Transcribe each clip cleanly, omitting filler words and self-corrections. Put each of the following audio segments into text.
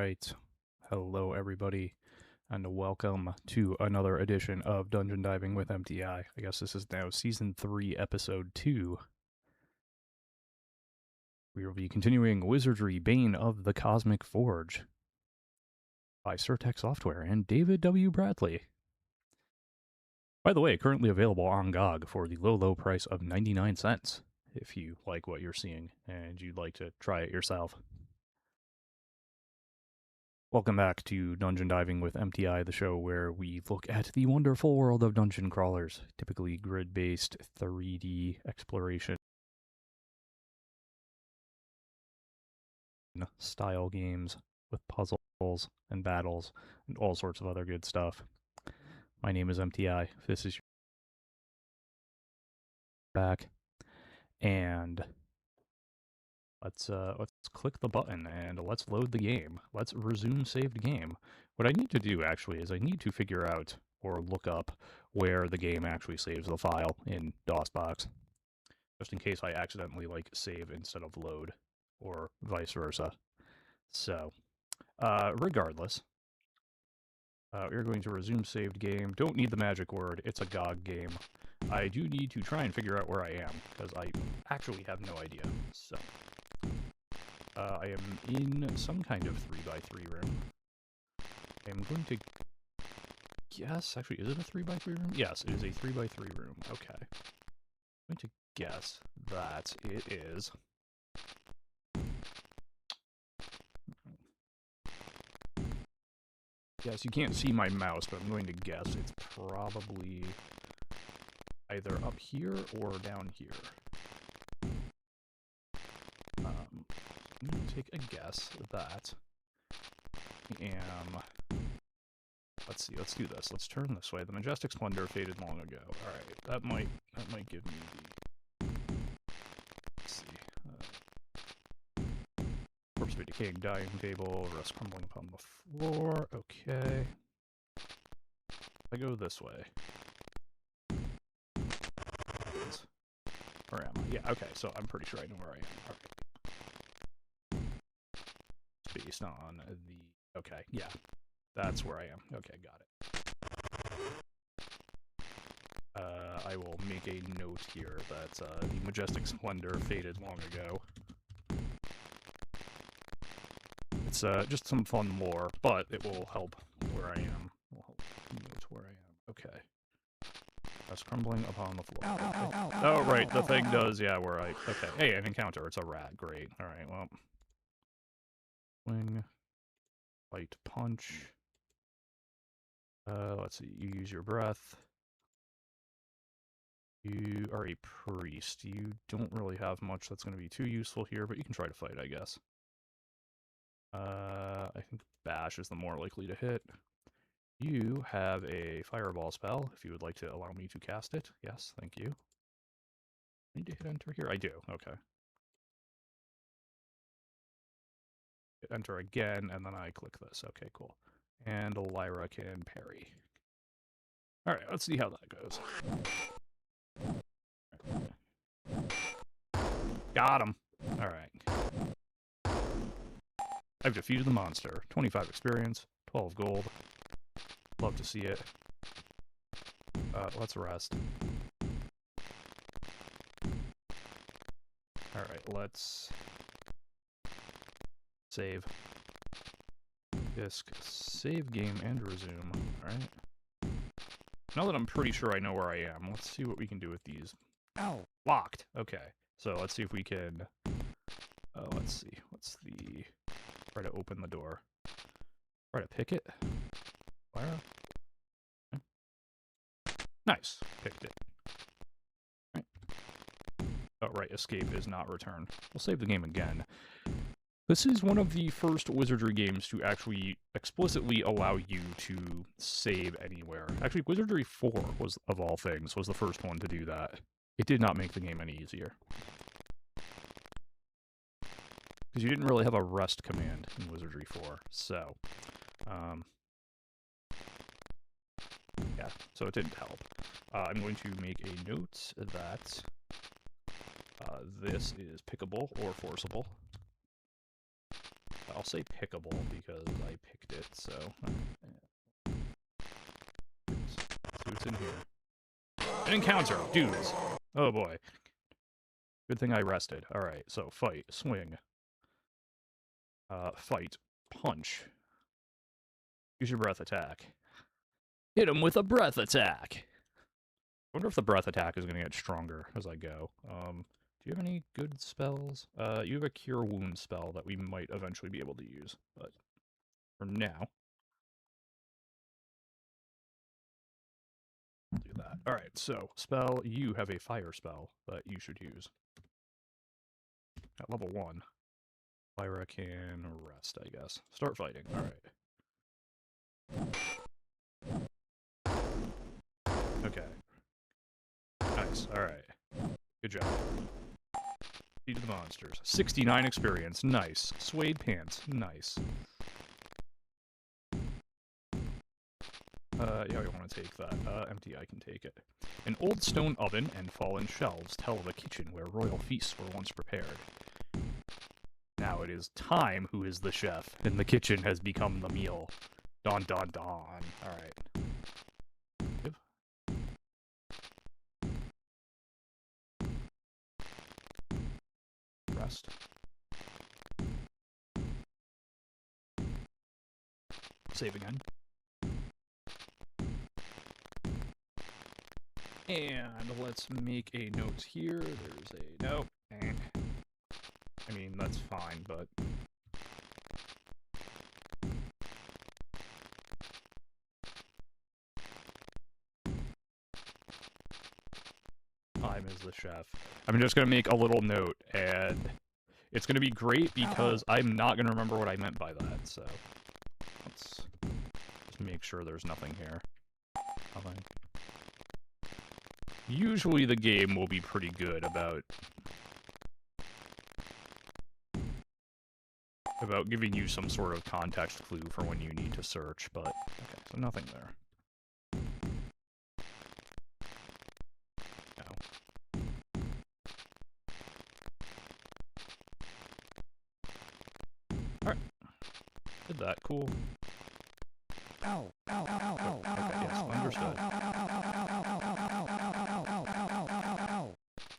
Alright, hello everybody, and welcome to another edition of Dungeon Diving with Emptyeye. I guess this is now Season 3, Episode 2. We will be continuing Wizardry, Bane of the Cosmic Forge by Surtech Software and David W. Bradley. By the way, currently available on GOG for the low price of 99 cents, if you like what you're seeing and you'd like to try it yourself. Welcome back to Dungeon Diving with Emptyeye, the show where we look at the wonderful world of dungeon crawlers, typically grid-based 3D exploration style games with puzzles and battles and all sorts of other good stuff. My name is Emptyeye. This is your back, and let's click the button and let's load the game. Let's resume saved game. What I need to do actually is I need to figure out or look up where the game actually saves the file in DOSBox, just in case I accidentally save instead of load or vice versa. So regardless, we're going to resume saved game. Don't need the magic word. It's a GOG game. I do need to try and figure out where I am because I actually have no idea. So I am in some kind of 3x3 room. I'm going to guess, actually, is it a 3x3 room? Yes, it is a 3x3 room. Okay. I'm going to guess that it is. Yes, you can't see my mouse, but I'm going to guess it's probably either up here or down here. I'm going to take a guess that I am. Let's see, let's do this. Let's turn this way. The Majestic Splendor faded long ago. Alright, that might give me the. Let's see. Corpse of a decaying dying table, rust crumbling upon the floor. Okay. I go this way. Where am I? Yeah, okay, so I'm pretty sure I know where I am. Alright. Based on the... Okay, yeah. That's where I am. Okay, got it. I will make a note here that the Majestic Splendor faded long ago. It's just some fun lore, but it will help where I am. Will help note where I am. Okay. That's crumbling upon the floor. Ow, ow, ow, Oh, ow, right, ow, the ow, thing ow. does, yeah, where I... Okay. Hey, an encounter. It's a rat. Great. Alright, well... Swing. Light punch. Let's see. You use your breath. You are a priest. You don't really have much that's going to be too useful here, but you can try to fight, I guess. I think bash is the more likely to hit. You have a fireball spell, if you would like to allow me to cast it. Yes, thank you. I need to hit enter here? I do, okay. Hit enter again, and then I click this. Okay, cool. And Lyra can parry. Alright, let's see how that goes. Got him! Alright. I've defeated the monster. 25 experience, 12 gold. Love to see it. Let's rest. Alright, let's save. Disk, save game, and resume. Alright. Now that I'm pretty sure I know where I am, let's see what we can do with these. Ow. Locked! Okay. So let's see if we can... let's see. What's the... Try to open the door. Try to pick it. Lyra? Okay. Nice. Picked it. Right. Oh, right. Escape is not return. We'll save the game again. This is one of the first Wizardry games to actually explicitly allow you to save anywhere. Actually, Wizardry 4 was, of all things, was the first one to do that. It did not make the game any easier. Because you didn't really have a rest command in Wizardry 4, so... yeah, so it didn't help. I'm going to make a note that this is pickable or forcible. I'll say pickable because I picked it, so... Let's see what's in here. An encounter! Dudes! Oh boy. Good thing I rested. Alright, so fight, swing. Fight, punch. Use your breath attack. Hit him with a breath attack! I wonder if the breath attack is going to get stronger as I go. Do you have any good spells? You have a cure wound spell that we might eventually be able to use, but for now, we'll do that. Alright, so, spell, you have a fire spell that you should use. At level 1. Lyra can rest, I guess. Start fighting, alright. Okay. Nice, alright. Good job. Feed the monsters. 69 experience, nice. Suede pants, nice. Yeah, we want to take that. Emptyeye can take it. An old stone oven and fallen shelves tell of a kitchen where royal feasts were once prepared. Now it is time who is the chef, and the kitchen has become the meal. Don, don, don. Alright. Rest. Save again. And let's make a note here. There's a note. I mean, that's fine, but... Time is the chef. I'm just gonna make a little note, and it's gonna be great because I'm not gonna remember what I meant by that, so... Let's just make sure there's nothing here. Nothing. Usually the game will be pretty good about giving you some sort of context clue for when you need to search, but okay, so nothing there. No. Alright. Did that, cool. Ow, ow, ow, ow, okay, yes, understood.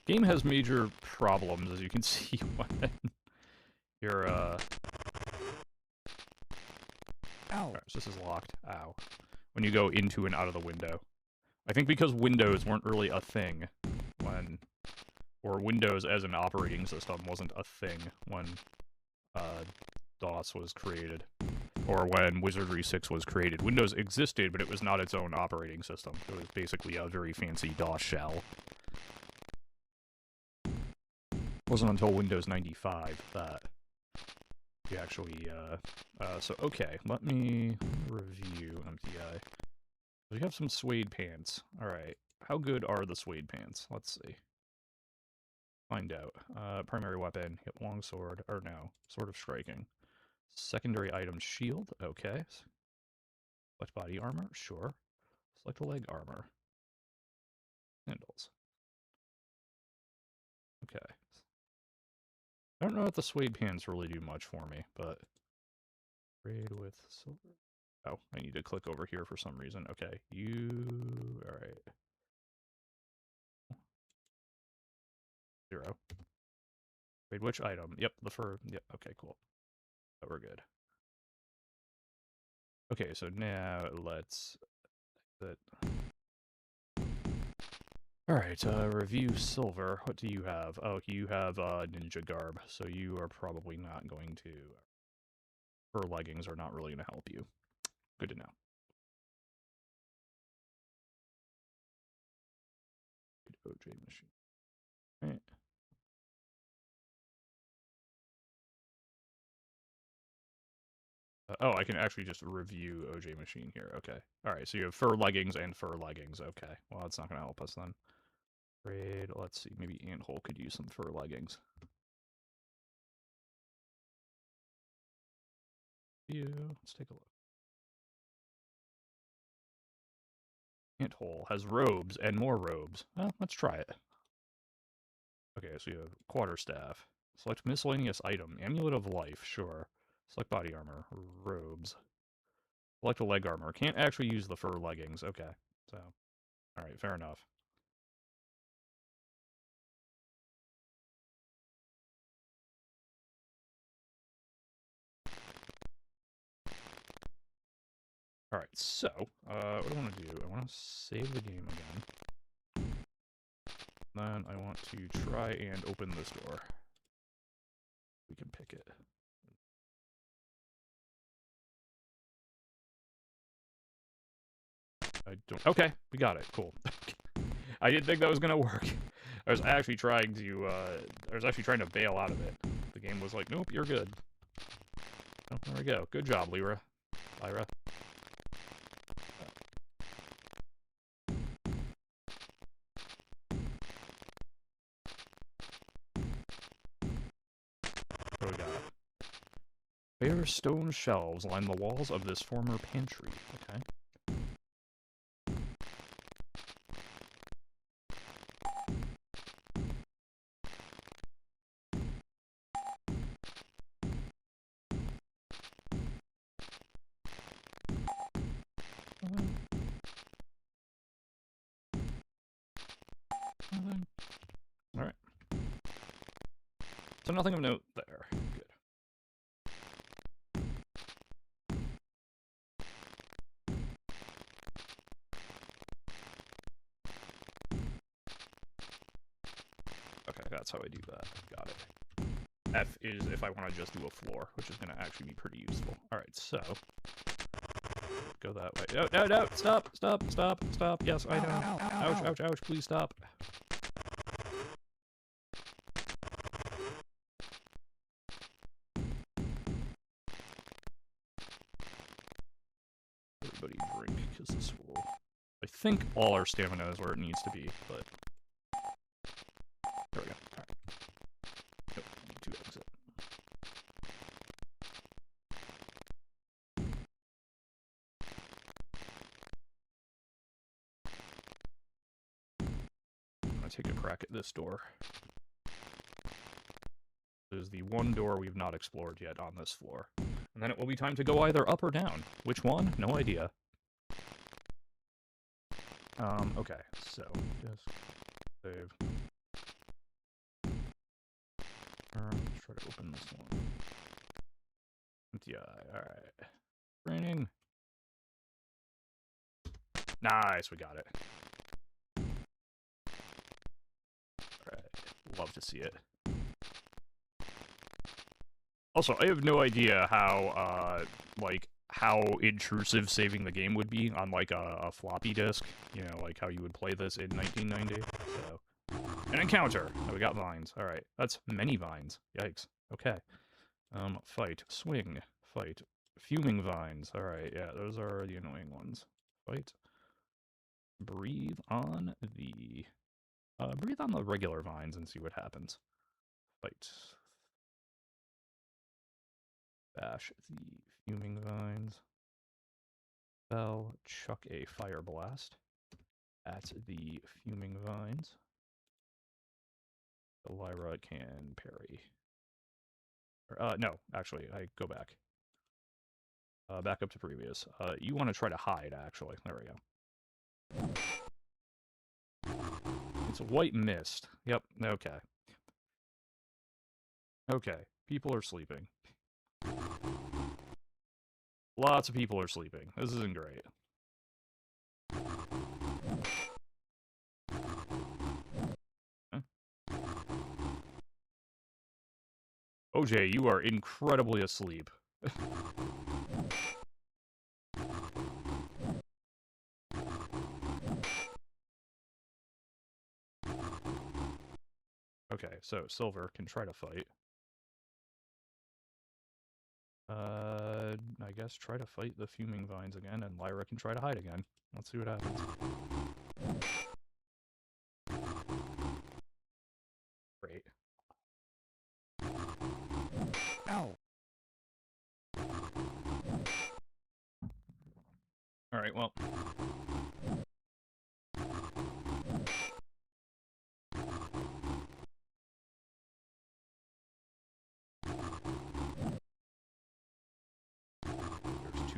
Game has major problems, as you can see when you're, Alright, so this is locked. Ow. When you go into and out of the window. I think because Windows weren't really a thing when... Or Windows as an operating system wasn't a thing when, DOS was created. Or when Wizardry 6 was created. Windows existed, but it was not its own operating system. It was basically a very fancy DOS shell. It wasn't until Windows 95 that we actually, so okay, let me review Emptyeye. We have some suede pants. Alright, how good are the suede pants? Let's see. Find out. Primary weapon, hit longsword, or no, sword of striking. Secondary item, shield, okay. Select body armor, sure. Select leg armor. Handles. Okay. I don't know if the suede pants really do much for me, but... Trade with silver. Oh, I need to click over here for some reason. Okay, you... Alright. 0. Trade which item? Yep, the fur. Yep, okay, cool. Oh, we're good. Okay, so now let's... exit. Alright, review silver. What do you have? Oh, you have ninja garb, so you are probably not going to... Fur leggings are not really going to help you. Good to know. OJ machine. Right. Oh, I can actually just review OJ machine here. Okay. Alright, so you have fur leggings and fur leggings. Okay. Well, that's not going to help us then. Trade. Let's see. Maybe Anthole could use some fur leggings. Let's take a look. Anthole has robes and more robes. Well, let's try it. Okay, so you have quarterstaff. Select miscellaneous item. Amulet of life, sure. Select body armor. Robes. Select a leg armor. Can't actually use the fur leggings. Okay. So, alright, fair enough. Alright, so, what do I want to do? I want to save the game again. Then I want to try and open this door. We can pick it. I don't... Okay, we got it. Cool. I didn't think that was gonna work. I was actually trying to bail out of it. The game was like, nope, you're good. Oh, there we go. Good job, Lyra. Lyra. What do we got? Bare stone shelves line the walls of this former pantry. Okay. Alright. So nothing of note there. Good. Okay, that's how I do that. Got it. F is if I want to just do a floor, which is going to actually be pretty useful. Alright, so... Go that way. No, no, no! Stop! Stop! Stop! Stop! Yes, I know. Ouch, ouch, ouch, please stop. Everybody drink, because this will... I think all our stamina is where it needs to be, but... There we go. Alright. Nope, need to exit. I'm gonna take a crack at this door. There's the one door we've not explored yet on this floor. And then it will be time to go either up or down. Which one? No idea. Okay, so, just save. Let's try to open this one. Emptyeye, alright. Training. Nice, we got it. Alright, love to see it. Also, I have no idea how, how intrusive saving the game would be on, like, a floppy disk. You know, like how you would play this in 1990. So, an encounter! Oh, we got vines. Alright, that's many vines. Yikes. Okay. Fight. Swing. Fight. Fuming vines. Alright, yeah, those are the annoying ones. Fight. Breathe on the regular vines and see what happens. Fight. Bash the fuming vines. Spell, chuck a fire blast at the fuming vines. Lyra can parry. No, actually, I go back. Back up to previous. You want to try to hide, actually. There we go. It's a white mist. Yep, okay. Okay, people are sleeping. Lots of people are sleeping. This isn't great. Huh? OJ, you are incredibly asleep. Okay, so Silver can try to fight. I guess try to fight the fuming vines again, and Lyra can try to hide again. Let's see what happens. Great. Ow! Alright, well...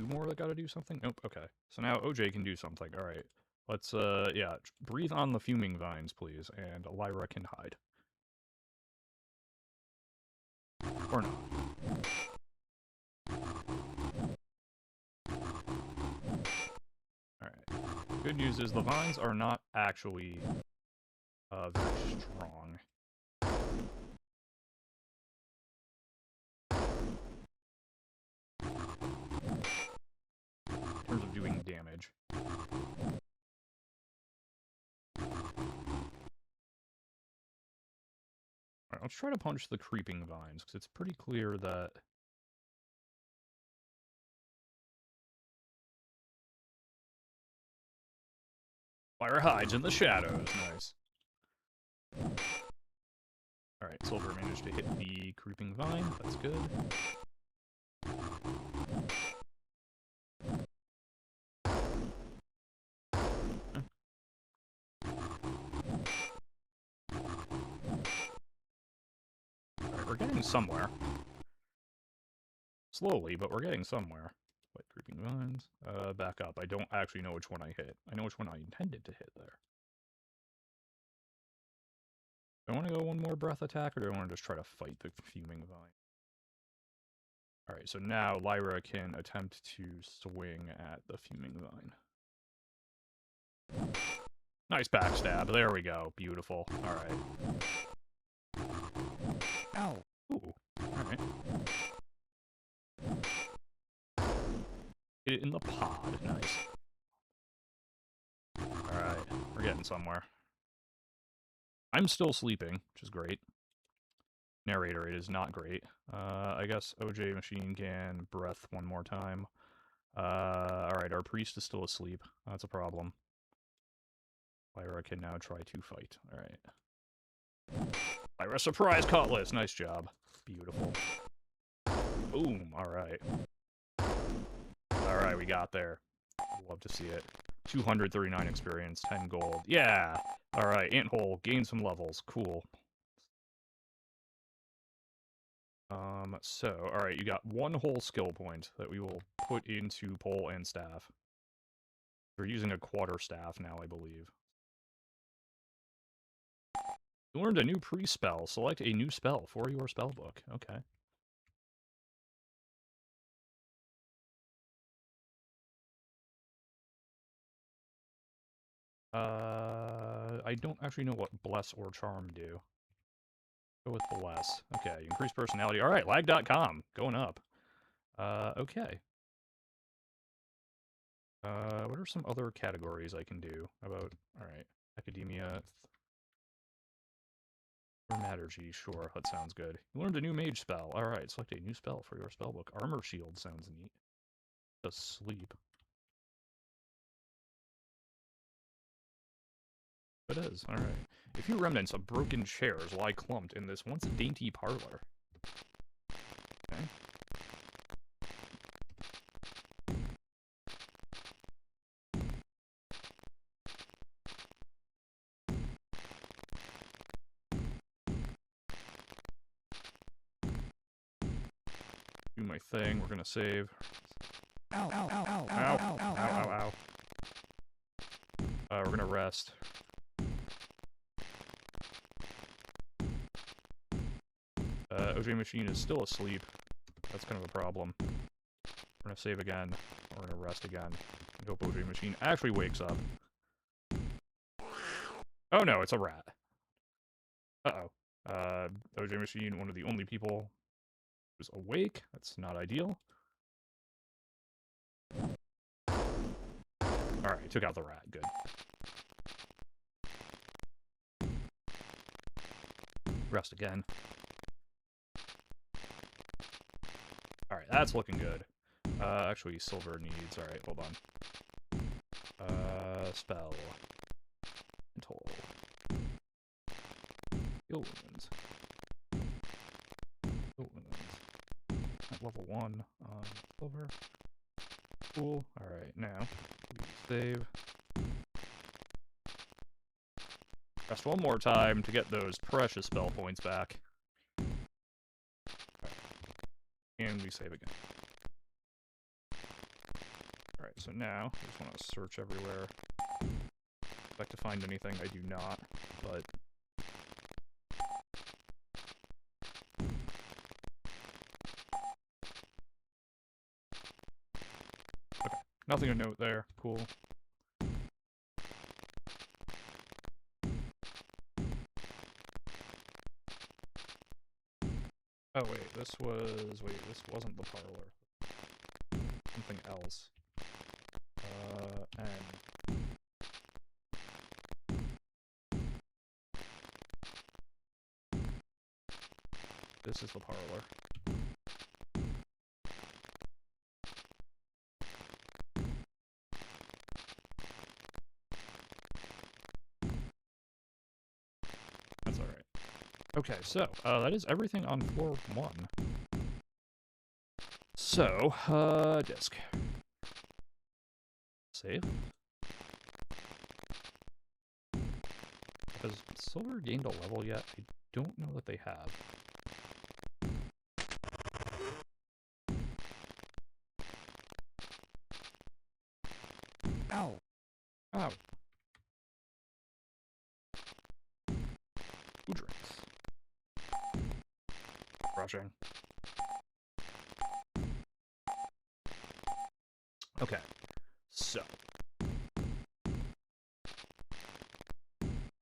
two more that gotta do something? Nope, okay. So now OJ can do something. Alright. Let's, yeah. Breathe on the fuming vines, please, and Lyra can hide. Or not. Alright. Good news is the vines are not actually, very strong. In terms of doing damage. Alright, let's try to punch the creeping vines, because it's pretty clear that... Fire hides in the shadows. Nice. Alright, Silver managed to hit the creeping vine. That's good. Alright, we're getting somewhere. Slowly, but we're getting somewhere. Wait, creeping vines. Back up. I don't actually know which one I hit. I know which one I intended to hit there. Do I want to go one more breath attack, or do I want to just try to fight the fuming vine? Alright, so now Lyra can attempt to swing at the fuming vine. Nice backstab. There we go. Beautiful. Alright. Ow. Ooh. Alright. Hit it in the pod. Nice. Alright. We're getting somewhere. I'm still sleeping, which is great. Narrator, it is not great. I guess OJ Machine can breath one more time. Alright, our priest is still asleep. That's a problem. Lyra can now try to fight. Alright. Lyra, surprise cutlass! Nice job. Beautiful. Boom, alright. Alright, we got there. Love to see it. 239 experience, 10 gold. Yeah! Alright, Anthole, gain some levels. Cool. So, alright, you got one whole skill point that we will put into pole and staff. We're using a quarter staff now, I believe. You learned a new pre-spell. Select a new spell for your spellbook. Okay. I don't actually know what Bless or Charm do. Go with Bless. Okay, increase personality. Alright, lag.com. Going up. Okay. What are some other categories I can do? Alright, Academia... Dramaturgy, sure, that sounds good. You learned a new mage spell. Alright, select a new spell for your spellbook. Armor Shield sounds neat. Asleep. It is, alright. A few remnants of broken chairs lie clumped in this once dainty parlor. Okay. Do my thing, we're gonna save. Ow, ow, ow, ow, ow, ow, ow, ow, ow. We're gonna rest. OJ Machine is still asleep. That's kind of a problem. We're gonna save again. We're gonna rest again. I hope OJ Machine actually wakes up. Oh no, it's a rat. Uh-oh. OJ Machine, one of the only people who's awake. That's not ideal. Alright, took out the rat. Good. Rest again. Alright, that's looking good. Actually, Silver needs... Alright, hold on. Spell. Toll. Heal wounds. Heal wounds. At level 1. Silver. Cool. Alright, now. Save. Rest one more time to get those precious spell points back. And we save again. Alright, so now, I just want to search everywhere. Expect to find anything, I do not, but... Okay, nothing to note there, cool. Oh wait, this wasn't the parlor. Something else. And... This is the parlor. That's alright. Okay, so, that is everything on floor 1. So, disk. Save. Has Silver gained a level yet? I don't know that they have. Ow! Ow! Who drinks? Brushing. Okay, so.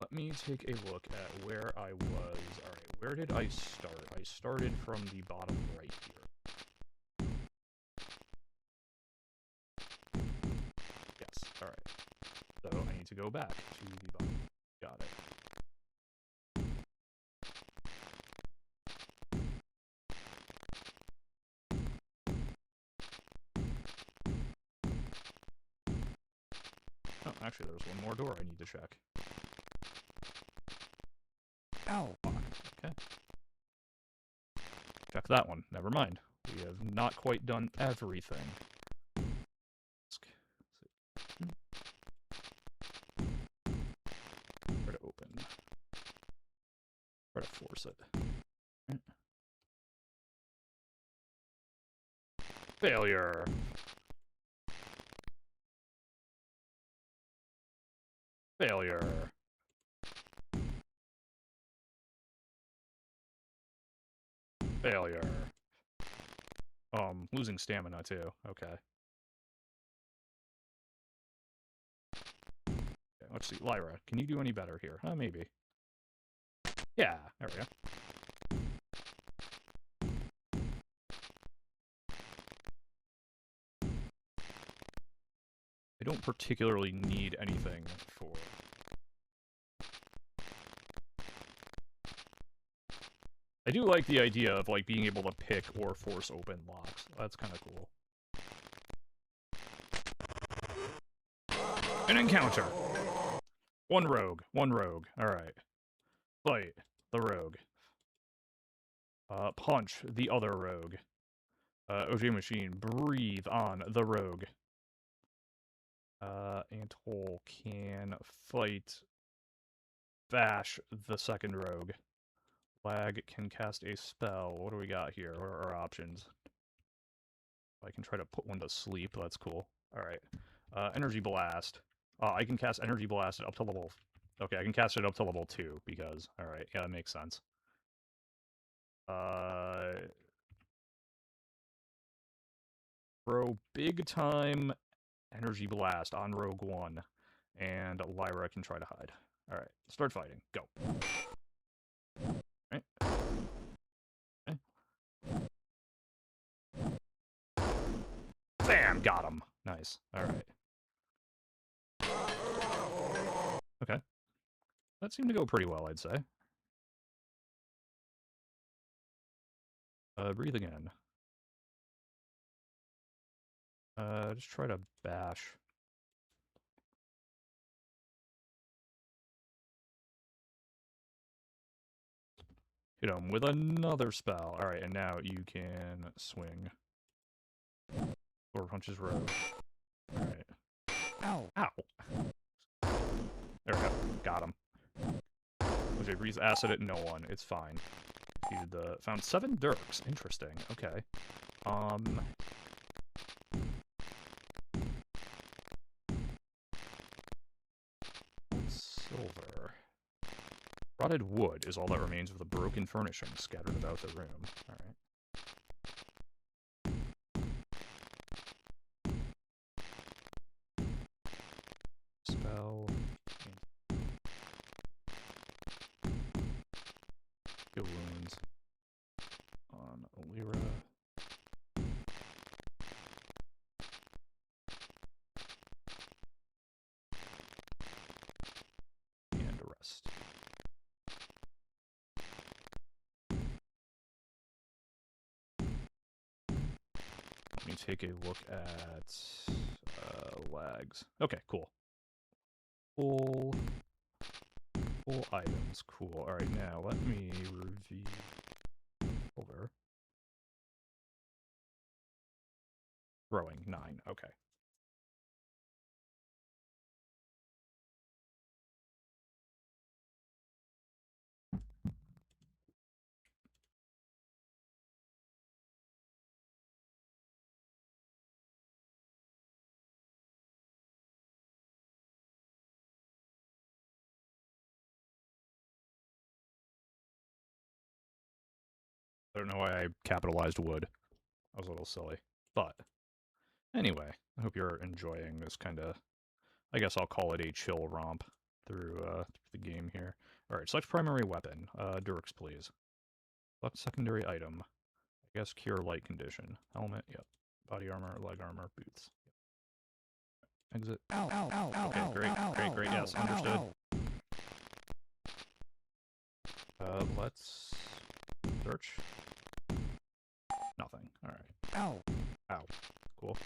Let me take a look at where I was. Alright, where did I start? I started from the bottom right here. Yes, alright. So I need to go back to the bottom. Got it. Oh, actually, there's one more door I need to check. Ow! Okay. Check that one. Never mind. We have not quite done everything. Try to open. Try to force it. Failure! Failure! Failure. Losing stamina too. Okay. Okay, let's see. Lyra, can you do any better here? Maybe. Yeah, there we go. I don't particularly need anything for... I do like the idea of, like, being able to pick or force open locks. That's kind of cool. An encounter! One rogue. Alright. Fight the rogue. Punch the other rogue. OJ Machine, breathe on the rogue. Antole can fight... bash the second rogue. Lag can cast a spell. What do we got here? What are our options? I can try to put one to sleep. That's cool. Alright. Energy Blast. I can cast Energy Blast up to level... Okay, I can cast it up to level 2, because... Alright, yeah, that makes sense. Throw big time Energy Blast on Rogue 1. And Lyra can try to hide. Alright, start fighting. Go. Right. Okay. Bam! Got him. Nice. Alright. Okay. That seemed to go pretty well, I'd say. Breathe again. Just try to bash. Hit him with another spell. Alright, and now you can swing. Or punches rogue. Alright. Ow! Ow! There we go. Got him. Okay, breathe acid at no one. It's fine. Defeated the... Found 7 Dirks. Interesting. Okay. Rotted wood is all that remains of the broken furnishings scattered about the room. Alright. Spell. Heal wounds. On Alira. And rest. Let me take a look at lags. Okay, cool. Full items, cool. Alright, now let me review over. Growing, 9, okay. I don't know why I capitalized wood. I was a little silly. But, anyway, I hope you're enjoying this kind of, I guess I'll call it a chill romp through the game here. Alright, select primary weapon. Durix, please. Select secondary item. I guess cure light condition. Helmet, yep. Body armor, leg armor, boots. Exit. Okay, great, yes, understood. Let's search. Nothing, alright. Ow. Cool.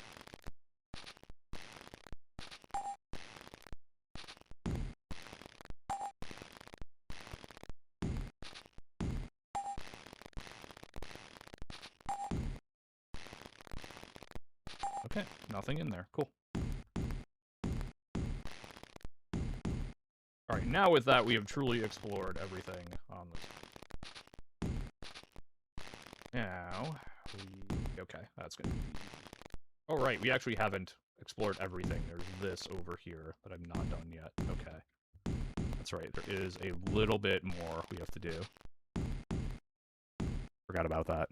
Okay, nothing in there, cool. Alright, now with that, we have truly explored everything on this. Now, okay, that's good. Oh, right, we actually haven't explored everything. There's this over here that I'm not done yet. Okay. That's right, there is a little bit more we have to do. Forgot about that.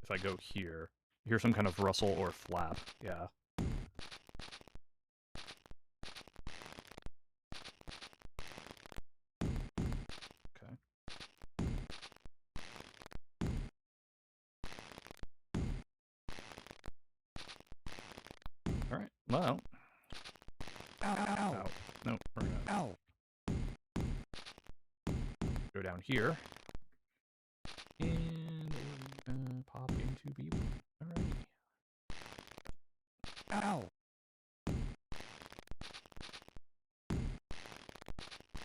If I go here, hear some kind of rustle or flap. Yeah. Okay. Alright, well. Ow. No, we're gonna go down here. And pop into people. Alright. Ow!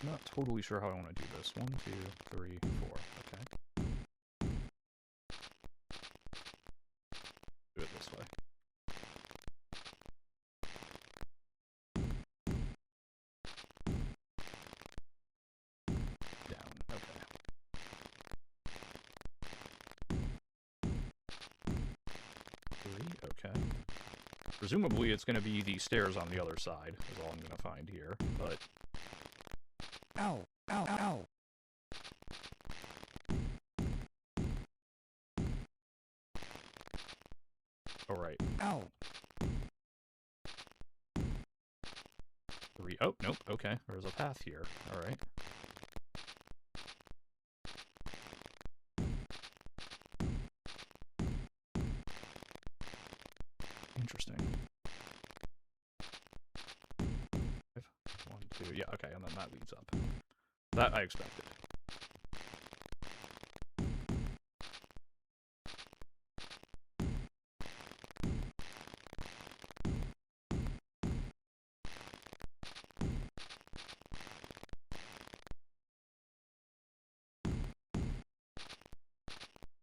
I'm not totally sure how I want to do this. 1, 2, 3, 4. Okay. Do it this way. Down. Okay. 3. Okay. Presumably it's going to be the stairs on the other side, is all I'm going to find here, but... Ow! Ow! Ow! Alright. Ow! 3. Oh, nope. Okay. There's a path here. Alright. Interesting. 1, 2. Yeah, okay, and then that leads up. That I expected.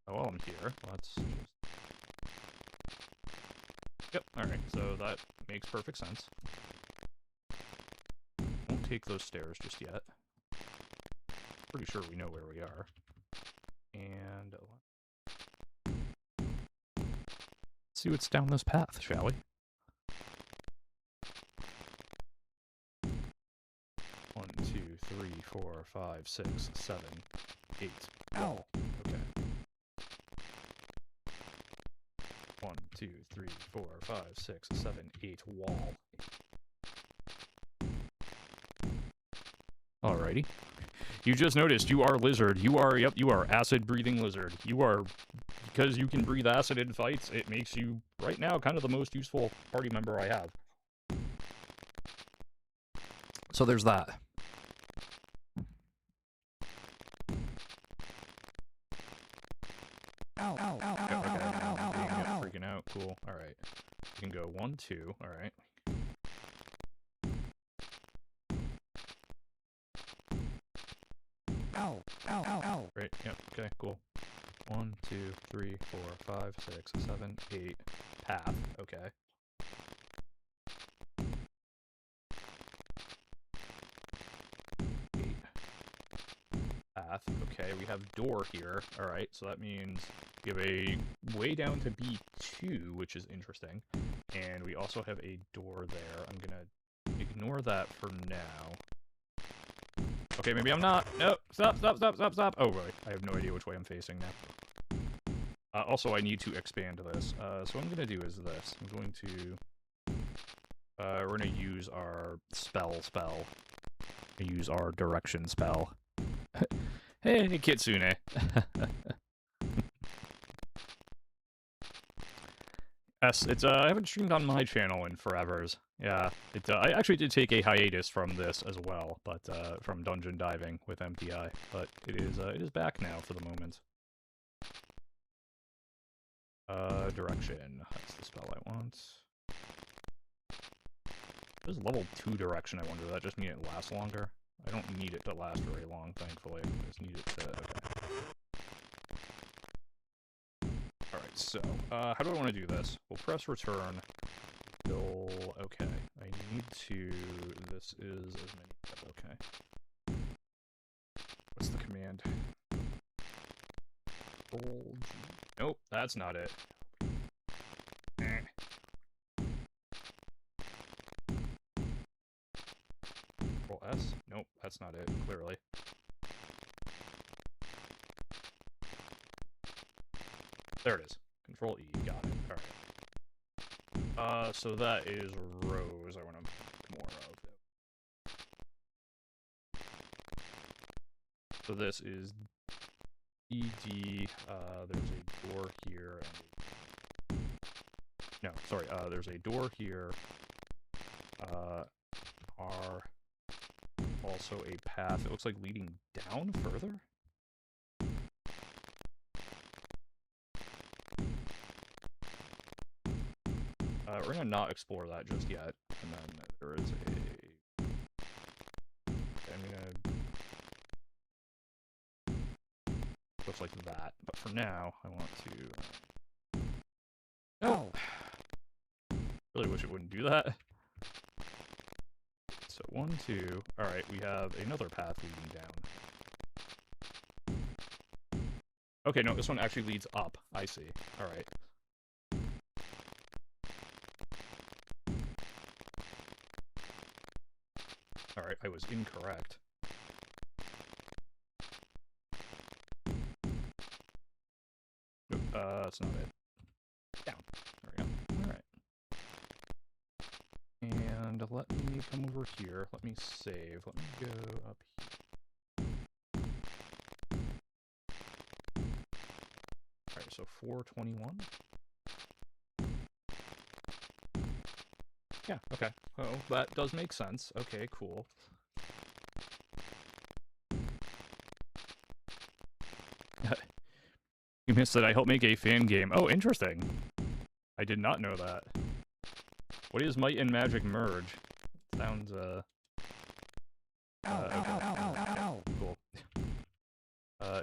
Oh, well, I'm here. Let's just... Yep, alright, so that makes perfect sense. Won't take those stairs just yet. Pretty sure we know where we are. And let's see what's down this path, shall we? One, 2, 3, 4, 5, 6, 7, 8. Wall. Okay. 1, 2, 3, 4, 5, 6, 7, 8. Wall. Alrighty. You just noticed you are lizard. You are, yep, you are acid-breathing lizard. You are, because you can breathe acid in fights, it makes you, right now, kind of the most useful party member I have. So there's that. Ow, ow, ow, ow, okay, ow, ow, ow, freaking out, cool, alright. You can go 1, 2, alright. Ow, ow, ow, ow. Right, yep, okay, cool. 1, 2, 3, 4, 5, 6, 7, 8. Path, okay. Path, okay, we have door here, alright, so that means we have a way down to B2, which is interesting, and we also have a door there. I'm gonna ignore that for now. Okay, maybe I'm not. No, stop, stop, stop, stop, stop. Oh, right, I have no idea which way I'm facing now. Also, I need to expand this, so what I'm gonna do is this. I'm going to, we're gonna use our spell. Use our direction spell. Hey, Kitsune. Yes, it's, I haven't streamed on my channel in forevers. Yeah, I actually did take a hiatus from this as well, but, from dungeon diving with Emptyeye, but it is back now for the moment. Direction. That's the spell I want. This is level 2 direction, I wonder. Does that just mean it lasts longer? I don't need it to last very long, thankfully. I just need it to... okay. Alright, so, how do I want to do this? We'll press return. Okay. I need to... This is as many... Okay. What's the command? Control G. Nope, that's not it. Control S? Nope, that's not it, clearly. There it is. Control E, got it. Alright. So that is rows I want to make more of. So this is ED, there's a door here, and no, sorry, there's a door here, R, also a path, it looks like leading down further? We're gonna not explore that just yet, and then there is a... I'm gonna... Looks like that, but for now, I want to... No! Really wish it wouldn't do that. So 1, 2, alright, we have another path leading down. Okay, no, this one actually leads up, I see, alright. Alright, I was incorrect. Nope, that's not it. Down. There we go. Alright. And let me come over here. Let me save. Let me go up here. Alright, so 421. Yeah, okay. Oh, that does make sense. Okay, cool. You missed that I helped make a fan game. Oh, interesting. I did not know that. What is Might and Magic Merge? Sounds, okay. Cool.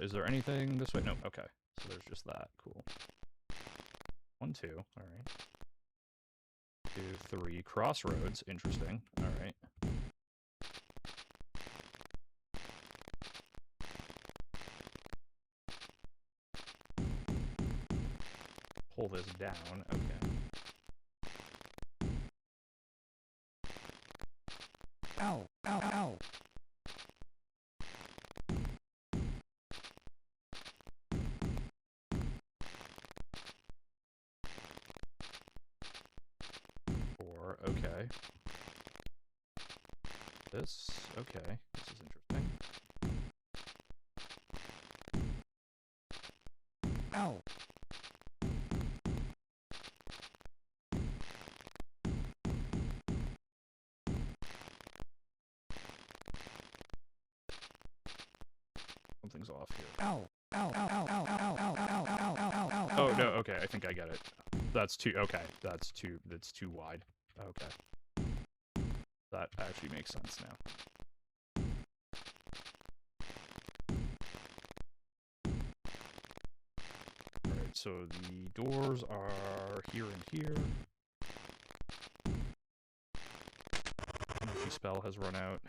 Is there anything this way? No, okay. So there's just that. Cool. 1, 2. Alright. 2, 3. Crossroads. Interesting. Alright. down. Okay. Ow! Ow! Ow! Okay. This, okay, this is interesting. Ow! Something's off here. Ow! Ow! Ow! Ow! Ow! Ow! Ow! Ow! Ow! Ow! Ow! Oh no, okay, I think I get it. That's too, okay, that's too wide. Okay. That actually makes sense now. Alright, so the doors are here and here. Energy spell has run out.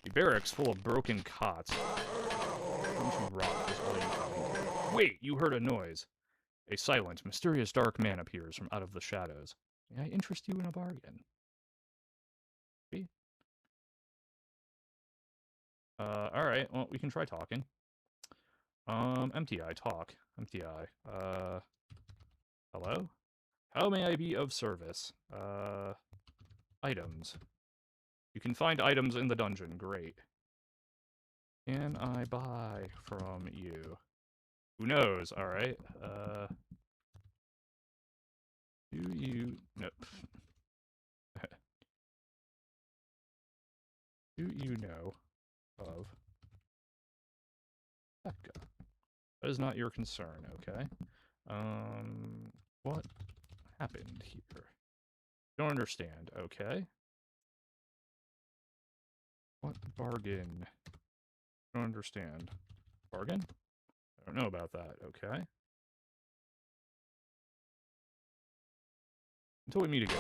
The barracks full of broken cots. Going to rot is all you find. Wait, you heard a noise. A silent, mysterious dark man appears from out of the shadows. May I interest you in a bargain? See? Alright, well, we can try talking. Emptyeye, talk. Emptyeye. Hello? How may I be of service? Items. You can find items in the dungeon, great. Can I buy from you? Who knows, alright. Do you... Nope. Do you know of Becca? That is not your concern, okay? What happened here? Don't understand, okay? What bargain? Don't understand. Bargain? I don't know about that, okay? Until we meet again.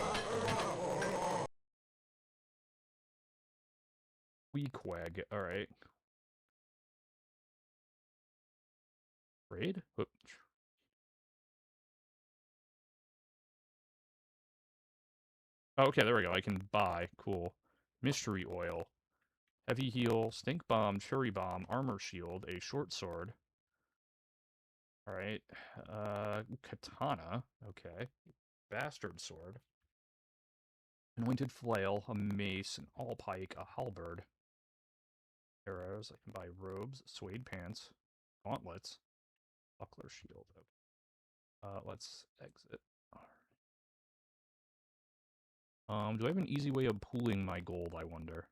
Weequag, alright. Trade? Whoop. Oh, okay, there we go. I can buy. Cool. Mystery oil. Heavy heal, stink bomb, cherry bomb, armor shield, a short sword. Alright. Katana. Okay. Bastard sword. Anointed flail, a mace, an all-pike, a halberd. Arrows. I can buy robes, suede pants, gauntlets, buckler shield. Okay. Let's exit. Do I have an easy way of pooling my gold, I wonder?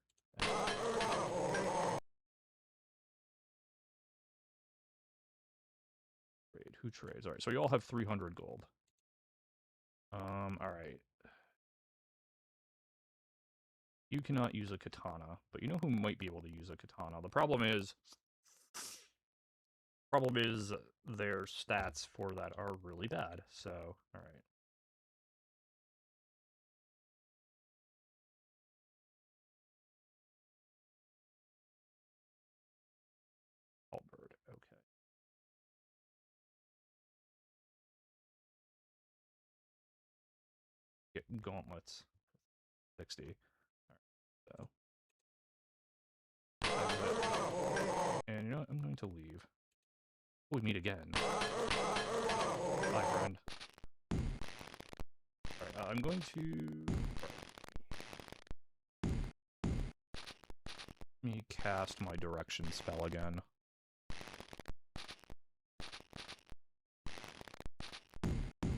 Trade. Who trades? Alright, so you all have 300 gold. Alright. You cannot use a katana, but you know who might be able to use a katana. The problem is their stats for that are really bad, so, alright. Halberd, okay. Get gauntlets. 60. Alright, so. And you know what? I'm going to leave. We meet again. Bye, friend. Alright, I'm going to... Let me cast my direction spell again.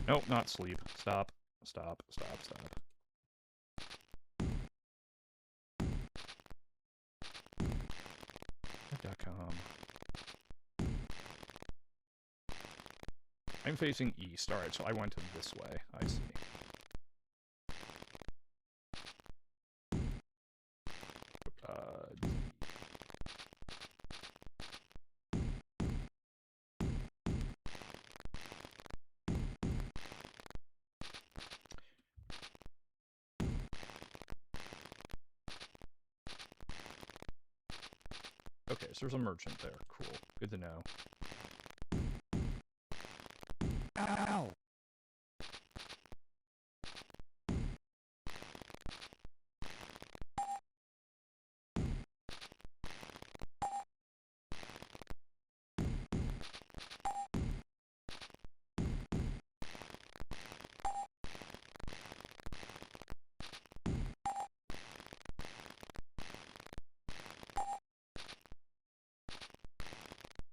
Nope, not sleep. Stop. Stop. Stop. Stop. I'm facing east. Alright, so I went this way. I see. Okay, so there's a merchant there. Cool. Good to know. Ow!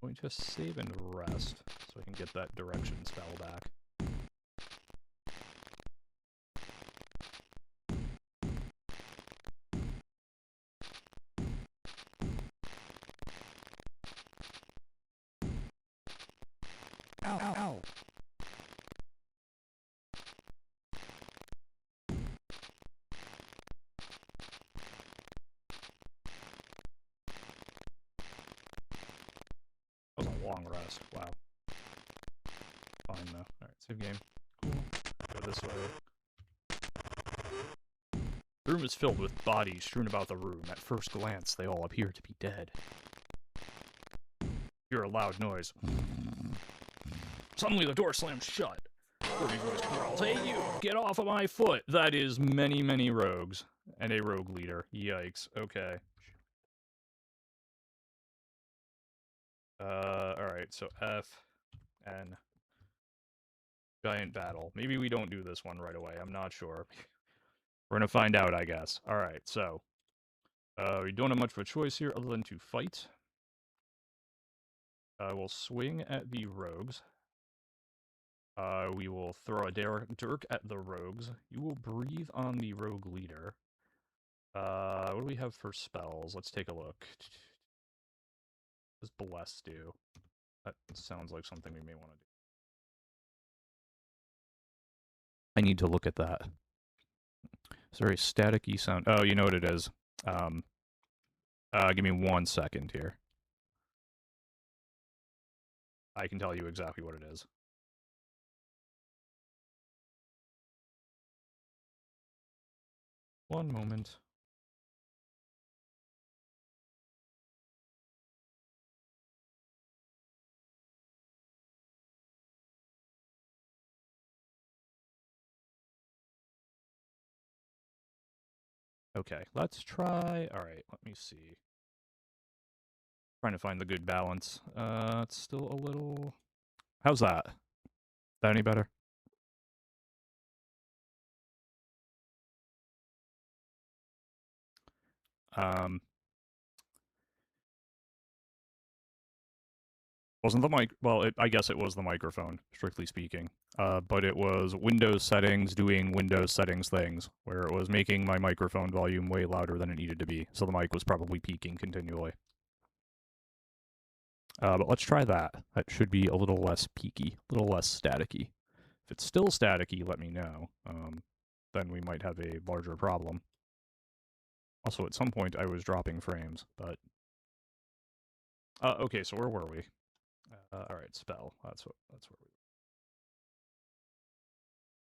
going to save and rest so I can get that direction spell back. Ow, ow, ow. That was a long rest. Wow. Fine though. Alright, save game. Cool. Go this way. The room is filled with bodies strewn about the room. At first glance, they all appear to be dead. Hear a loud noise. Suddenly the door slams shut. Dirty voice growls, "Hey you, get off of my foot!" That is many, many rogues. And a rogue leader. Yikes. Okay. Alright, so F, N. Giant battle. Maybe we don't do this one right away. I'm not sure. We're gonna find out, I guess. Alright, so. We don't have much of a choice here other than to fight. We'll swing at the rogues. We will throw a dirk at the rogues. You will breathe on the rogue leader. What do we have for spells? Let's take a look. What does Bless do? That sounds like something we may want to do. I need to look at that. It's a very static-y sound. Oh, you know what it is. Give me 1 second here. I can tell you exactly what it is. One moment. Okay, let's try... Alright, let me see. Trying to find the good balance. It's still a little... How's that? Is that any better? Wasn't the mic... Well, I guess it was the microphone, strictly speaking. But it was Windows settings doing Windows settings things, where it was making my microphone volume way louder than it needed to be, so the mic was probably peaking continually. But let's try that. That should be a little less peaky, a little less staticky. If it's still staticky, let me know. Then we might have a larger problem. Also, at some point, I was dropping frames, but... okay, so where were we? Alright, spell. That's where we were.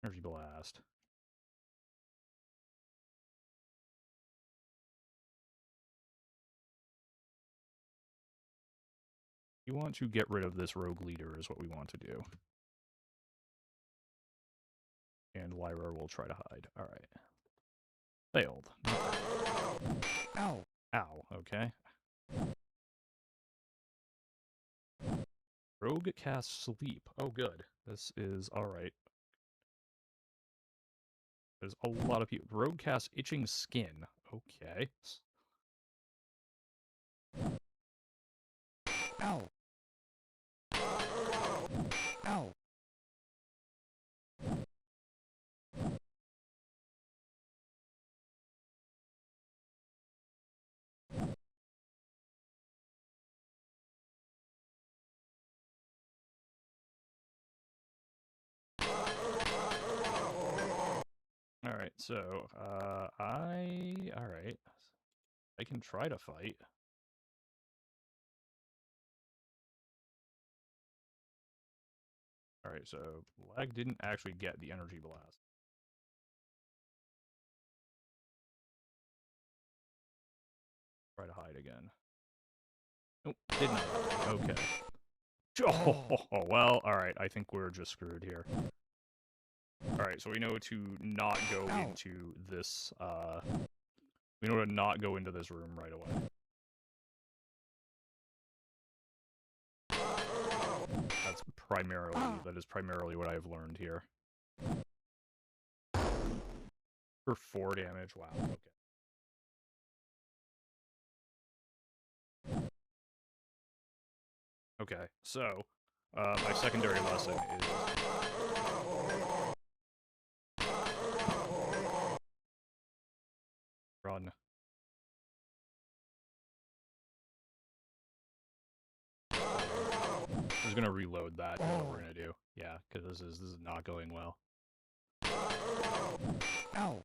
Energy Blast. You want to get rid of this rogue leader is what we want to do. And Lyra will try to hide. Alright. Failed. Ow. Ow, okay. Rogue casts Sleep. Oh, good. This is alright. There's a lot of people. Rogue casts Itching Skin. Okay. Ow. Ow. Alright, so, alright. I can try to fight. Alright, so, Lag didn't actually get the Energy Blast. Try to hide again. Nope, did not. Okay. Oh, well, alright, I think we're just screwed here. Alright, so we know to not go into this, we know to not go into this room right away. That is primarily what I've learned here. For 4 damage, wow, okay. Okay, so, my secondary lesson is... Run. I'm just gonna reload that, is what we're gonna do. Yeah, because this is not going well. Ow!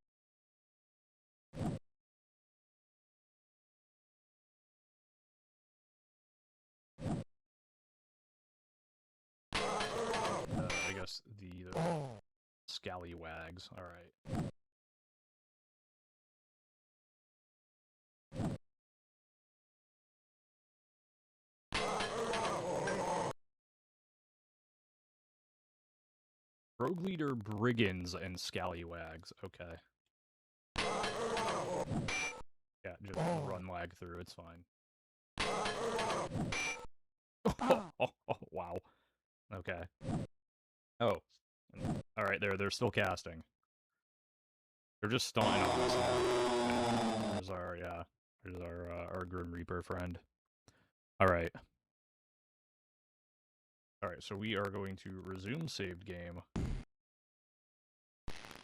I guess the scallywags, alright. Rogue Leader, Brigands, and Scallywags, okay. Yeah, just run lag through, it's fine. Oh, wow. Okay. Oh. Alright, they're still casting. They're just stalling on us now. There's our Grim Reaper friend. Alright. Alright, so we are going to resume saved game.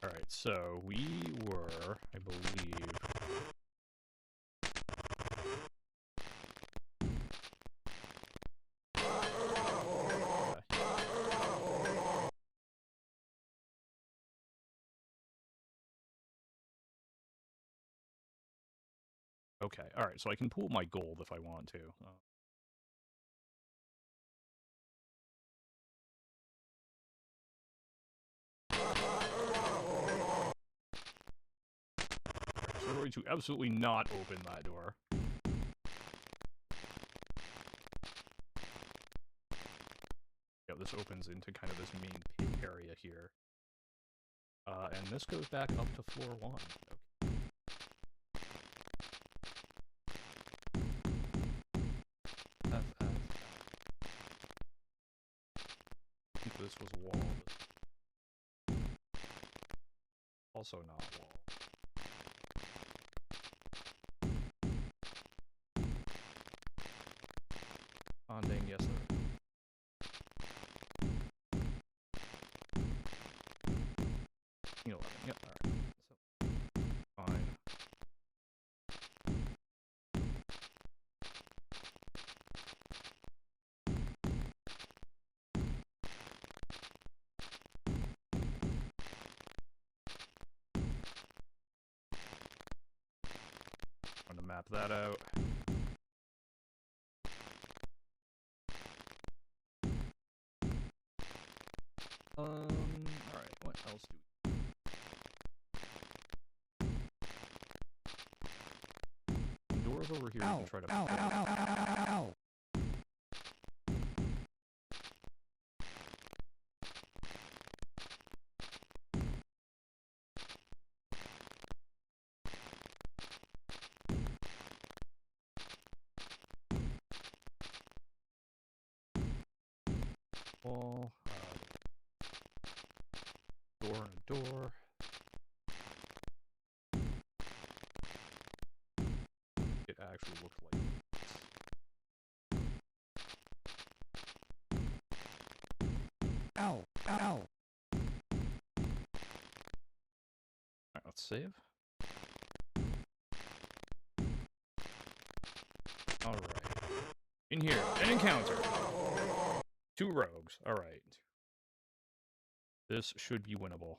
Alright, so we were, I believe... Okay, alright, so I can pool my gold if I want to. So we're going to absolutely not open that door. Yeah, this opens into kind of this main pit area here. And this goes back up to floor 1. Okay. I think this was wall. Also not wall. Dang, yes sir. Yep, alright. So, fine. I'm gonna map that out. Alright, what else do we... Doors over here, we can try to... Ow! Wall, door and a door. It actually looked like this. Ow! Ow! Alright, let's save. Alright. In here, an encounter! 2 rogues, alright. This should be winnable.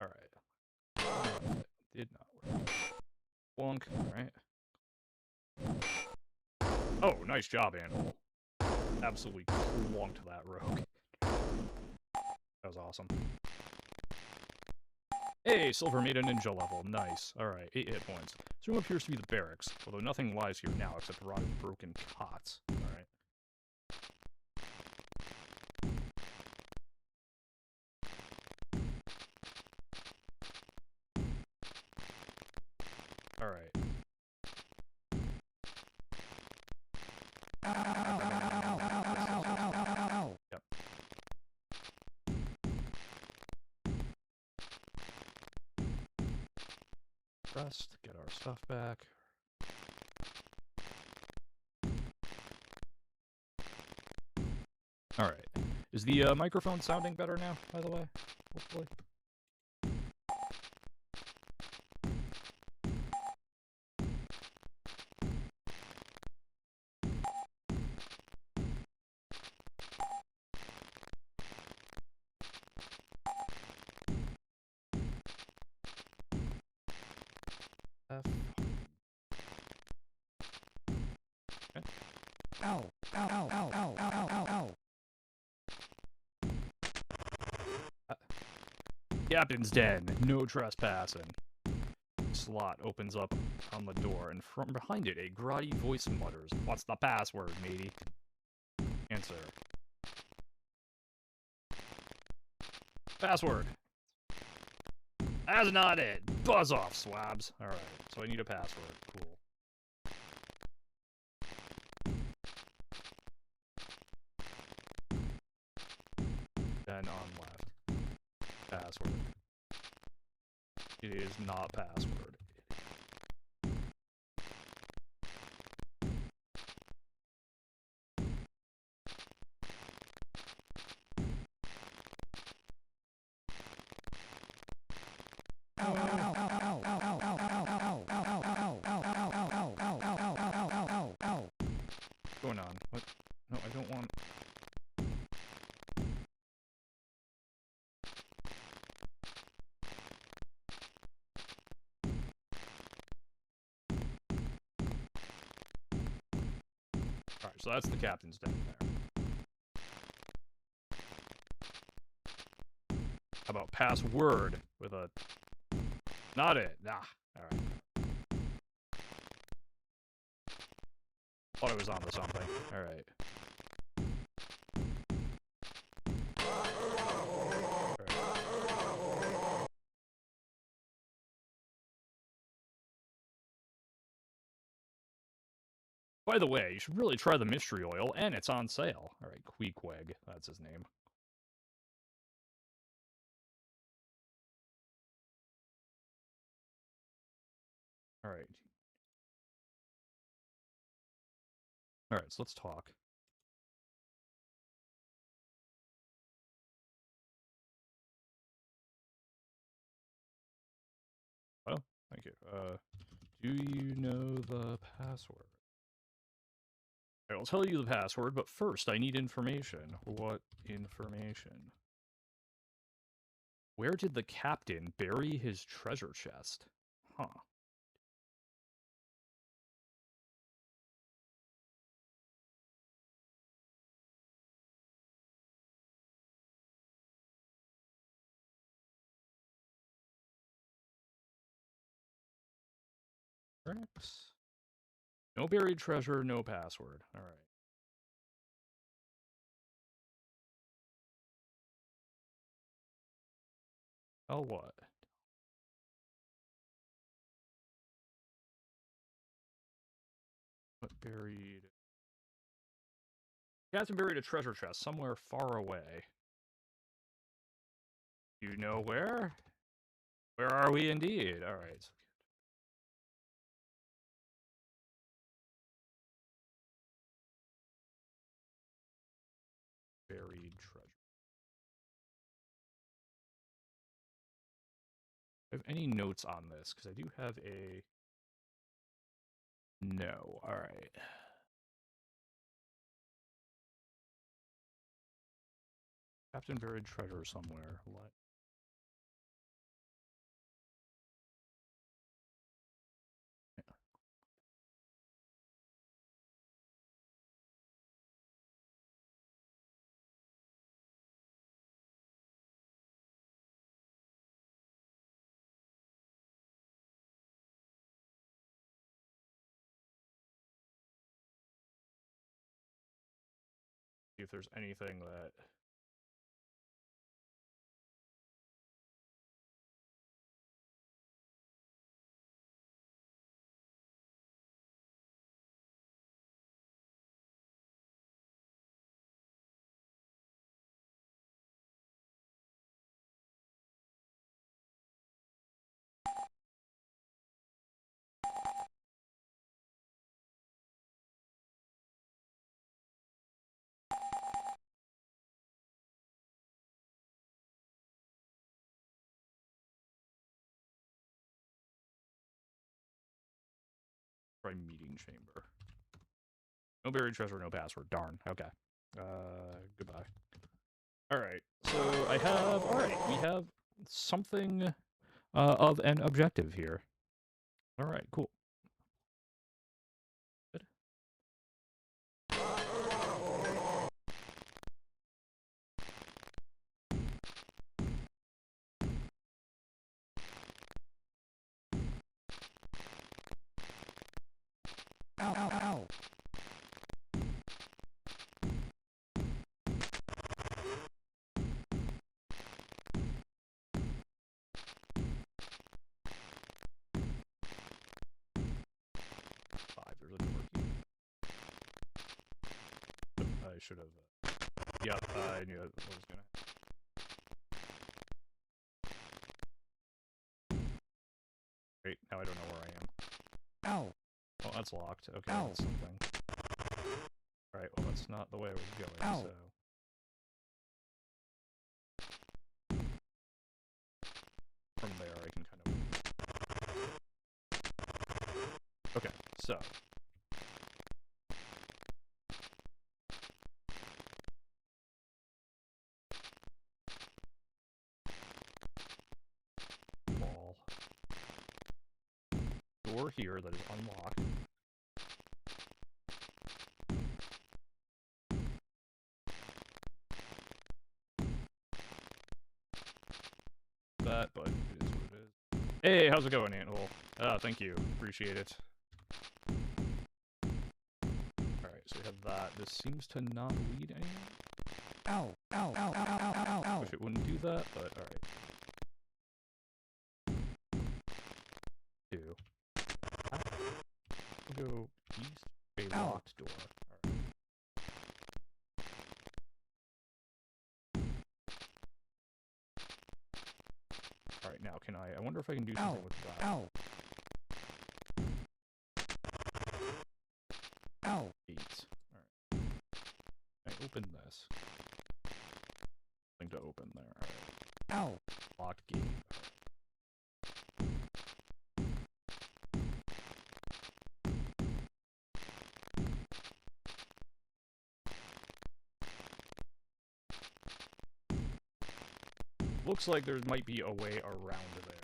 Alright. Did not work. Wonk, alright. Oh, nice job, Animal. Absolutely clunked that rogue. That was awesome. Hey, Silver made a ninja level. Nice. Alright, 8 hit points. This room appears to be the barracks, although nothing lies here now except rotted broken cots. Alright. Alright. Rest, get our stuff back. Alright. Is the microphone sounding better now, by the way? Hopefully. F. Okay. Ow! Ow! Ow! Ow! Ow! Ow! Ow! Ow! Captain's den. No trespassing. Slot opens up on the door, and from behind it, a grotty voice mutters, "What's the password, matey?" Answer. Password. That's not it. Buzz off, swabs. Alright, so I need a password. Cool. Then on left. Password. It is not password. What's going on? What? No, I don't want... Alright, so that's the captain's den there. How about password with a... Not it. Nah. Alright. Thought I was onto something. Alright. By the way, you should really try the mystery oil, and it's on sale. Alright, Queequeg. That's his name. Alright. Alright, so let's talk. Oh, thank you. Do you know the password? I'll tell you the password, but first I need information. What information? Where did the captain bury his treasure chest? Huh. Bricks. No buried treasure, no password. Alright. Oh, what? What buried? Captain buried a treasure chest somewhere far away. You know where? Where are we indeed? Alright. Buried treasure. Do I have any notes on this? Because I do have a... No. Alright. Captain buried treasure somewhere. What? Yeah. See if there's anything that... Try meeting chamber. No buried treasure, no password. Darn. Okay. Goodbye. Alright, so I have... Alright, we have something of an objective here. Alright, cool. Good. Ow, ow, ow. There's a door here. I should have... Yep, I knew what was gonna... Great, now I don't know where I am. Ow! Oh, that's locked. Okay, that's something. Alright, well that's not the way I was going, so... From there I can kind of... Okay, so... Wall. Door here that is unlocked. That, but it is what it is. Hey, how's it going, Anthole? Thank you. Appreciate it. Alright, so we have that. This seems to not lead anywhere. Ow! Ow, ow, ow, ow, ow, ow! Wish it wouldn't do that, but alright. Two. We'll go east. A locked door. Alright. Alright, now can I wonder if I can do something with that. Ow! Ow! 8. Alright. I open this. Something to open there. Alright. Ow! Locked gate. Looks like there might be a way around there.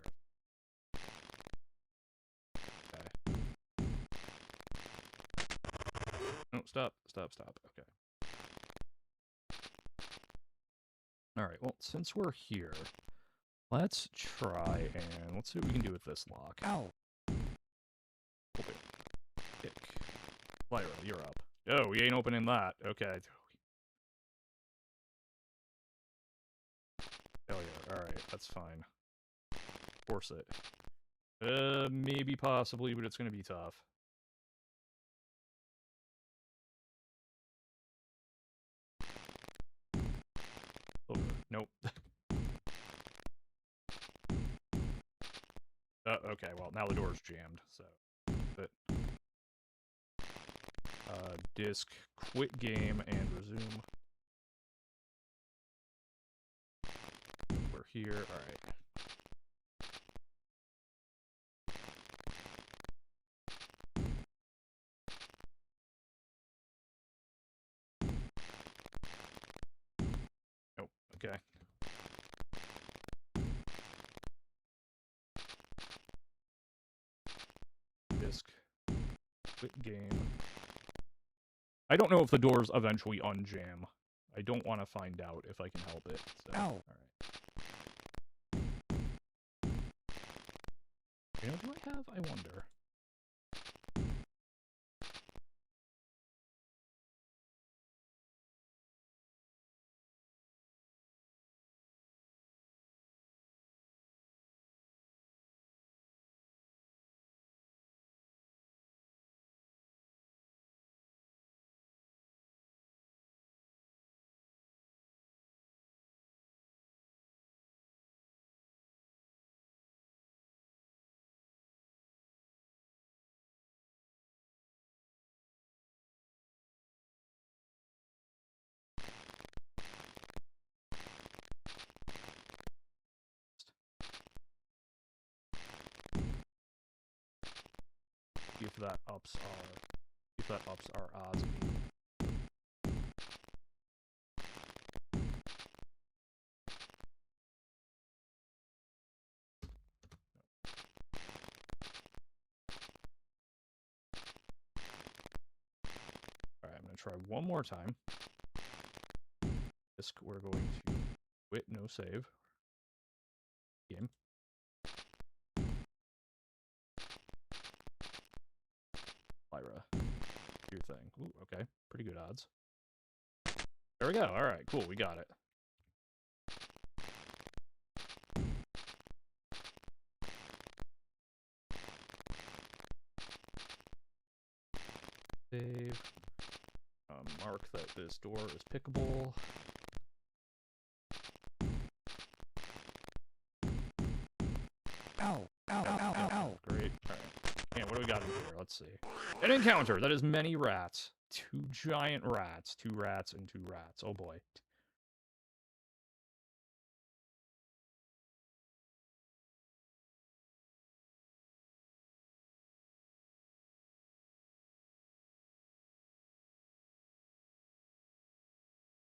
Okay. No, stop. Okay. Alright, well, since we're here, let's try and let's see what we can do with this lock. Ow! Open. Kick. Lyra, you're up. Oh, we ain't opening that. Okay. Failure. Alright, that's fine. Force it. Maybe, possibly, but it's gonna be tough. Over. Nope. Okay, well, now the door's jammed, so... But... Disk, quit game, and resume. We're here, alright. Nope, okay. Disk, quit game. I don't know if the doors eventually unjam. I don't want to find out if I can help it, so... Ow! Alright. You know, do I have? I wonder. See if that ups our odds. Alright, I'm gonna try one more time. We're going to quit, no save. Game. Lyra, do your thing. Ooh, okay. Pretty good odds. There we go. Alright, cool. We got it. Save. Mark that this door is pickable. Ow! Ow! Ow! Ow! Ow! Great. Alright. Yeah, what do we got in here? Let's see. An encounter! That is many rats. 2 giant rats. 2 rats and 2 rats. Oh boy.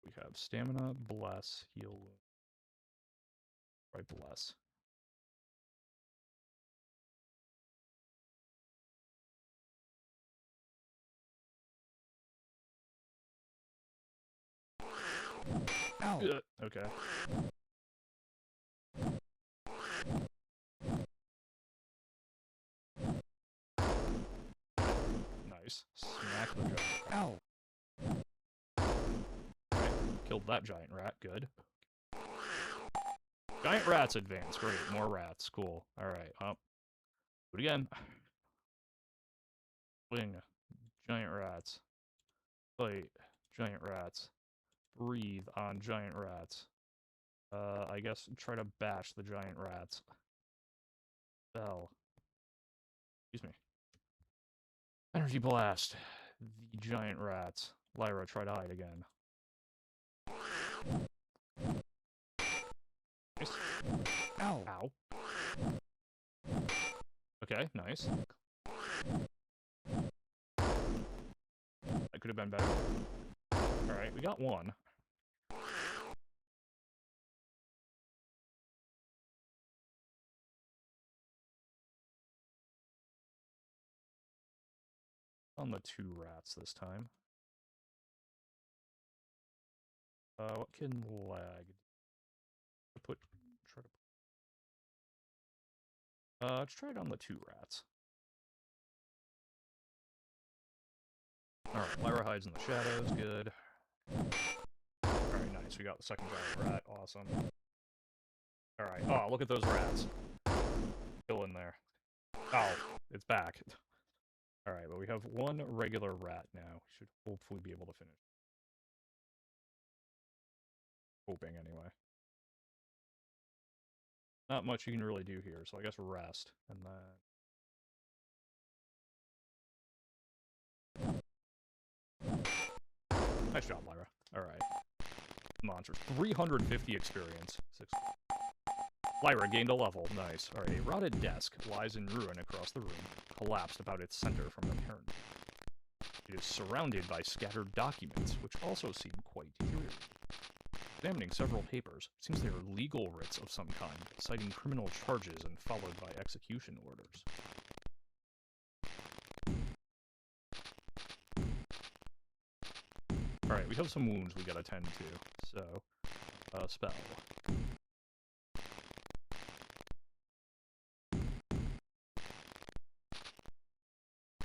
We have stamina, bless, heal. Right, bless. Ow! Okay. Nice. Smack the giant. Ow! Okay. Killed that giant rat. Good. Giant rats advance. Great. More rats. Cool. Alright. Up. Do it again. Swing. Giant rats. Fight. Giant rats. Breathe on giant rats. I guess try to bash the giant rats. Spell. Excuse me. Energy blast. The giant rats. Lyra, try to hide again. Nice. Ow. Ow. Okay, nice. That could have been better. Alright, we got one. On the 2 rats this time. What can lag? Let's try it on the 2 rats. Alright, Lyra hides in the shadows, good. Alright, nice, we got the second giant rat, awesome. Alright, oh, look at those rats. Still in there. Oh, it's back. Alright, but we have 1 regular rat now. We should hopefully be able to finish. Hoping, anyway. Not much you can really do here, so I guess rest, and then... Nice job, Lyra. Alright. Monsters. 350 experience. 6. Lyra gained a level. Nice. Alright, a rotted desk lies in ruin across the room, collapsed about its center from the parent. It is surrounded by scattered documents, which also seem quite deteriorated. Examining several papers, it seems they are legal writs of some kind, citing criminal charges and followed by execution orders. Alright, we have some wounds we gotta tend to, so, spell.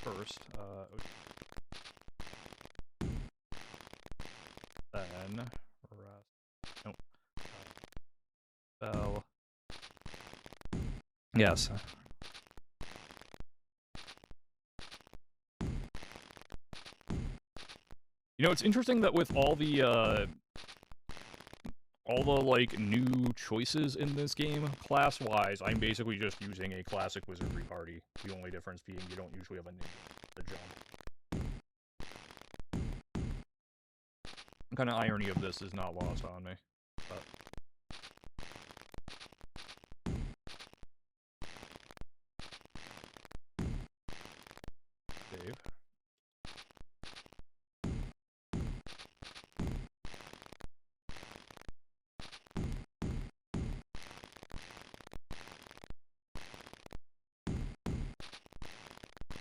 First, then, rest, nope, spell, yes. You know, it's interesting that with all the, like, new choices in this game, class-wise, I'm basically just using a classic wizardry party. The only difference being you don't usually have a ninja to jump. The kind of irony of this is not lost on me. But...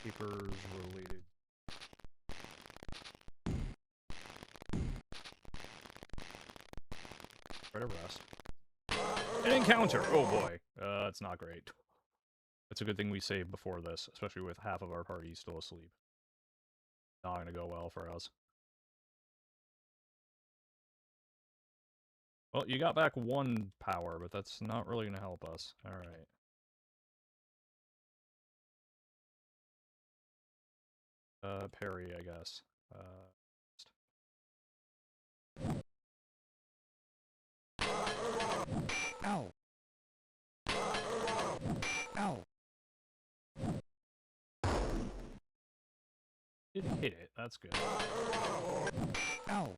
Papers related. Right to rest. An encounter! Oh boy. That's not great. It's a good thing we saved before this, especially with half of our party still asleep. Not gonna go well for us. Well, you got back 1 power, but that's not really gonna help us. Alright. Parry, I guess. Ow! Ow! It hit it, that's good. Ow!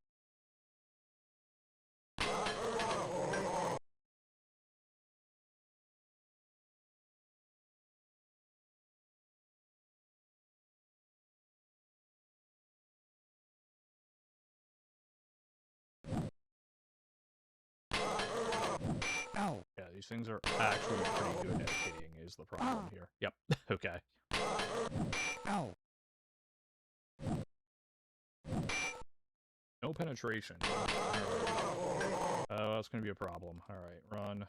Ow! Yeah, these things are actually pretty good at hitting is the problem here. Yep, okay. Ow! No penetration. Alright. That's gonna be a problem. Alright, run.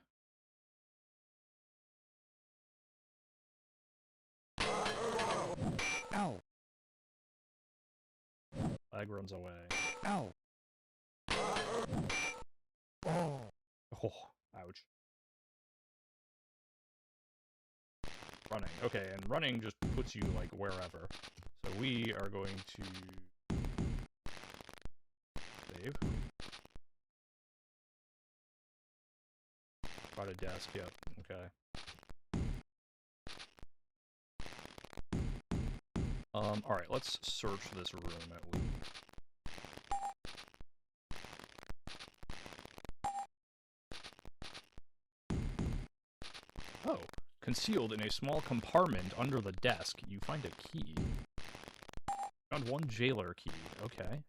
Ow! Leg runs away. Ow! Oh! Oh, ouch. Running. Okay, and running just puts you, like, wherever. So we are going to... save. Try to desk, yep, okay. Alright, let's search this room at least. Oh, concealed in a small compartment under the desk, you find a key. Found 1 jailer key, okay.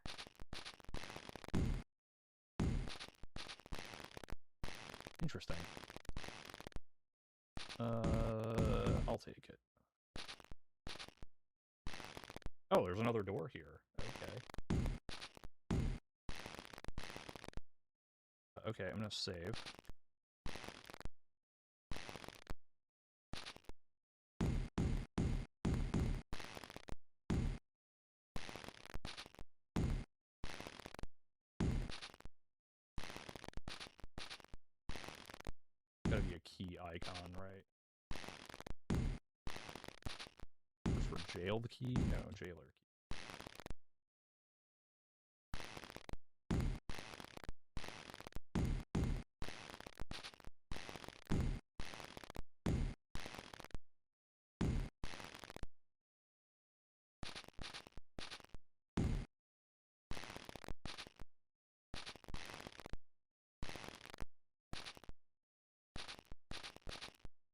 Interesting. I'll take it. Oh, there's another door here. Okay. Okay, I'm gonna save. Gotta be a key icon, right? For jailed key? No, jailer key.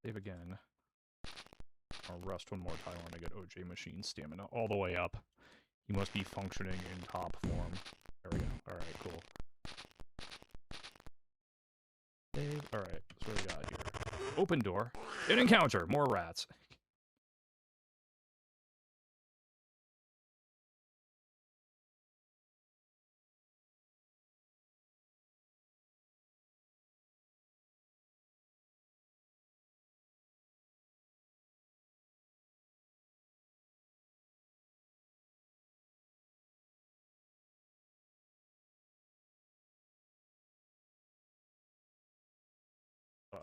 Save again. I'll rest 1 more time when I get OJ machine stamina all the way up. He must be functioning in top form. There we go. Alright, cool. Save. Alright, so what do we got here? Open door. An encounter! More rats.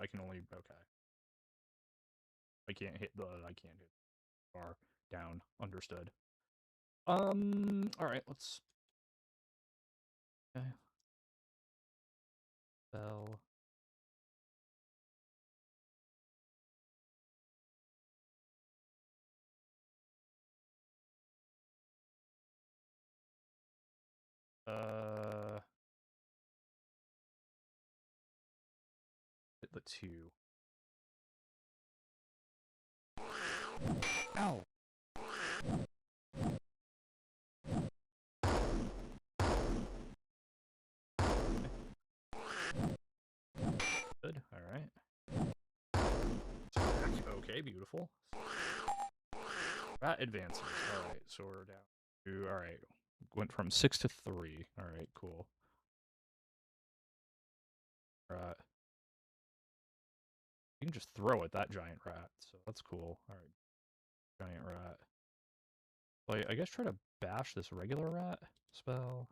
I can only... okay. I can't hit the bar down. Understood. Alright, let's... okay. Bell. Hit the 2. Ow! Good, alright. Okay, beautiful. Rat advances. Alright, so we're down to... Alright, went from 6 to 3. Alright, cool. Rat. You can just throw at that giant rat, so that's cool. Alright, giant rat. Like, I guess try to bash this regular rat spell.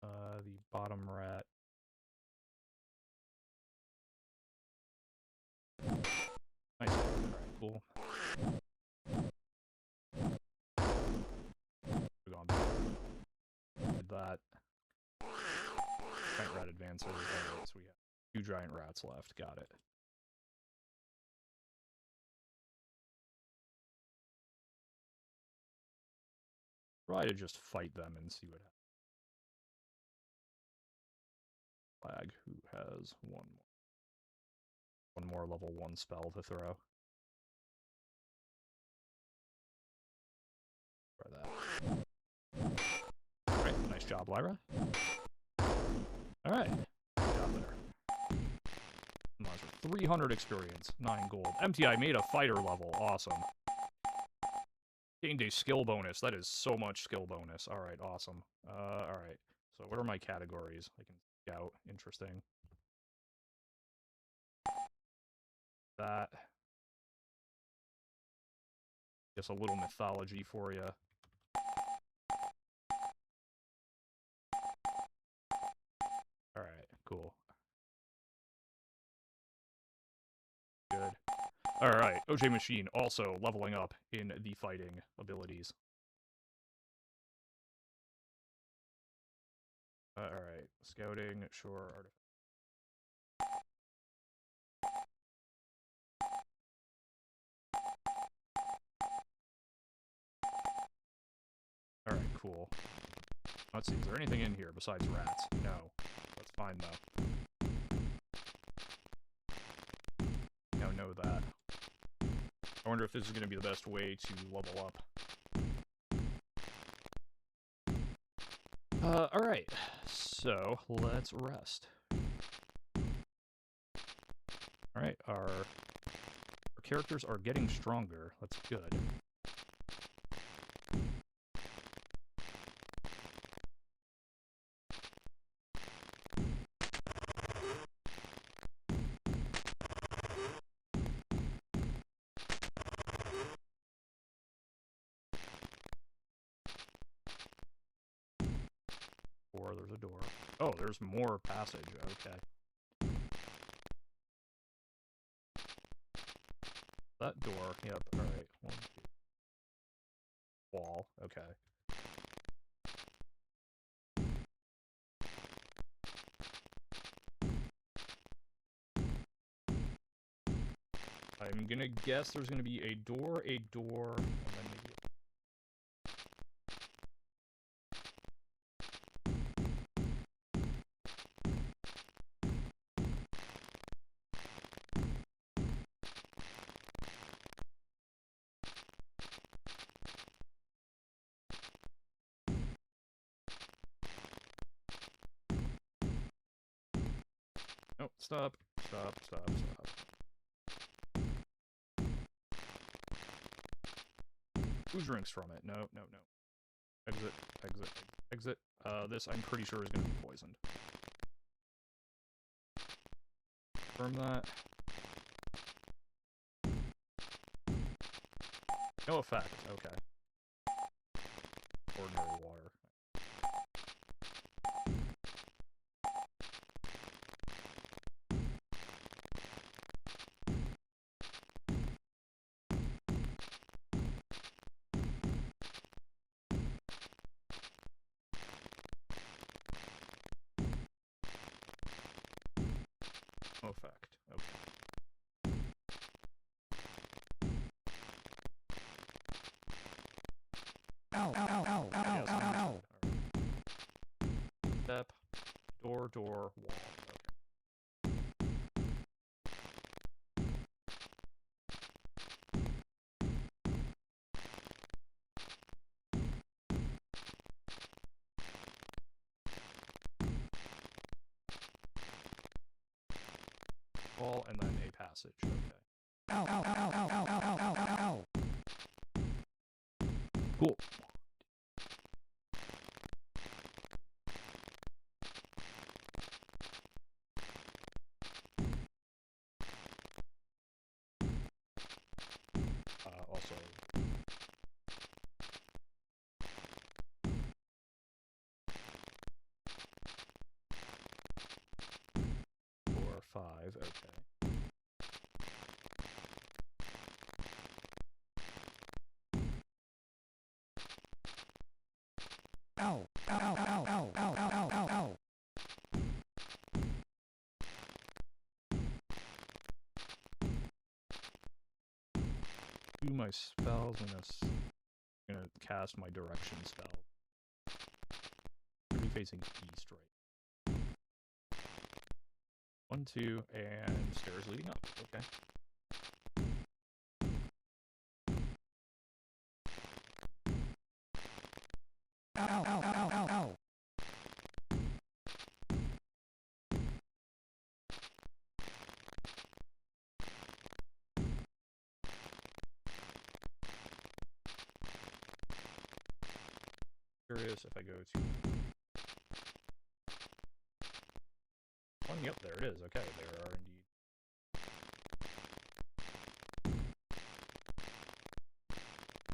The bottom rat. Nice. Alright, cool. We're going back. Did that. Giant rat advances. Alright, so we have 2 giant rats left. Got it. Try to just fight them and see what happens. Flag, who has one more level 1 spell to throw. Try that. Alright, nice job, Lyra. Alright, good job there. 300 experience, 9 gold. Emptyeye made a fighter level, awesome. Gained a skill bonus, that is so much skill bonus. Alright, awesome. Alright, so what are my categories? I can scout, interesting. That. Just a little mythology for you. Alright, cool. Good. Alright, OJ Machine also leveling up in the fighting abilities. Alright, scouting, sure, artifact. Alright, cool. Let's see, is there anything in here besides rats? No. That's fine, though. Now know that. I wonder if this is going to be the best way to level up. Alright. So, let's rest. Alright, our characters are getting stronger. That's good. Or there's a door. Oh, there's more passage. Okay. That door. Yep. Alright. 1, 2. Wall. Okay. I'm gonna guess there's gonna be a door, and then maybe... Oh, stop. Who drinks from it? No. Exit. This I'm pretty sure is gonna be poisoned. Confirm that. No effect, okay. Ordinary water. No effect, okay. Ow. Step, door, wall. Okay. Wall, and then a passage, okay. Ow, ow, ow, ow, ow, ow, ow, ow, ow. Cool. Also, 4, 5, okay. Ow, ow, ow, ow, ow, ow, ow, ow, ow. Do my spells, I'm gonna cast my direction spell. I'm gonna be facing east right. 1, 2, and stairs leading up. Okay. Ow, ow, ow, ow, ow, ow. Curious if I go to 1, yep, there it is. Okay, there are indeed.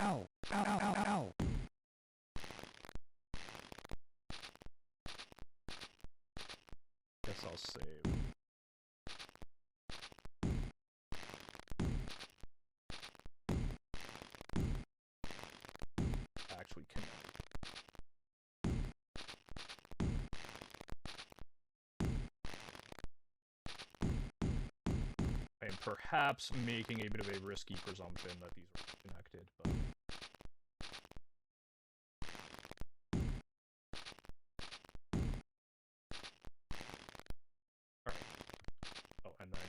Ow, ow, ow, ow, ow. Guess I'll save. Actually connect. I am perhaps making a bit of a risky presumption that these are connected, but... Alright. Oh, and then...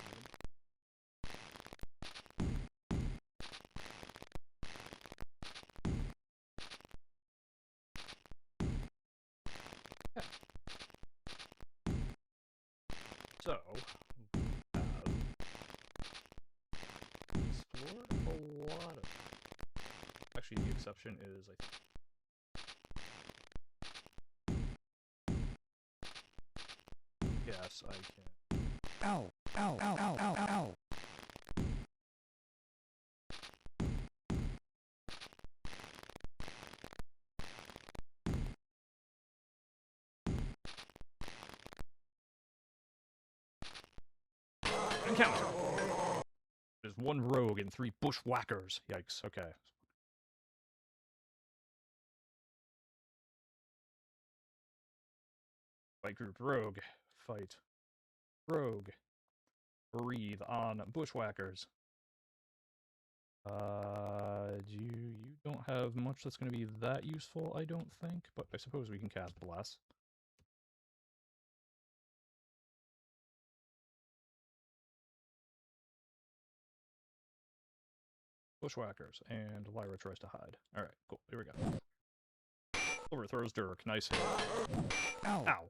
Yeah. So... explored a lot of... Actually, the exception is, I think... Yes, I can. Ow, ow, ow, ow, ow, ow. Encounter! There's 1 rogue and 3 bushwhackers. Yikes, okay. Fight group rogue. Fight. Rogue. Breathe on bushwhackers. You don't have much that's going to be that useful, I don't think, but I suppose we can cast Bless. Bushwhackers, and Lyra tries to hide. Alright, cool, here we go. Overthrows Dirk, nice hit. Ow. Ow!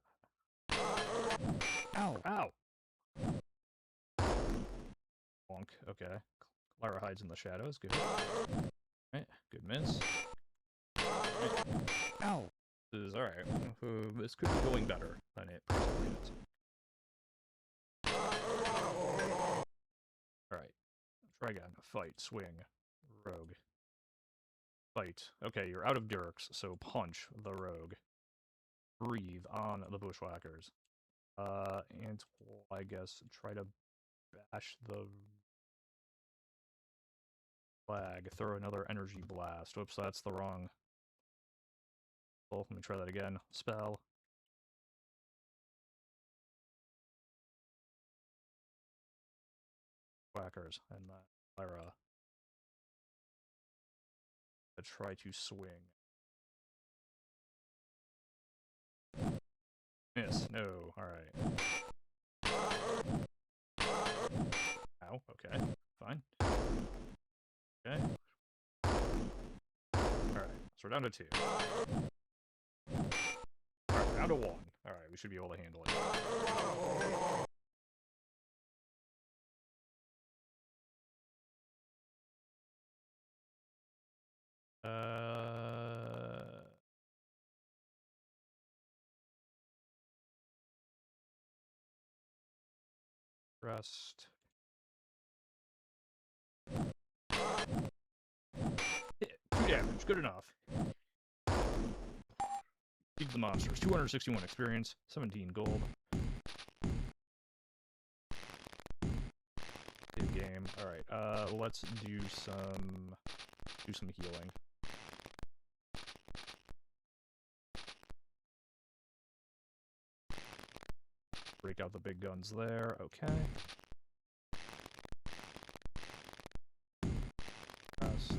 Ow. Ow! Bonk, okay. Lyra hides in the shadows, good. Right, good miss. Right. Ow. This is alright. This could be going better than it presently is. Alright. Try again. Fight, swing, rogue. Fight. Okay, you're out of Dirks, so punch the rogue. Breathe on the bushwhackers. And we'll, I guess, try to bash the flag. Throw another energy blast. Whoops, that's the wrong. Well, let me try that again. Spell. Whackers. And Lyra. Try to swing. Miss. No. Alright. Ow. Okay. Fine. Okay. Alright. So we're down to 2. Alright, down to 1. Alright, we should be able to handle it. Rest. 2 damage, good enough. Feed the monsters. 261 experience, 17 gold. Good game. Alright, let's do some healing. Break out the big guns there, okay. Rest.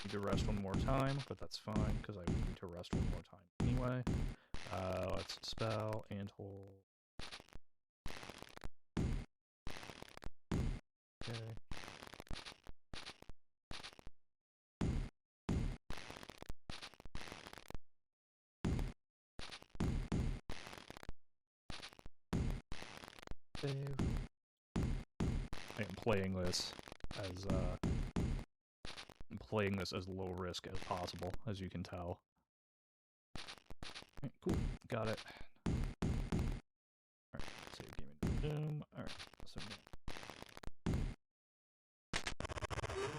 Need to rest one more time, but that's fine, because I need to rest one more time anyway. Let's spell and hold. Okay. Save. I am playing this as low risk as possible, as you can tell. Right, cool, got it. Alright, save game in Doom. Alright, so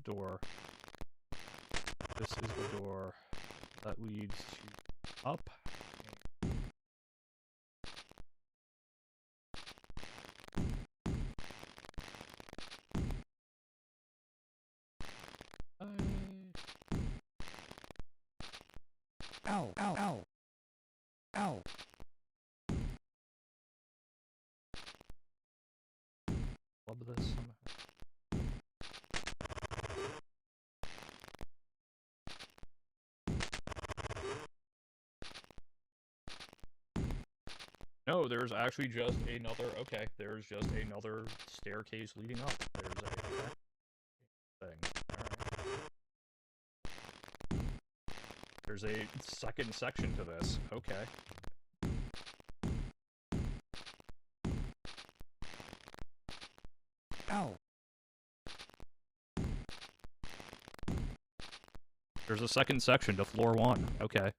door. This is the door that leads to up. Ow, ow, ow. Ow. Love this somehow. No, there's actually just another, okay, there's just another staircase leading up. There's a thing. Alright. There's a second section to this. Okay. Ow. There's a second section to floor 1. Okay.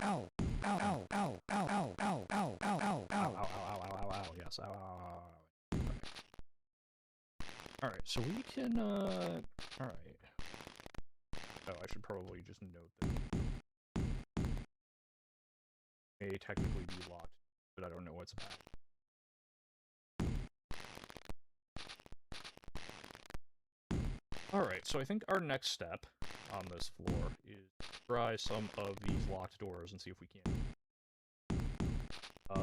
Ow. Ow, ow, ow, ow, ow, ow, ow, ow, ow, ow. Yes, ow. Alright, so we can, alright. Oh, I should probably just note that it may technically be locked, but I don't know what's back. Alright, so I think our next step on this floor is try some of these locked doors and see if we can.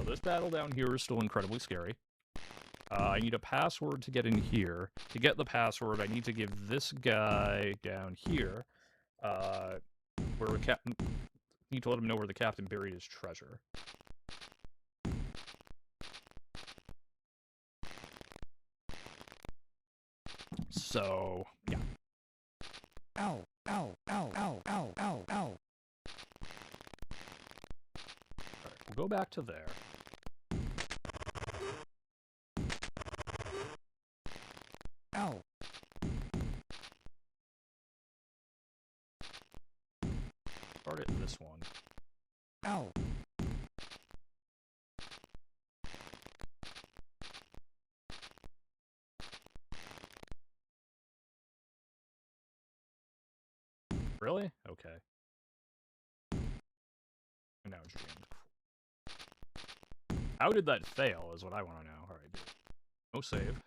This battle down here is still incredibly scary. I need a password to get in here. To get the password, I need to give this guy down here, where need to let him know where the captain buried his treasure. So, yeah. Ow, ow, ow, ow, ow, ow, ow. Alright, we'll go back to there. Ow. Start at this one. Ow. Really? Okay. And now it's jammed. How did that fail is what I want to know. Alright, dude. No save.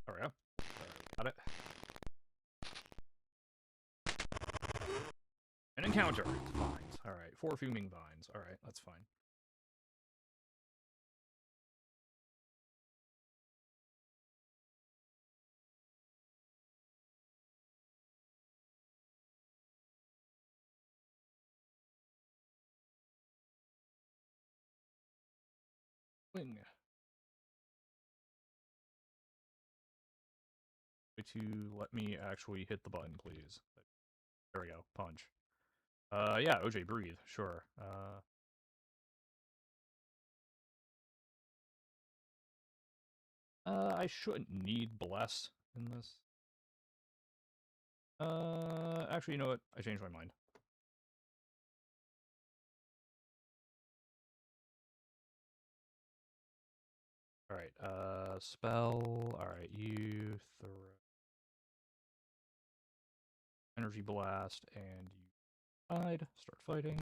There we go. Alright, got it. An encounter. Vines. Alright, 4 fuming vines. Alright, that's fine. Wing. To let me actually hit the button, please. There we go. Punch. Yeah, OJ, breathe. Sure. I shouldn't need bless in this. Actually, you know what? I changed my mind. Alright, spell. Alright, you throw energy blast, and you hide. Start fighting.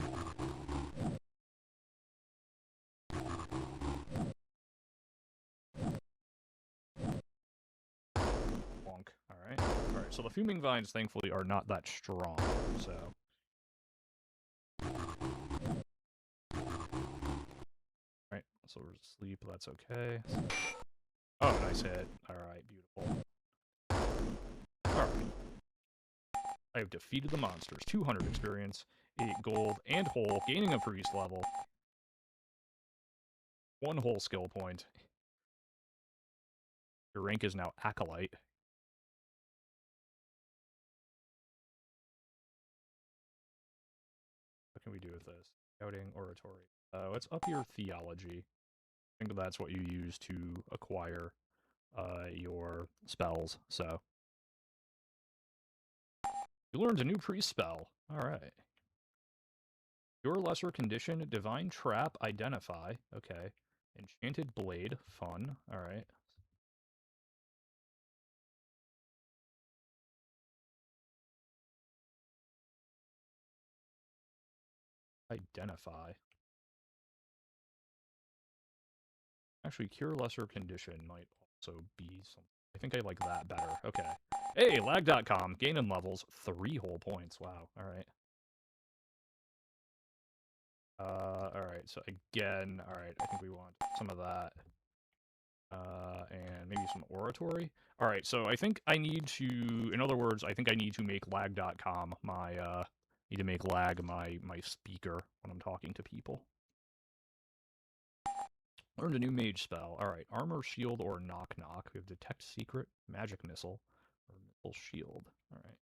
Bonk. Alright. Alright, so the fuming vines, thankfully, are not that strong, so. Alright, so we're asleep, that's okay. Oh, nice hit. Alright, beautiful. Alright. I have defeated the monsters. 200 experience, 8 gold, and whole, gaining a priest level. 1 whole skill point. Your rank is now Acolyte. What can we do with this? Scouting, Oratory. Let's up your Theology. I think that's what you use to acquire your spells, so. You learned a new priest spell. Alright. Your lesser condition, Divine Trap, Identify. Okay. Enchanted Blade, fun. Alright. Identify. Actually, Cure Lesser Condition might also be something. I think I like that better. Okay. Hey, lag.com. Gaining levels. 3 whole points. Wow. Alright. Alright. So again, alright. I think we want some of that. And maybe some Oratory. Alright, so I think I need to, in other words, I think I need to make lag.com my, need to make lag my speaker when I'm talking to people. Learned a new mage spell. Alright, Armor, Shield, or Knock Knock. We have Detect Secret, Magic Missile, or Missile Shield. Alright.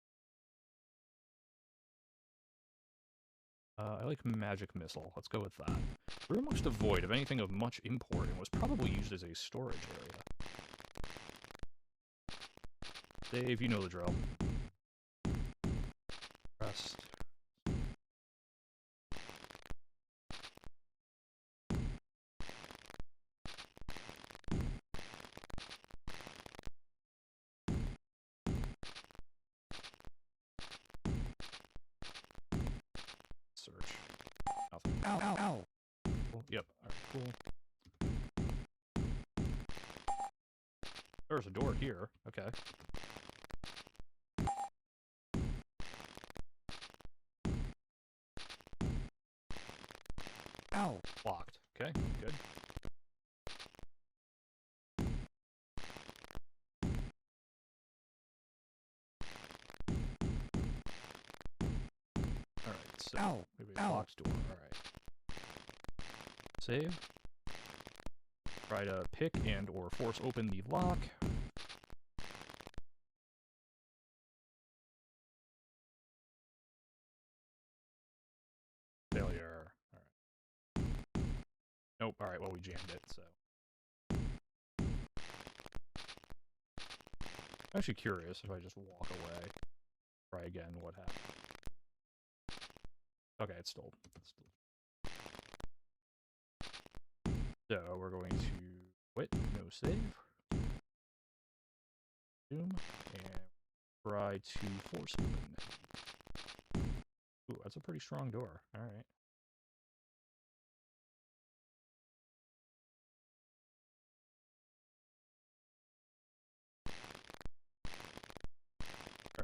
I like Magic Missile. Let's go with that. We're amongst a void of anything of much import and was probably used as a storage area. Dave, you know the drill. Rest. Search. Nothing. Ow, ow, ow. Cool. Yep. Alright, cool. There's a door here. Okay. Ow. Locked. Okay, good. Alright, so Ow. maybe a locked door. Alright. Save. Try to pick and or force open the lock. Failure. Alright. Nope, alright, well we jammed it, so. I'm actually curious if I just walk away. Try again, what happened. Okay, it's still. So we're going to quit, no save. Zoom, and try to force open. Ooh, that's a pretty strong door. Alright.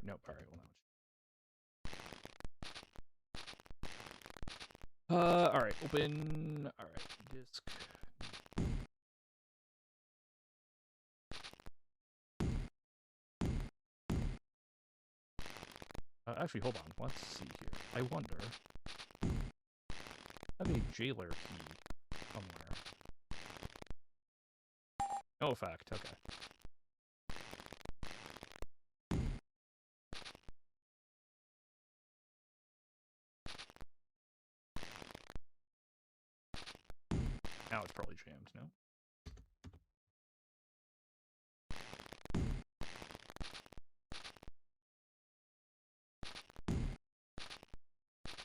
Nope, alright, well now. Alright, open. Alright, disk. Actually, hold on. Let's see here. I wonder. I have a jailer key somewhere. No effect, okay. Now it's probably jammed, no?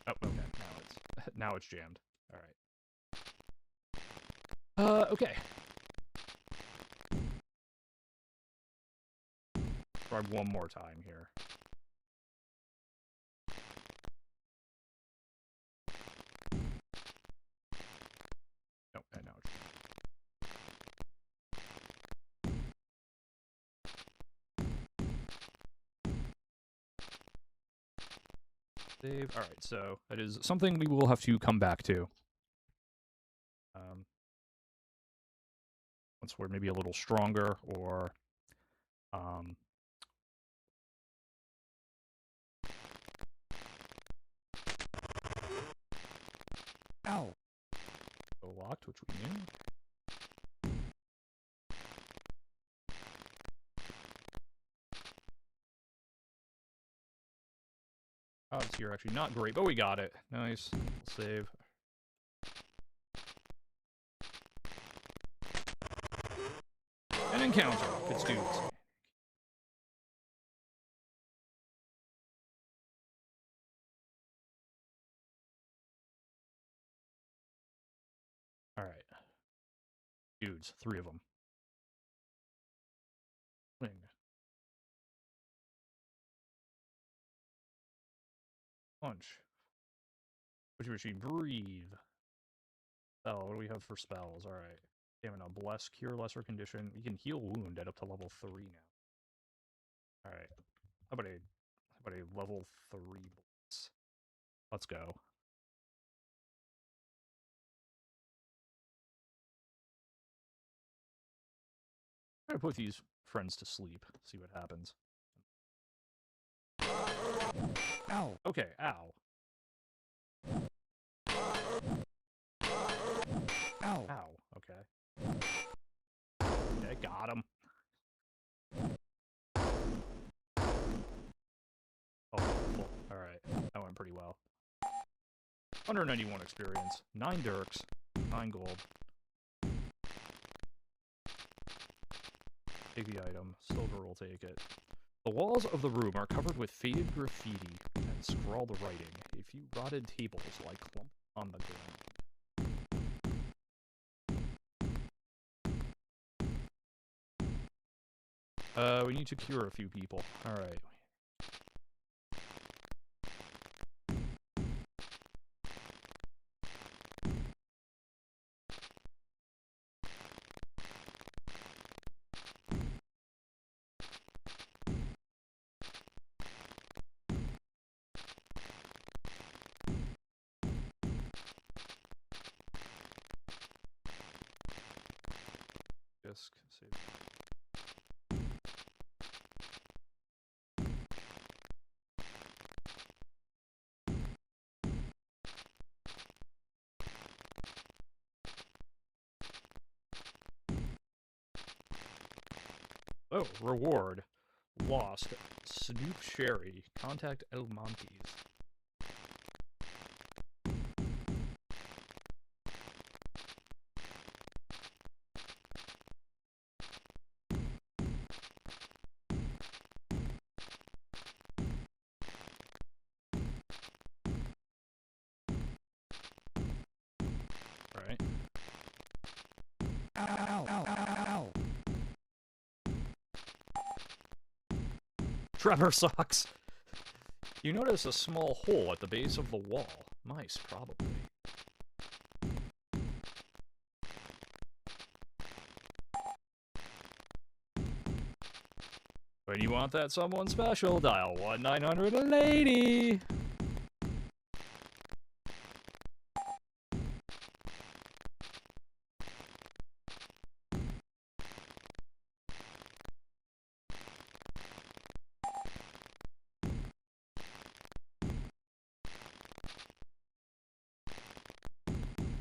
Oh, okay, now it's jammed. Alright. Okay. Try one more time here. Nope, and now it's save. Alright, so that is something we will have to come back to. Once we're maybe a little stronger, or Ow. locked, which we knew. Odds here actually not great, but we got it. Nice. We'll save. An encounter. Good students. Alright. Dudes, 3 of them. Swing. Punch. Which machine? Breathe. Spell. What do we have for spells? Alright. Stamina. Bless. Cure lesser condition. We can heal wound at up to level 3 now. Alright. How about a level 3 blitz? Let's go. I'm gonna put these friends to sleep. See what happens. Ow. Okay, ow. Ow. Ow. Okay. Okay, got him. Oh, cool. Alright. That went pretty well. 191 experience. 9 dirks. 9 gold. Take the item. Silver will take it. The walls of the room are covered with faded graffiti and scrawled writing. A few rotted tables lie clumped on the ground. We need to cure a few people. Alright. Disk. Save. Oh, reward. Lost. Snoop Sherry. Contact El Montes. Alright. Ow. Ow. Ow. Ow. Trevor sucks. You notice a small hole at the base of the wall. Mice, probably. When you want that someone special, dial 1-900-lady.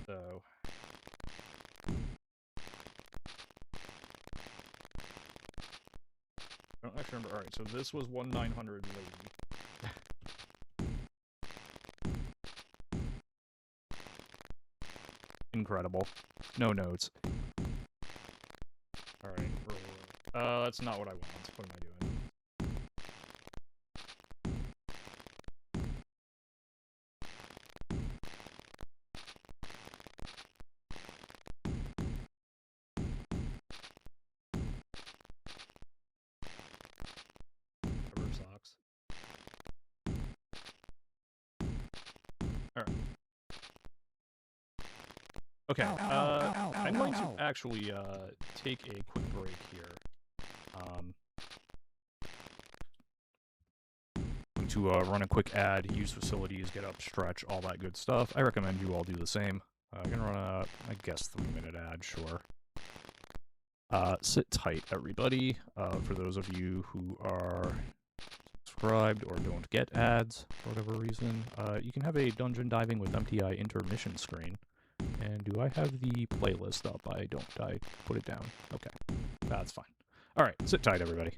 So actually remember. Alright, so this was 1/900 lady. Incredible. No notes. Alright, that's not what I want. What am I doing? Rubber socks. Alright. Okay, I'm going to actually, take a quick break here. To run a quick ad, use facilities, get up, stretch, all that good stuff. I recommend you all do the same. I'm gonna run a, I guess, 3-minute ad, sure. Sit tight, everybody. For those of you who are subscribed or don't get ads for whatever reason, you can have a Dungeon Diving with Emptyeye intermission screen. And do I have the playlist up? I don't. I put it down. Okay, that's fine. All right, sit tight, everybody.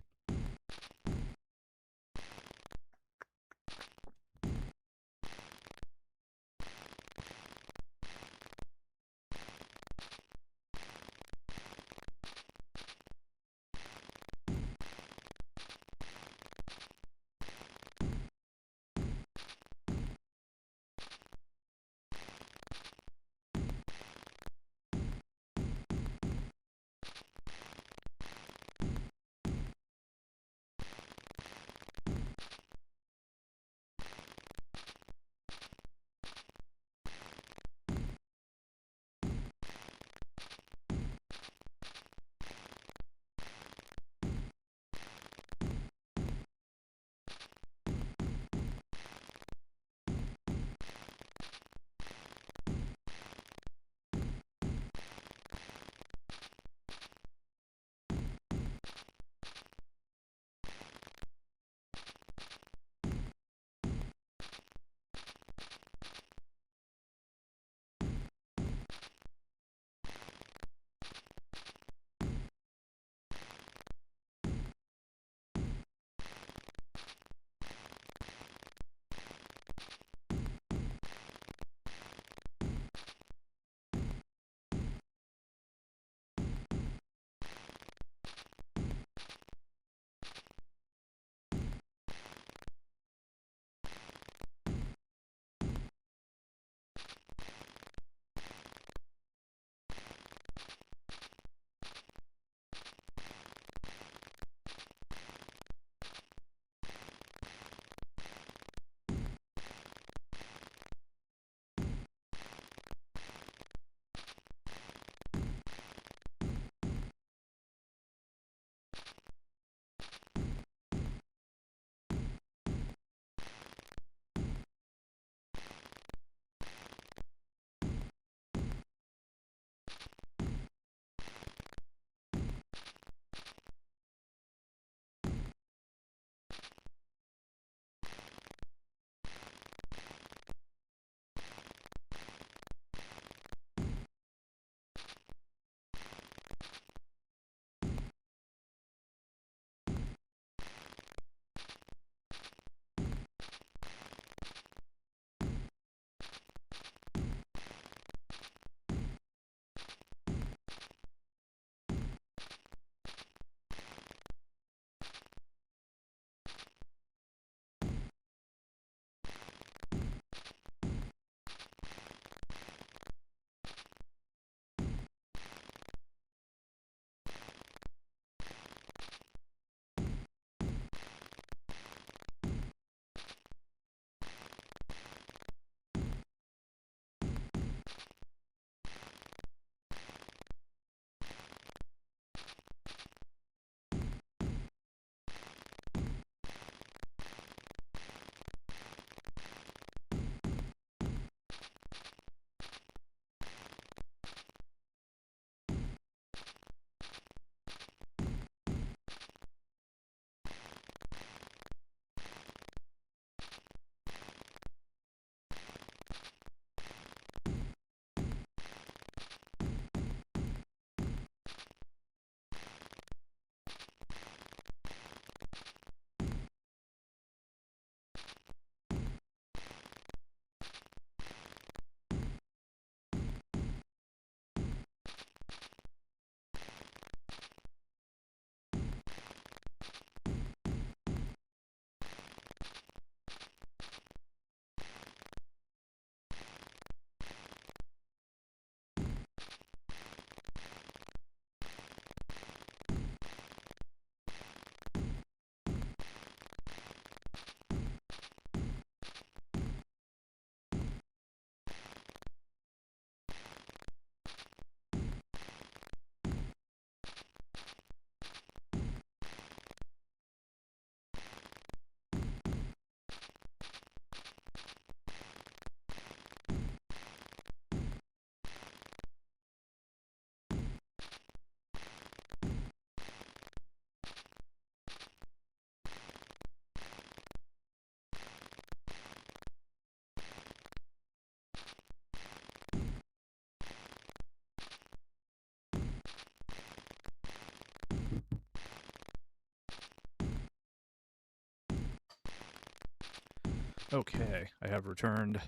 Okay, I have returned.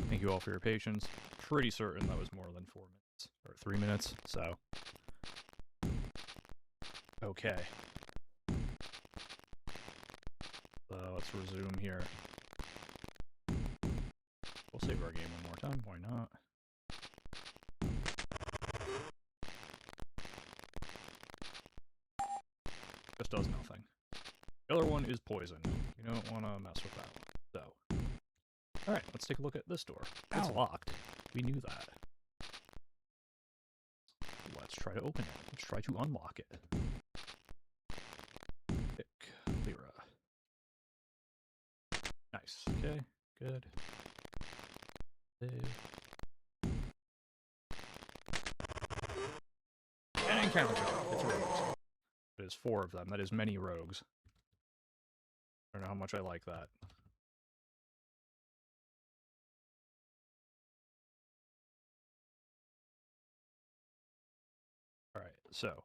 Thank you all for your patience. Pretty certain that was more than 4 minutes, or 3 minutes, so. Okay. Let's resume here. We'll save our game one more time, why not? Just does nothing. The other one is poison. You don't want to mess with that one. So. Alright, let's take a look at this door. It's locked. We knew that. Let's try to open it. Let's try to unlock it. Pick Lyra. Nice. Okay, good. Save. And encounter. It's rogues. It is 4 of them. That is many rogues. I don't know how much I like that. Alright, so.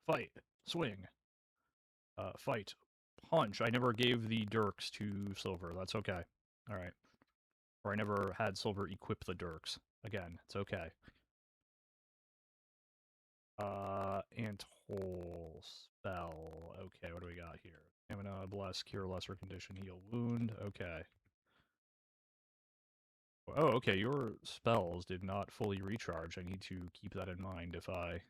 Fight. Swing. Fight. Punch. I never gave the dirks to Silver. That's okay. Alright. Or I never had Silver equip the dirks. Again, it's okay. Ant-hole spell. Okay, what do we got here? Stamina, bless, cure, lesser condition, heal, wound. Okay. Oh, okay, your spells did not fully recharge. I need to keep that in mind if I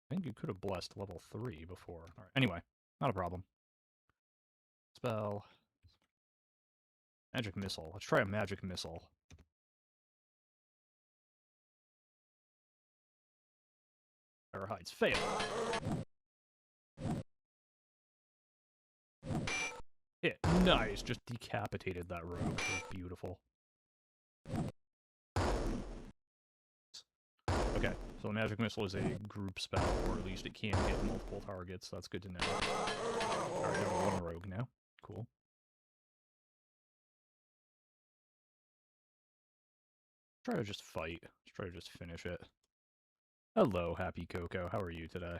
think you could have blessed level 3 before. Alright, anyway, not a problem. Spell. Magic missile. Let's try a magic missile. Fire hides. Fail. Hit. Nice. Just decapitated that rogue. It was beautiful. Okay, so the magic missile is a group spell, or at least it can hit multiple targets. That's good to know. Alright, I have one rogue now. Cool. Try to just fight. Let's try to just finish it. Hello, Happy Coco. How are you today?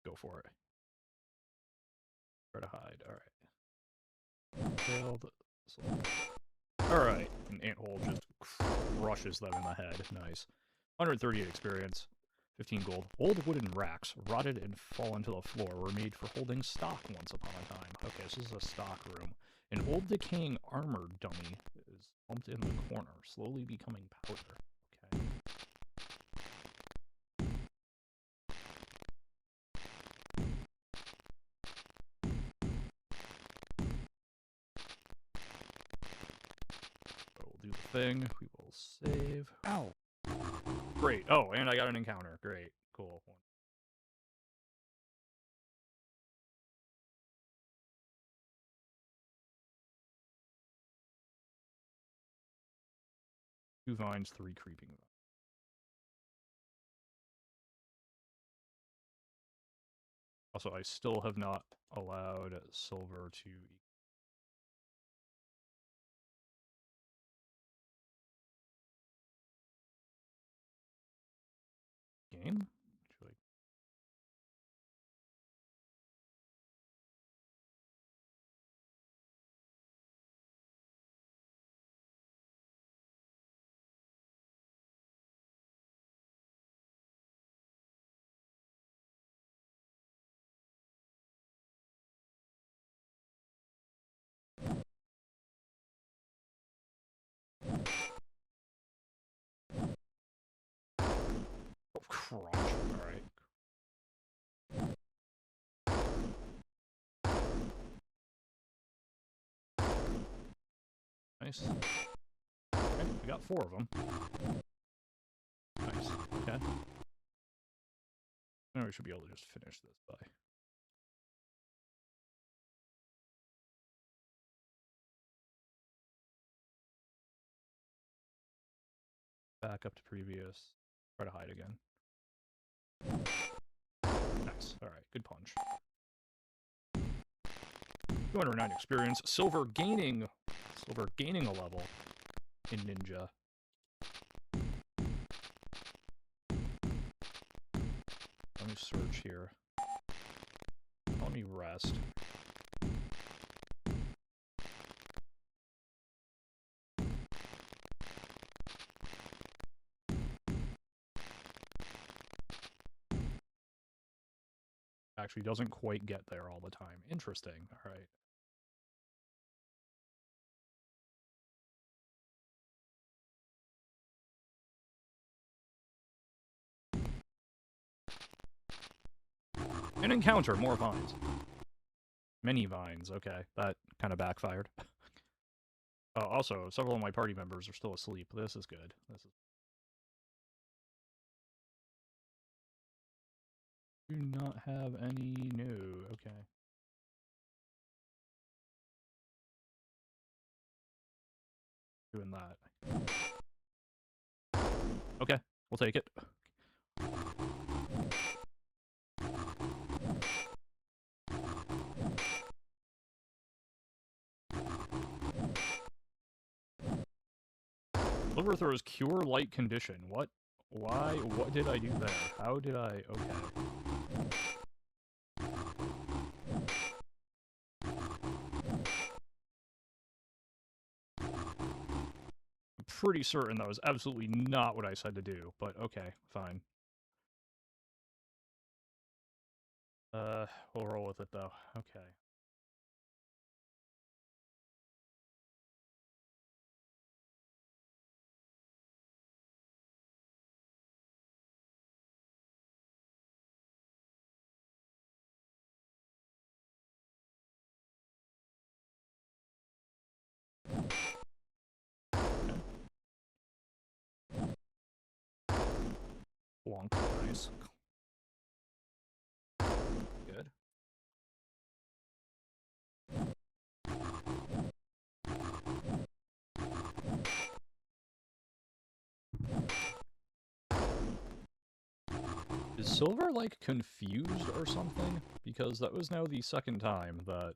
Go for it. Try to hide. Alright. Failed. Alright. An ant-hole just crushes them in the head. Nice. 138 experience. 15 gold. Old wooden racks, rotted and fallen to the floor, were made for holding stock once upon a time. Okay, this is a stock room. An old decaying armor dummy is lumped in the corner, slowly becoming powder. Okay. So we'll do the thing. We will save. Ow. Great. Oh, and I got an encounter. Great. Cool. Two vines, 3 creeping vines. Also, I still have not allowed Silver to... game? Actually. Oh, crunch. Alright. Nice. Okay, we got 4 of them. Nice. Okay. Now we should be able to just finish this by... back up to previous. Try to hide again. Nice. Alright, good punch. 209 experience. Silver gaining a level in Ninja. me search here. Let me rest. Actually doesn't quite get there all the time. Interesting. All right. An encounter, more vines. Many vines, okay. That kind of backfired. Also, several of my party members are still asleep. This is good. This is... Do not have any... No, okay. Doing that. Okay, we'll take it. Silver throws cure light condition. What? Why? What did I do there? How did I... Okay. I'm pretty certain that was absolutely not what I said to do, but okay, fine. We'll roll with it though. Okay. Wonk, nice. Good. Is Silver, like, confused or something? Because that was now the second time that...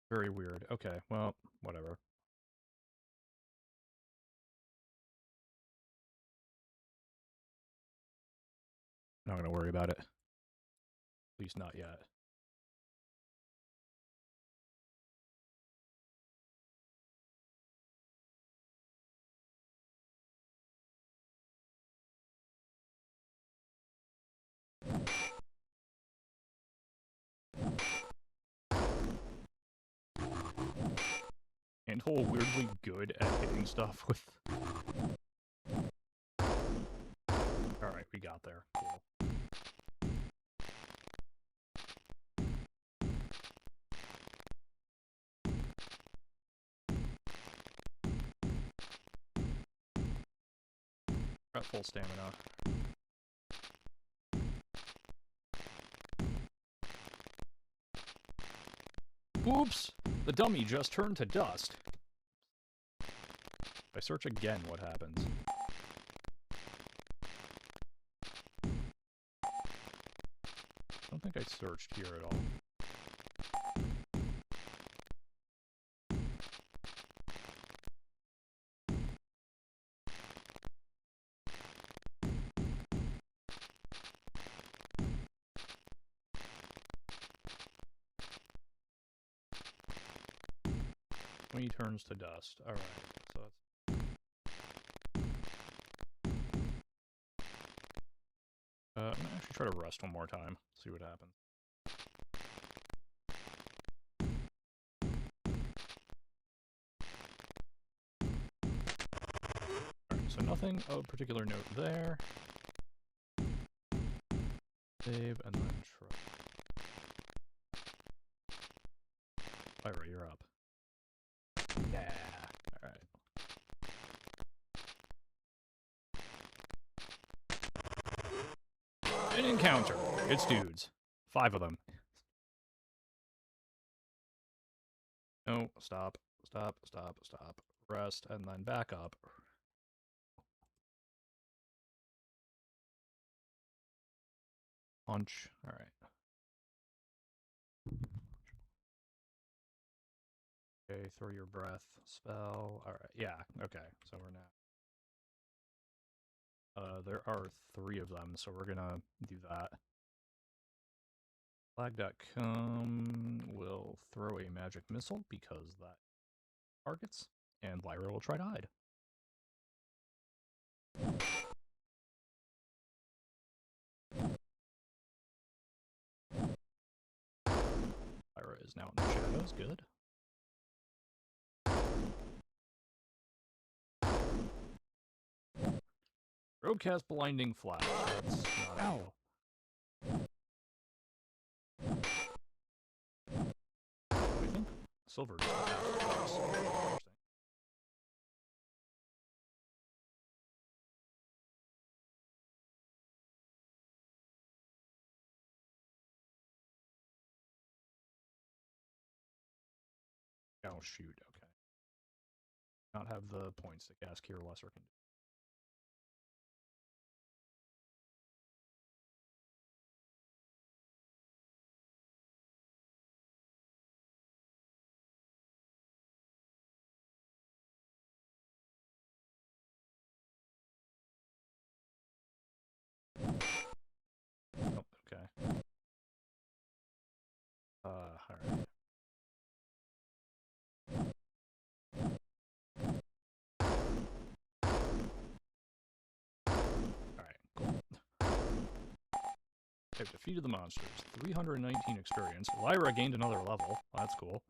Very weird. Okay, well, whatever. Not gonna worry about it. At least not yet. Handful weirdly good at hitting stuff with... Alright, we got there. Cool. We're at full stamina. Oops! The dummy just turned to dust. If I search again, what happens? I don't think I searched here at all. When he turns to dust. Alright, so that's... I'm gonna actually try to rest one more time, see what happens. Alright, so nothing of particular note there. Save, and then try. Pyra, you're up. Yeah, alright. An encounter. It's dudes. 5 of them. No, stop, stop, stop, stop. Rest, and then back up. Punch. Alright. Okay, throw your breath spell. Alright, yeah, okay, so we're now. There are 3 of them, so we're gonna do that. Flag.com will throw a magic missile because that targets, and Lyra will try to hide. Lyra is now in the shadows, good. Broadcast blinding flash. That's not ideal. I think silver does that twice. Interesting. Oh shoot, okay. Not have the points that cast Cure Lesser can do. Oh, okay. Alright. Alright, cool. They've defeated the monsters. 319 experience. Lyra gained another level. That's cool.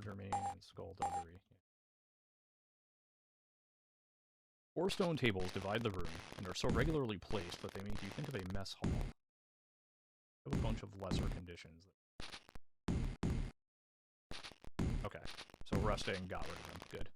Germain and Skullduggery. 4 stone tables divide the room, and are so regularly placed that they make you think of a mess hall. They have a bunch of lesser conditions. Okay, so resting got rid of them. Good.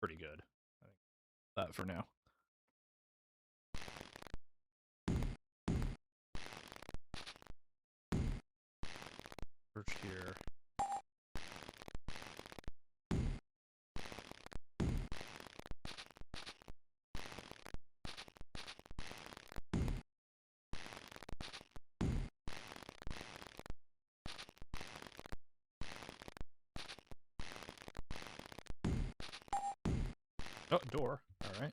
Pretty good. I think that for now. Search here. Oh, door. Alright.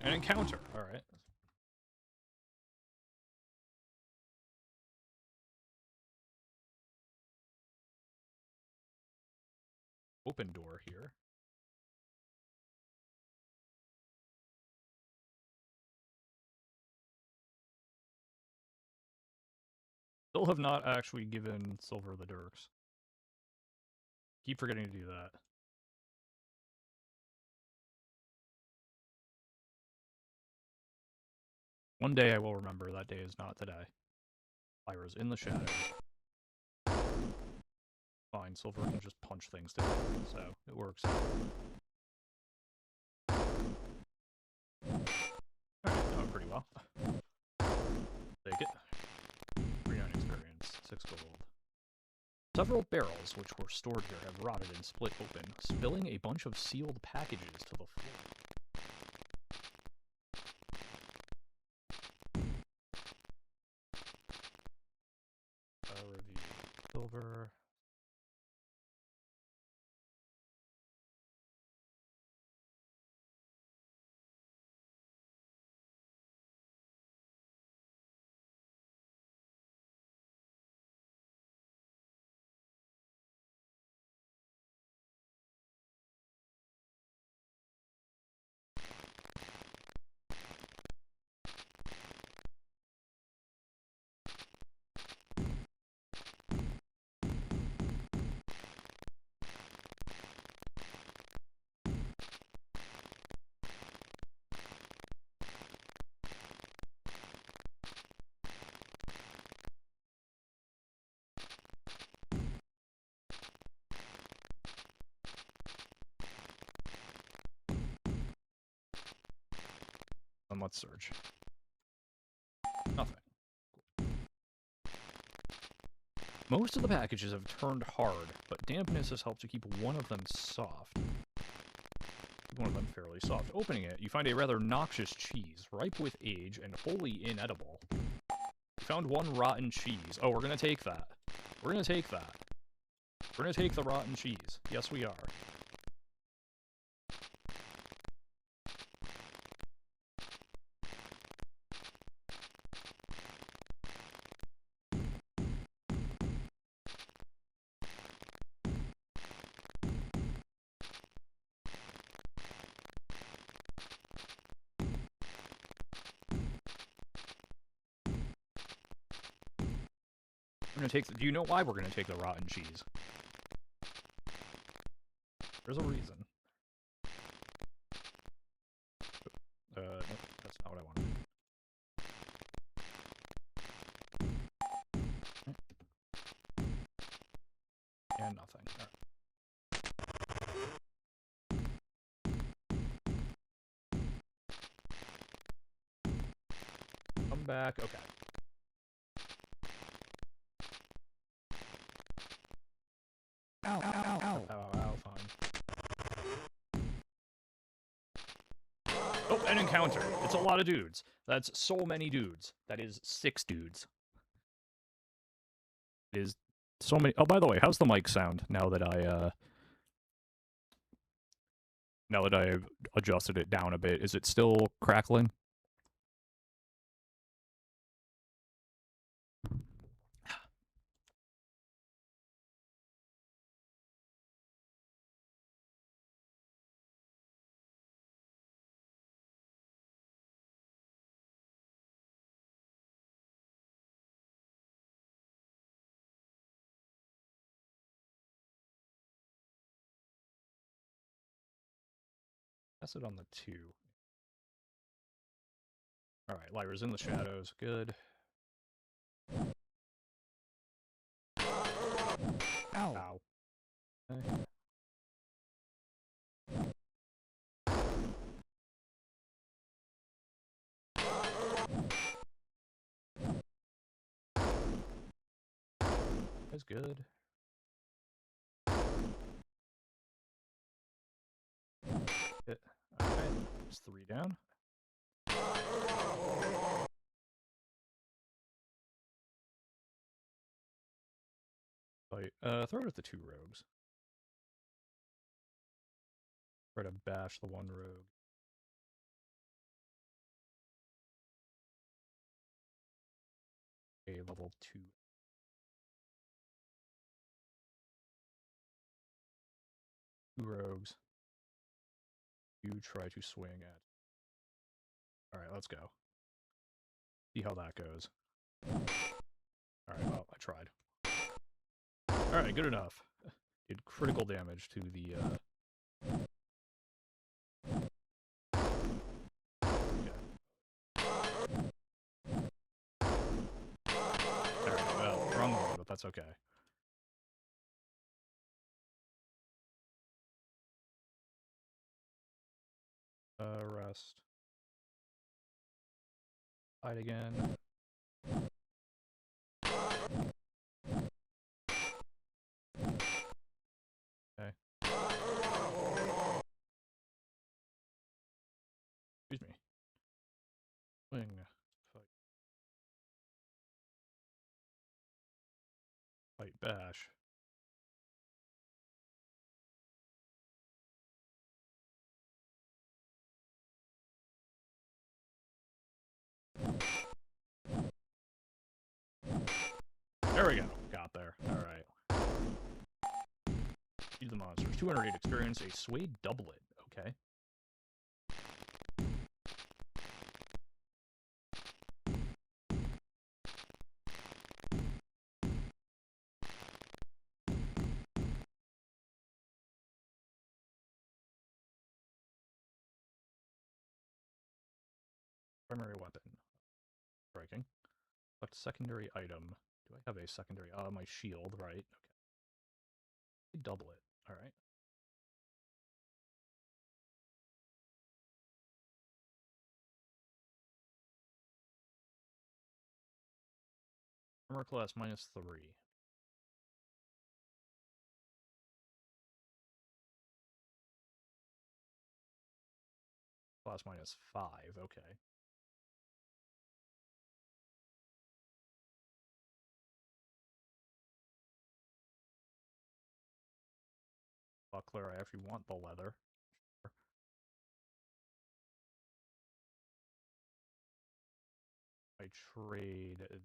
An encounter. Alright. Open door here. Still have not actually given Silver the Dirks. Keep forgetting to do that. One day I will remember. That day is not today. Lyra's in the shadows. Fine, Silver can just punch things to death, so it works. Alright, doing pretty well. Take it. 39 experience, 6 gold. Several barrels which were stored here have rotted and split open, spilling a bunch of sealed packages to the floor. Review. Silver. And let's search. Nothing. Most of the packages have turned hard, but dampness has helped to keep one of them soft. One of them fairly soft. Opening it, you find a rather noxious cheese, ripe with age and wholly inedible. You found one rotten cheese. Oh, we're gonna take that. We're gonna take that. We're gonna take the rotten cheese. Yes, we are. We're gonna take the, do you know why we're gonna take the rotten cheese? There's a reason. Nope, that's not what I wanted. And nothing. Alright. Come back. Okay. Ow, ow, ow, ow. Ow, fine. Oh, an encounter. It's a lot of dudes. That's so many dudes. That is 6 dudes. It is so many. Oh, by the way, how's the mic sound now that I've adjusted it down a bit? Is it still crackling? Pass it on the 2. Alright, Lyra's in the shadows. Good. Ow. Ow. Okay. That's good. Alright, it's 3 down. Throw it at the 2 rogues. Try to bash the 1 rogue. A level 2. 2 rogues. You try to swing at. Alright, let's go. See how that goes. Alright, well, I tried. Alright, good enough. Did critical damage to the, Okay. Alright, well, wrong one, but that's okay. Rest. Fight again. Okay. Excuse me. Swing. Fight. Fight bash. There we go. Got there. Alright. Use the monsters. 208 experience, a suede doublet. Okay. Primary weapon. Striking. Select secondary item. Do I have a secondary? My shield, right? Okay. Double it. Alright. Armor class -3. Class -5, okay. Buckler, I actually want the leather. I trade the...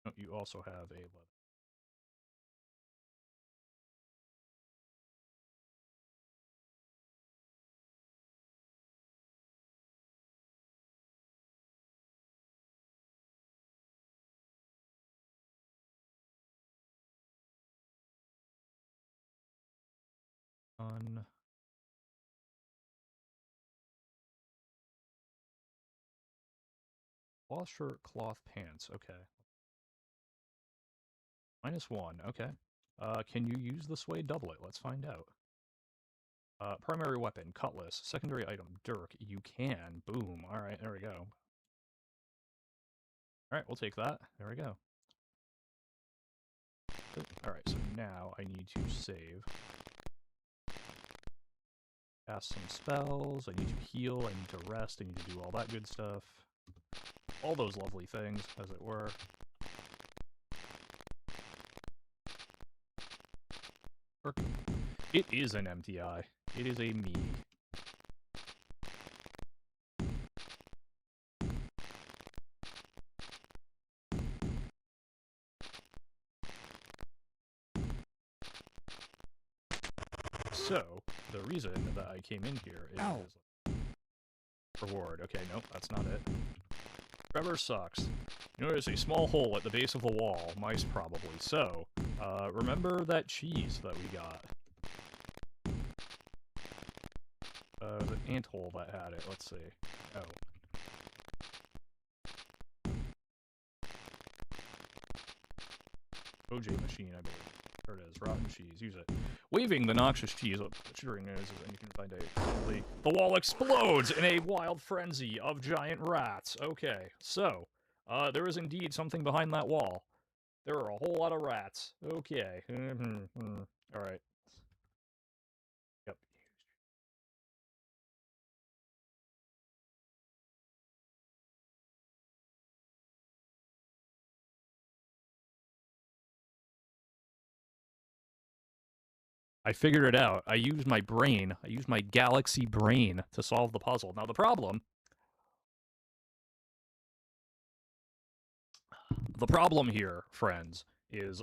No, you also have a leather. Cloth shirt, cloth pants, okay. -1, okay. Can you use the suede doublet? Let's find out. Primary weapon, cutlass. Secondary item, dirk. You can. Boom. Alright, there we go. Alright, we'll take that. There we go. Alright, so now I need to save. Cast some spells. I need to heal. I need to rest. I need to do all that good stuff. All those lovely things, as it were. It is an Emptyeye. It is a me. So, the reason that I came in here is... Reward. Okay, nope, that's not it. Trevor sucks. You notice a small hole at the base of the wall. Mice, probably. So, remember that cheese that we got? There's an ant hole that had it. Let's see. Oh. OJ machine, I believe. There it is. Rotten cheese. Use it. Waving the noxious cheese up the shivering noses, and you can find the wall explodes in a wild frenzy of giant rats. Okay, so, there is indeed something behind that wall. There are a whole lot of rats. Okay. Alright. Yep. I figured it out. I used my brain. I used my galaxy brain to solve the puzzle. Now, the problem here, friends, is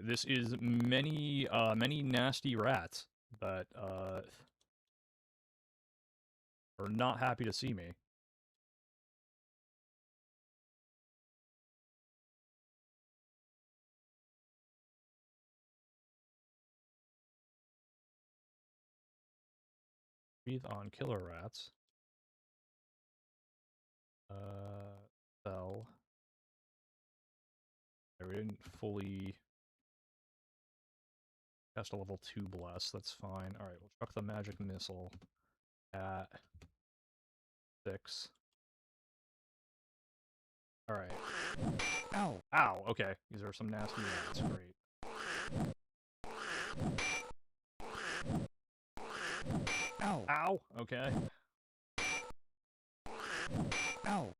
this is many nasty rats that are not happy to see me. Breathe on killer rats. Spell. We didn't fully cast a level 2 bless. That's fine. Alright, we'll chuck the magic missile at 6. Alright. Ow. Ow, okay. These are some nasty rats. Great. Ow. Ow, okay. Ow.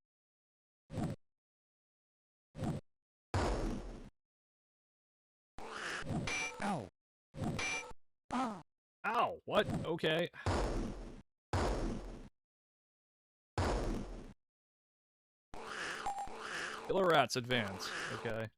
Ow. Ah. Ow, what? Okay. Killer rats advance. Okay.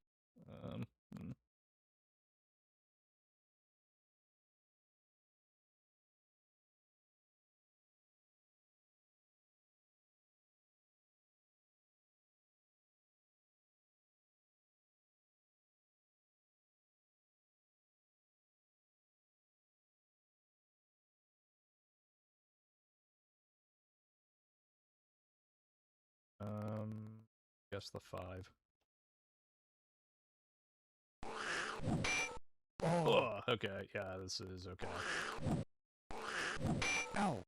guess the 5. Oh. Ugh, okay, yeah, this is okay. Ow.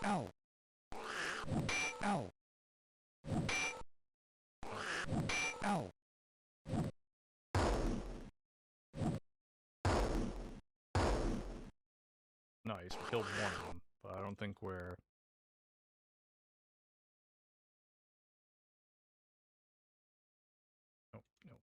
Ow. Ow. Ow. Nice, we killed one of them, but I don't think we're... Nope, nope.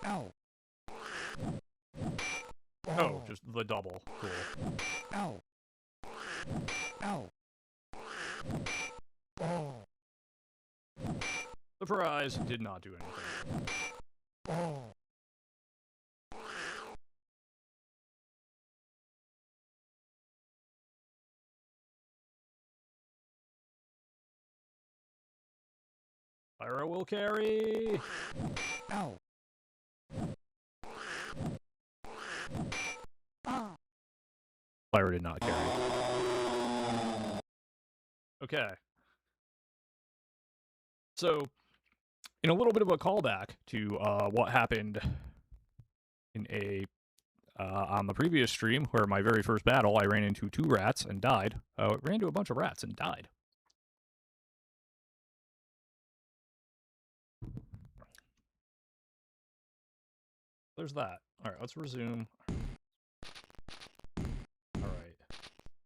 Ow. Oh, just the double. Cool. Ow. Ow. Oh. Surprise! Did not do anything. Oh. Pyro will carry! Ow. Ah. Pyro did not carry. Okay. So, in a little bit of a callback to what happened in on the previous stream, where my very first battle, I ran into 2 rats and died. Ran into a bunch of rats and died. There's that. Alright, let's resume. Alright.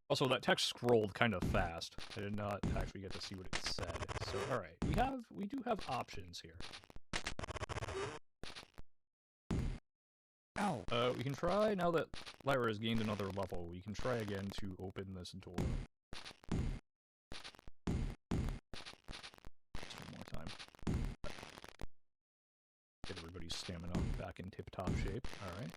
Also, that text scrolled kind of fast. I did not actually get to see what it said. So, alright, we do have options here. Ow. We can try, now that Lyra has gained another level, we can try again to open this door. Just one more time. Get everybody's stamina back in tip-top shape. Alright.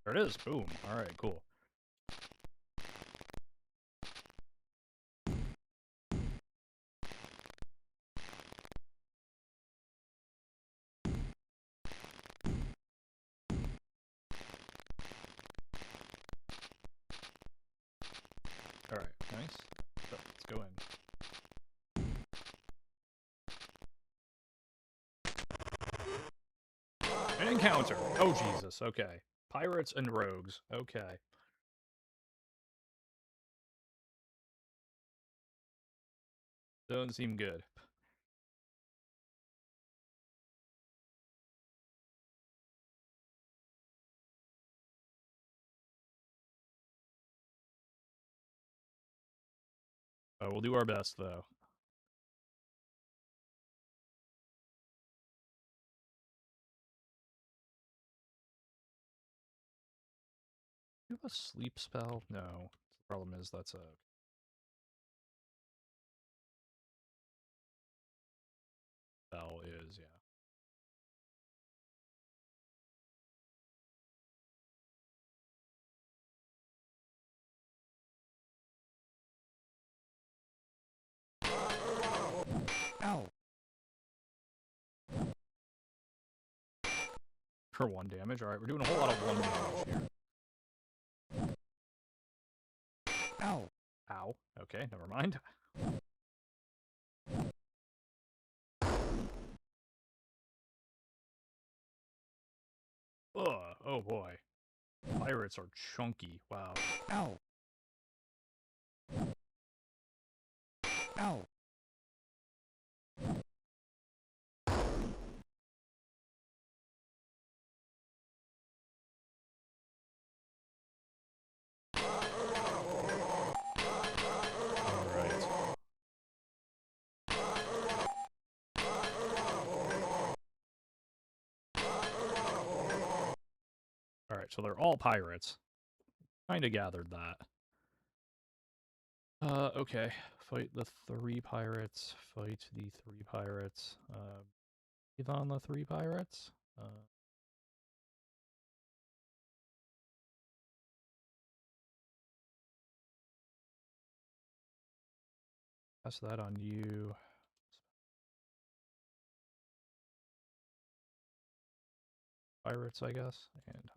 There it is. Boom. Alright, cool. Alright, nice. So, let's go in. An encounter. Oh, Jesus. Okay. Pirates and rogues. Okay. Doesn't seem good. We'll do our best, though. Do you have a sleep spell? No. The problem is that's a... spell is, yeah. Ow. For 1 damage. Alright, we're doing a whole lot of 1 damage here. Ow. Ow. Okay, never mind. Ugh, oh boy. Pirates are chunky. Wow. Ow. Ow. Alright. Alright, so they're all pirates. Kinda gathered that. Okay. Fight the 3 pirates. Fight the 3 pirates. Breathe on the 3 pirates. Pass that on you. Pirates, I guess, and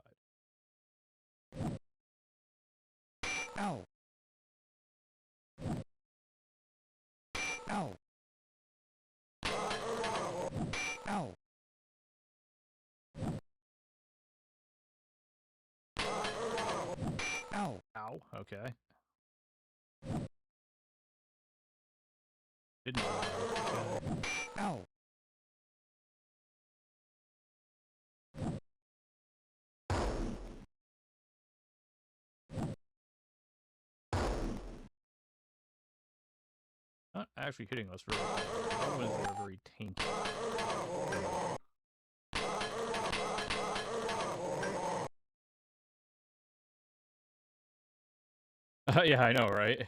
hide. Ow. Ow. Ow. Ow. Ow, okay. Didn't know. Okay. Ow. Not actually hitting us very well. The problem is they're very tainted. Yeah, I know, right?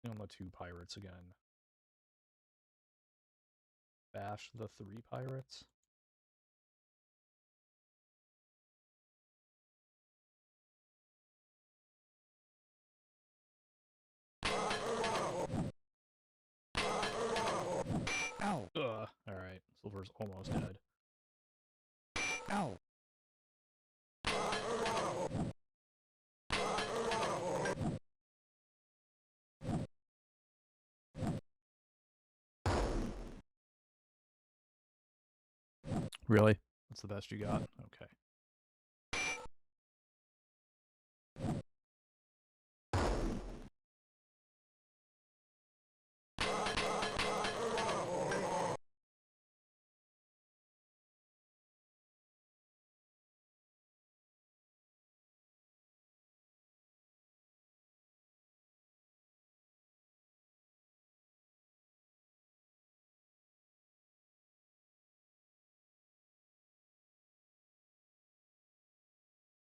On the 2 pirates again. Bash the 3 pirates. Ow. Alright, Silver's almost dead. Ow. Really? That's the best you got? Okay.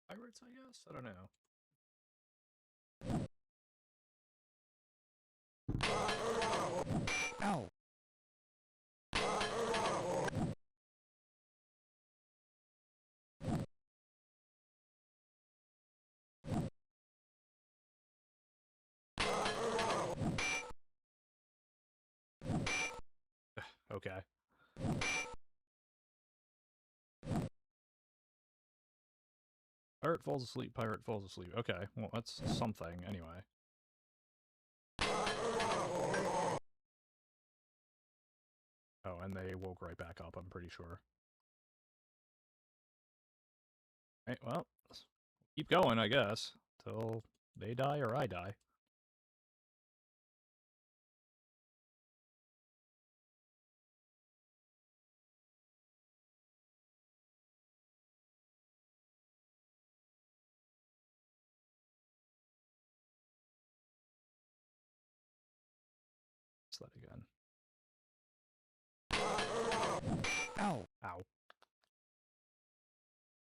Pirates, I guess? I don't know. Ow. Okay. Pirate falls asleep, pirate falls asleep. Okay, well, that's something, anyway. Oh, and they woke right back up, I'm pretty sure. Right, well, keep going, I guess, till they die or I die. That again. Ow. Ow.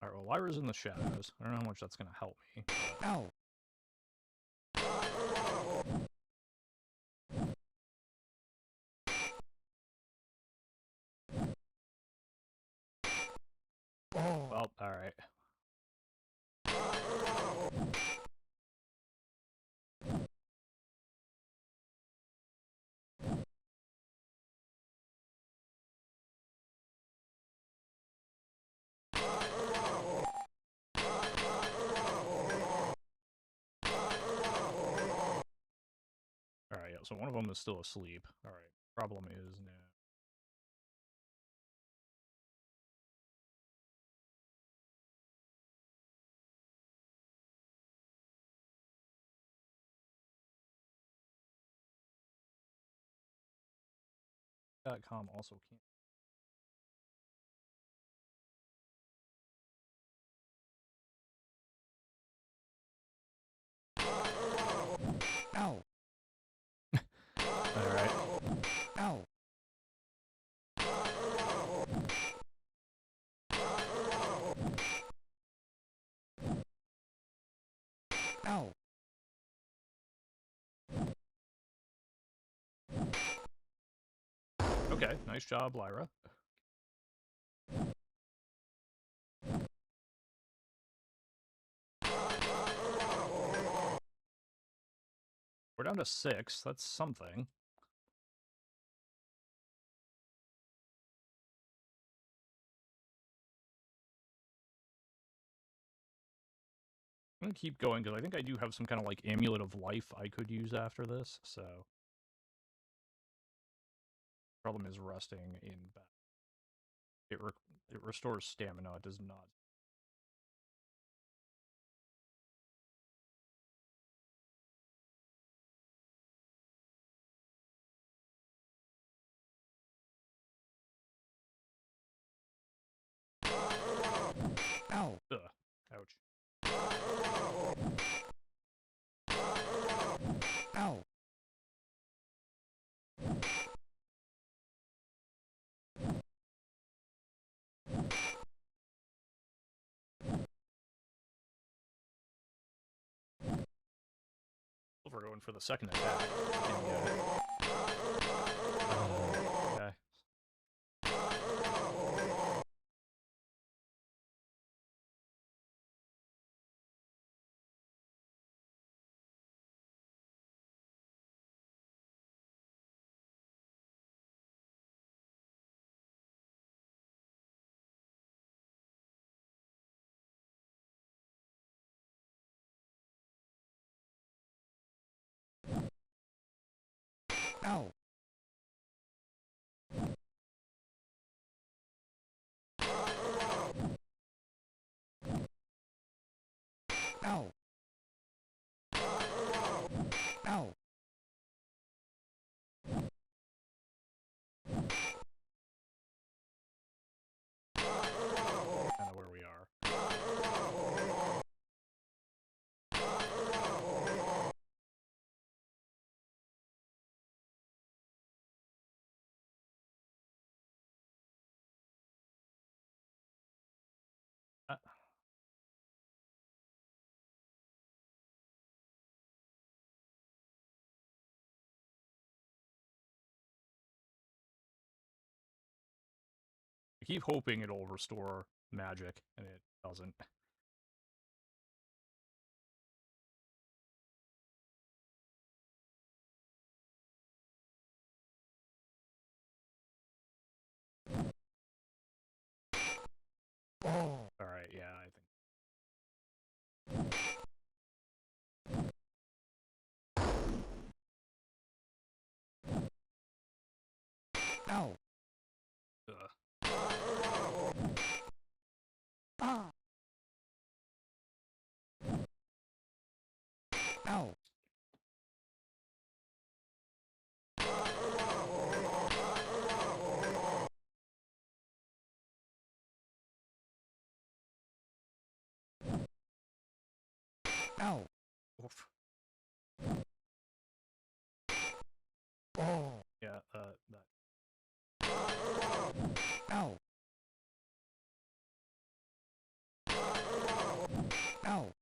Alright, well, Lyra's in the shadows. I don't know how much that's gonna help me. But... Ow. Oh. Well, alright. Alright, yeah, so one of them is still asleep. Alright, problem is now... .com also can't... Ow. Alright. Ow. Ow. Okay, nice job, Lyra. down to 6. That's something. I'm gonna keep going because I think I do have some kind of like amulet of life I could use after this, so. Problem is resting in battle. It restores stamina, it does not. Ow. Ugh. Ouch. Ow. We're going for the second attack. Okay. Ow. Ow. Ow. Kind of where we are. I keep hoping it'll restore magic, and it doesn't. Oh. Alright, yeah, I think. Ow. Ugh. Ah. Ow. Ow. Oof. Oh. Yeah, that. Ow. Ow.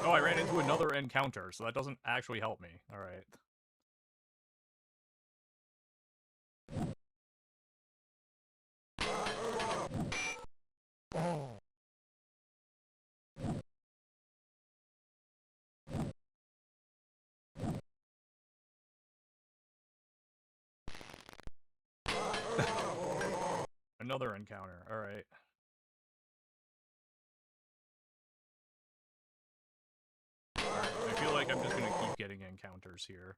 Oh, I ran into another encounter, so that doesn't actually help me. Alright. Oh. Another encounter, alright. Alright, I feel like I'm just gonna keep getting encounters here.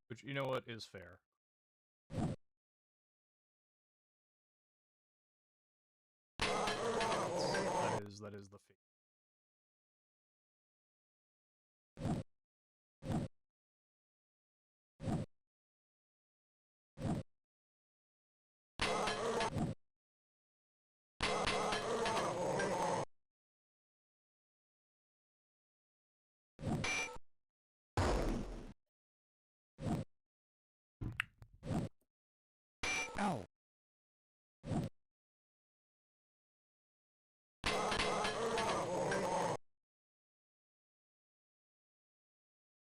Which, you know what, is fair. That is the fate. Ow.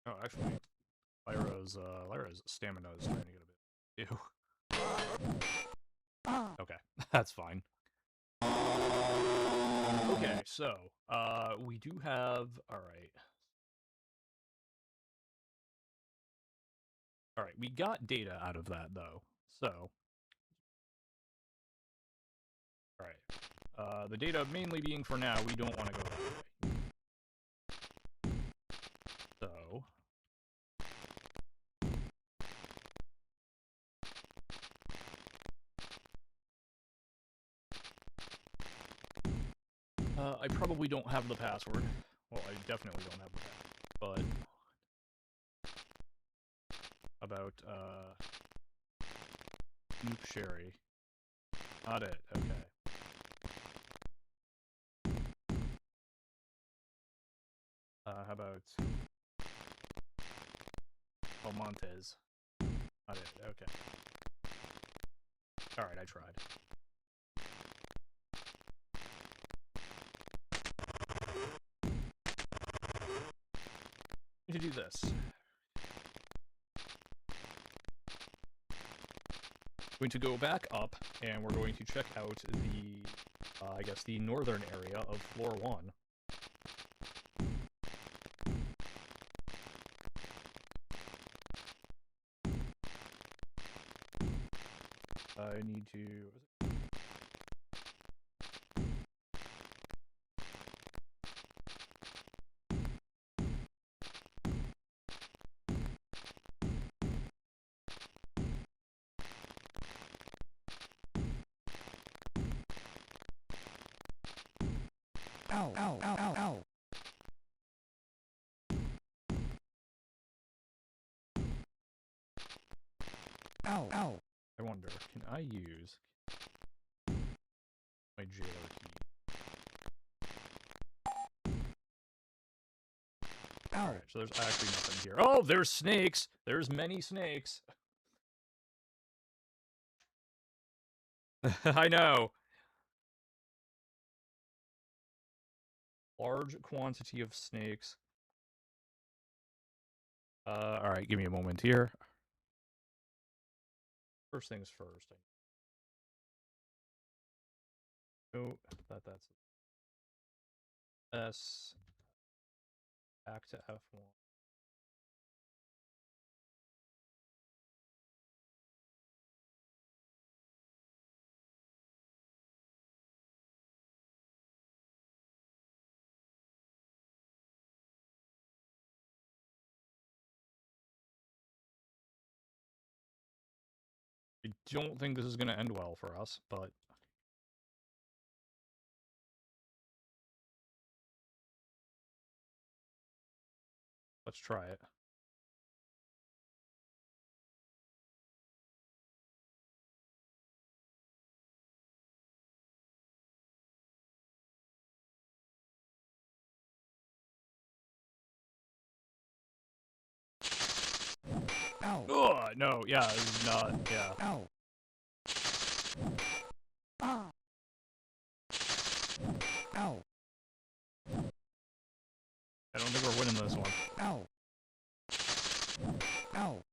Oh, actually, Lyra's stamina is starting to get a bit. Ew. Okay, that's fine. Okay, so, we do have... Alright. Alright, we got data out of that, though. So... Alright. The data mainly being for now, we don't want to go that way. So... I probably don't have the password. Well, I definitely don't have the password. But... About, Snoop Sherry. Not it, okay. How about... Montes? Not it, okay. Alright, I tried. To do this. Going to go back up, and we're going to check out the, I guess, the northern area of floor 1. I need to... Ow, ow, ow, ow, ow. Ow, ow. I wonder, can I use my jailer key? Alright, so there's actually nothing here. Oh, there's snakes! There's many snakes! I know! Large quantity of snakes. Alright, give me a moment here. First things first. Oh, that's S. Back to F1. I don't think this is going to end well for us, but... Let's try it. Ow. Ugh, no, yeah, it's not, yeah. Ow. Ah. Ow. I don't think we're winning this one. Ow. Ow.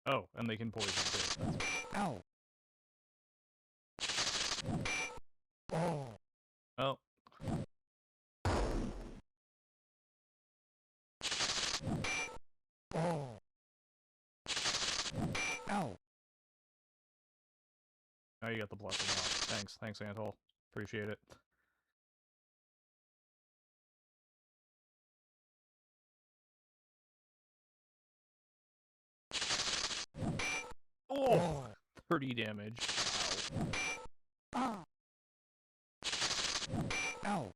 Oh, and they can poison too. That's... Ow. Oh. Oh. Oh. Ow. Now you got the blessing off. Thanks, thanks, Anthol. Appreciate it. Oh! 30 damage. Ow. Ow.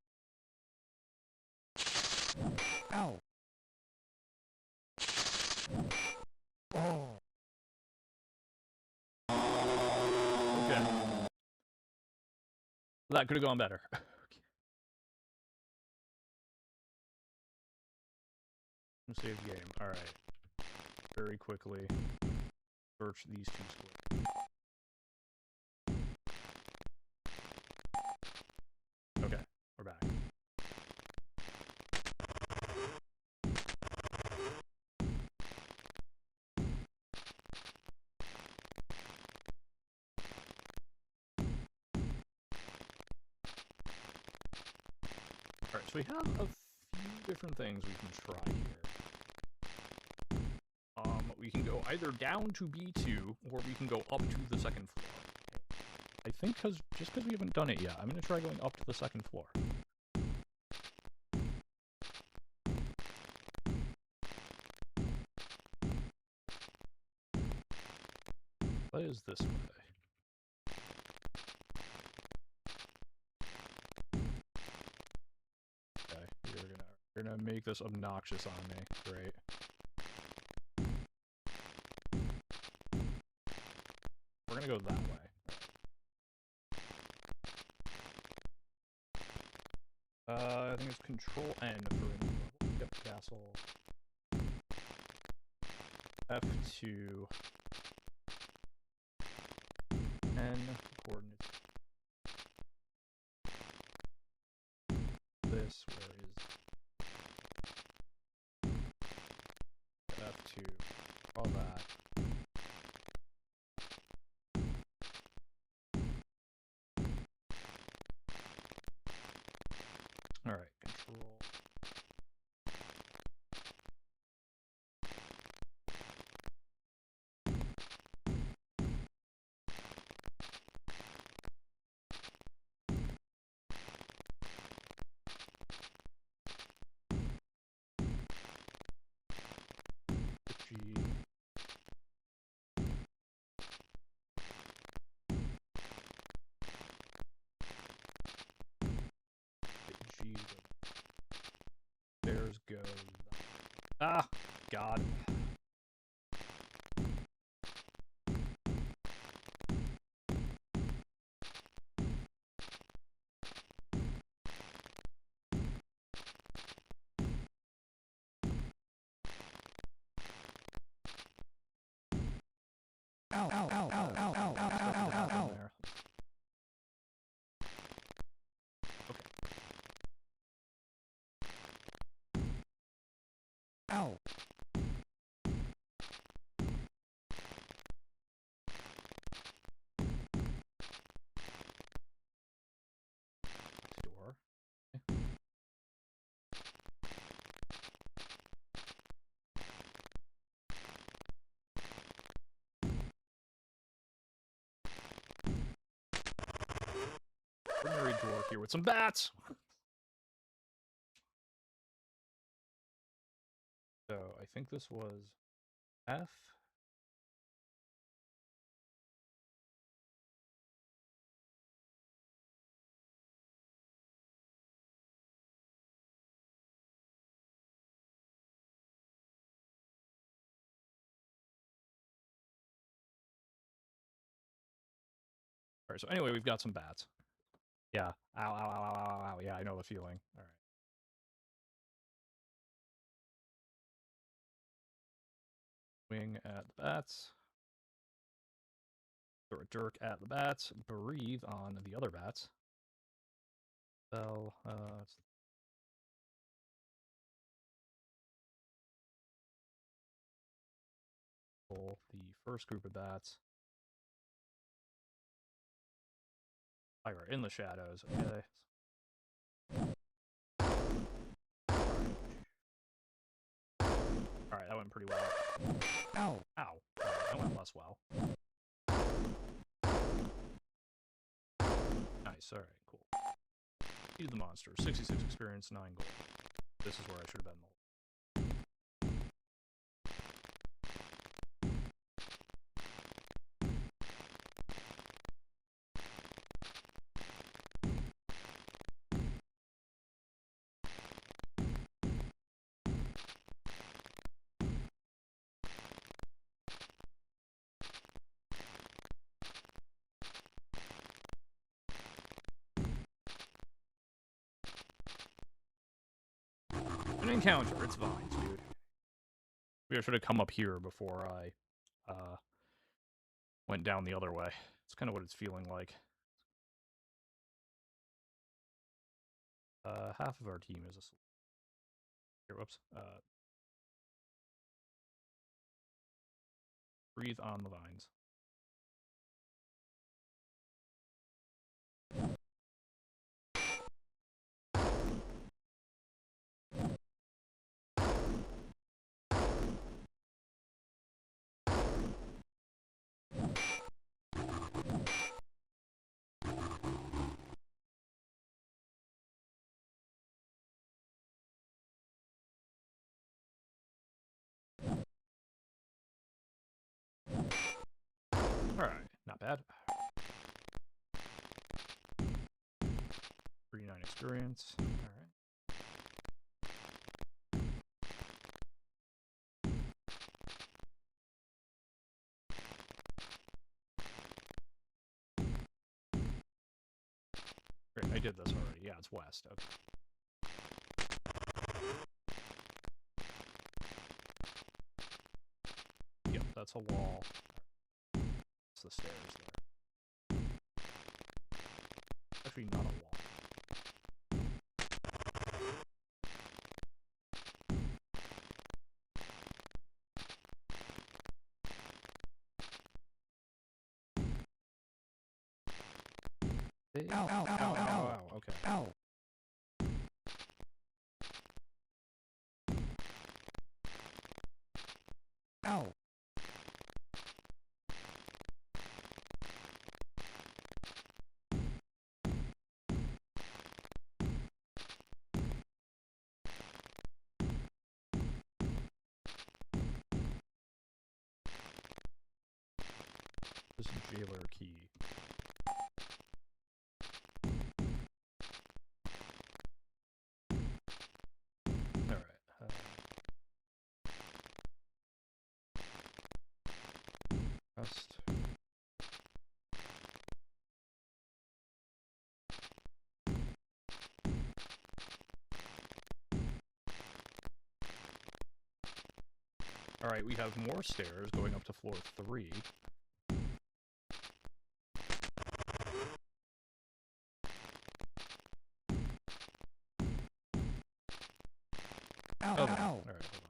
Ow. Oh. Okay. That could have gone better. Save game. Alright. Very quickly. Search these two squares. Okay, we're back. Alright, so we have a few different things we can try here. We can go either down to B2, or we can go up to the second floor. I think just because we haven't done it yet, I'm going to try going up to the second floor. What is this way? Okay, you're gonna make this obnoxious on me. Great. We're gonna go that way. I think it's Control N for any level. Yep, castle. F2. N coordinates. This, where is F2? All that. Alright, control. G. G. There's go. Ah! God. Ow, ow, ow, ow, ow, ow, ow, ow, ow, ow. Ow. Door. Ordinary door here with some bats! So, I think this was F. Alright, so anyway, we've got some bats. Yeah. Ow, ow, ow, ow, ow, ow. Yeah, I know the feeling. Alright. Swing at the bats. Throw a dirk at the bats. Breathe on the other bats. Spell, the first group of bats. Fire in the shadows. Okay. Alright, that went pretty well. Ow. Ow. That went less well. Nice, alright, cool. Feed the monster. 66 experience, 9 gold. This is where I should have been. An encounter, it's vines, dude. Maybe I should have come up here before I went down the other way. It's kind of what it's feeling like. Half of our team is asleep. Here, whoops. Breathe on the vines. bad. 39 experience. Alright. Great, I did this already. Yeah, it's west. Okay. Yep, that's a wall. It's the stairs there. Actually, not a wall. Ow, ow, ow, ow, Okay. ow. Ow. This is jailer key. Alright. Rest. Alright, we have more stairs going up to floor 3. Ow, Oh, ow, ow. alright, hold on.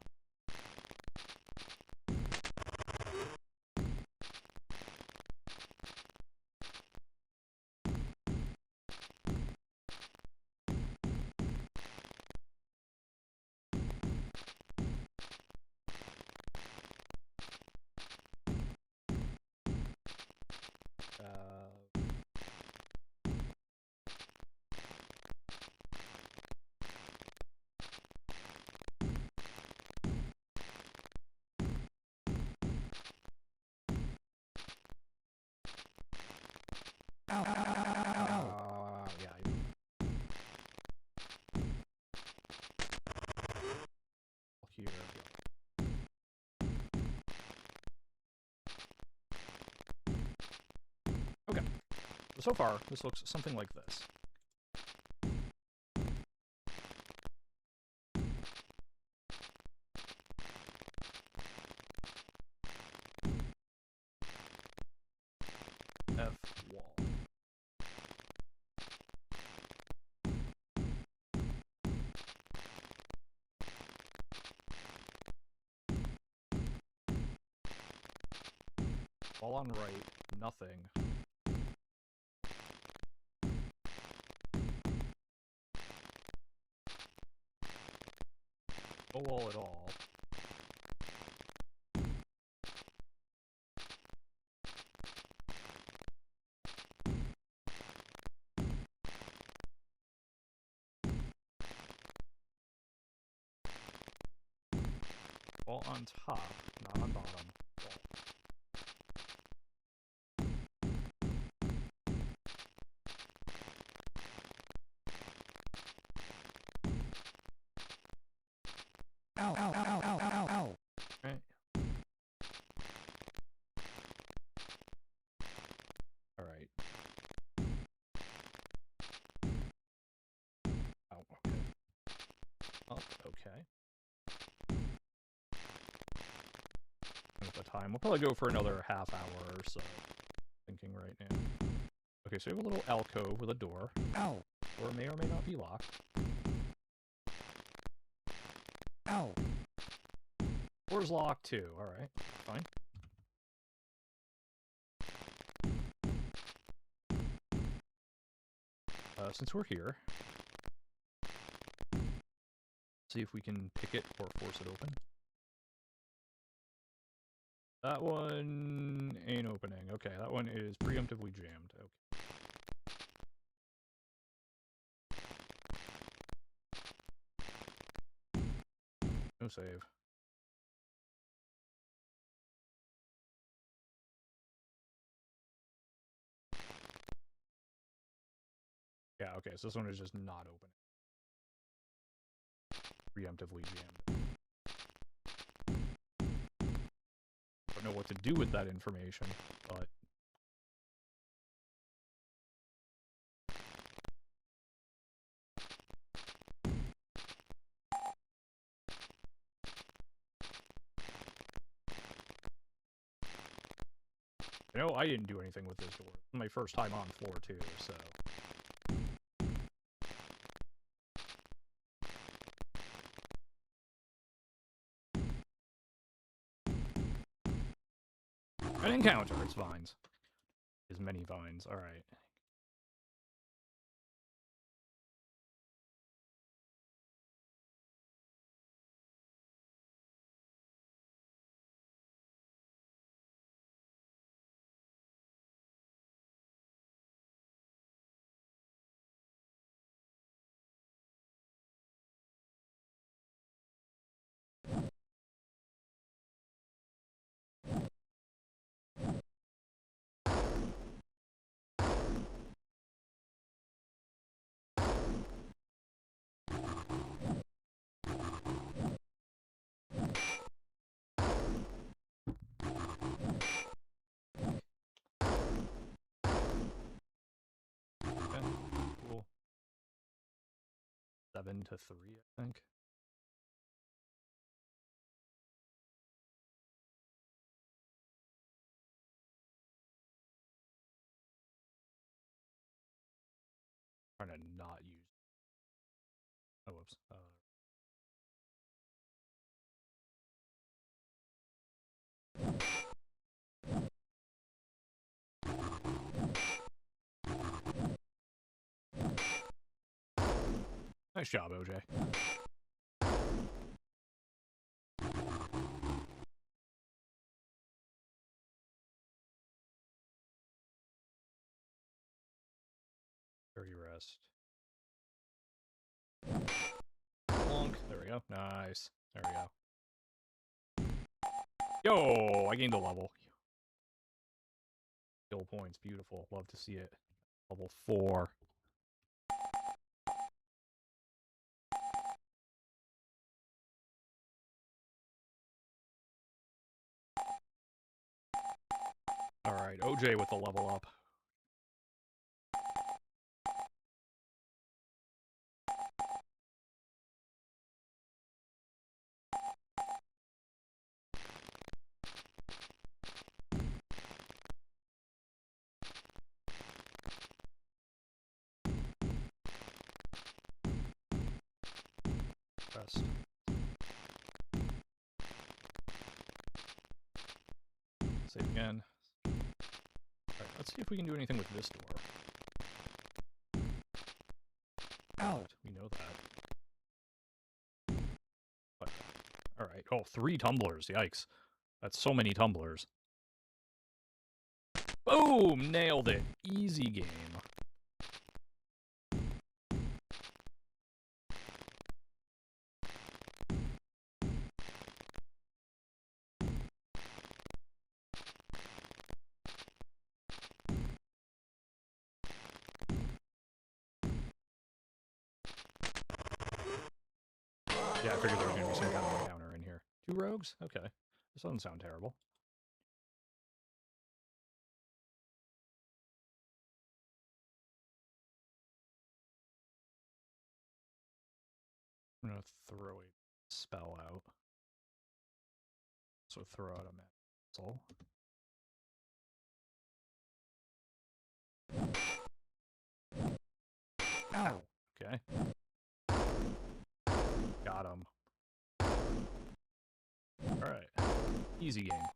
Ow, ow, ow, ow, ow. Yeah. Here. Okay. So far, this looks something like this. F wall. Wall on right, nothing. No wall at all. Wall on top, not on bottom. Ow, ow, ow, ow, ow, ow. Right. Alright. Oh, okay. Up, okay. With the time, we'll probably go for another half hour or so. Thinking right now. Okay, so we have a little alcove with a door. Ow. Door may or may not be locked. Ow. Door's locked too, alright. Fine. Since we're here, see if we can pick it or force it open. That one ain't opening. Okay, that one is preemptively jammed. Okay. No save. Yeah, okay, so this one is just not open. Preemptively jammed. Don't know what to do with that information, but... You know, I didn't do anything with this door. It's my first time on floor 2, so... An encounter, it's vines. As many vines, alright. Okay, cool. 7 to 3, I think. Trying to not use... Oh, whoops. Nice job, OJ. Dirty rest. Plonk. There we go. Nice. There we go. Yo! I gained a level. Skill points. Beautiful. Love to see it. Level 4. Alright, OJ with the level up. Rest. Save again. Alright, let's see if we can do anything with this door. Ow. We know that. But, alright. Oh, 3 tumblers. Yikes. That's so many tumblers. Boom! Nailed it. Easy game. Yeah, I figured there was going to be some kind of encounter in here. 2 rogues? Okay. This doesn't sound terrible. I'm going to throw a spell out. So throw out a missile. Ow. Okay. Got him. Alright. Easy game.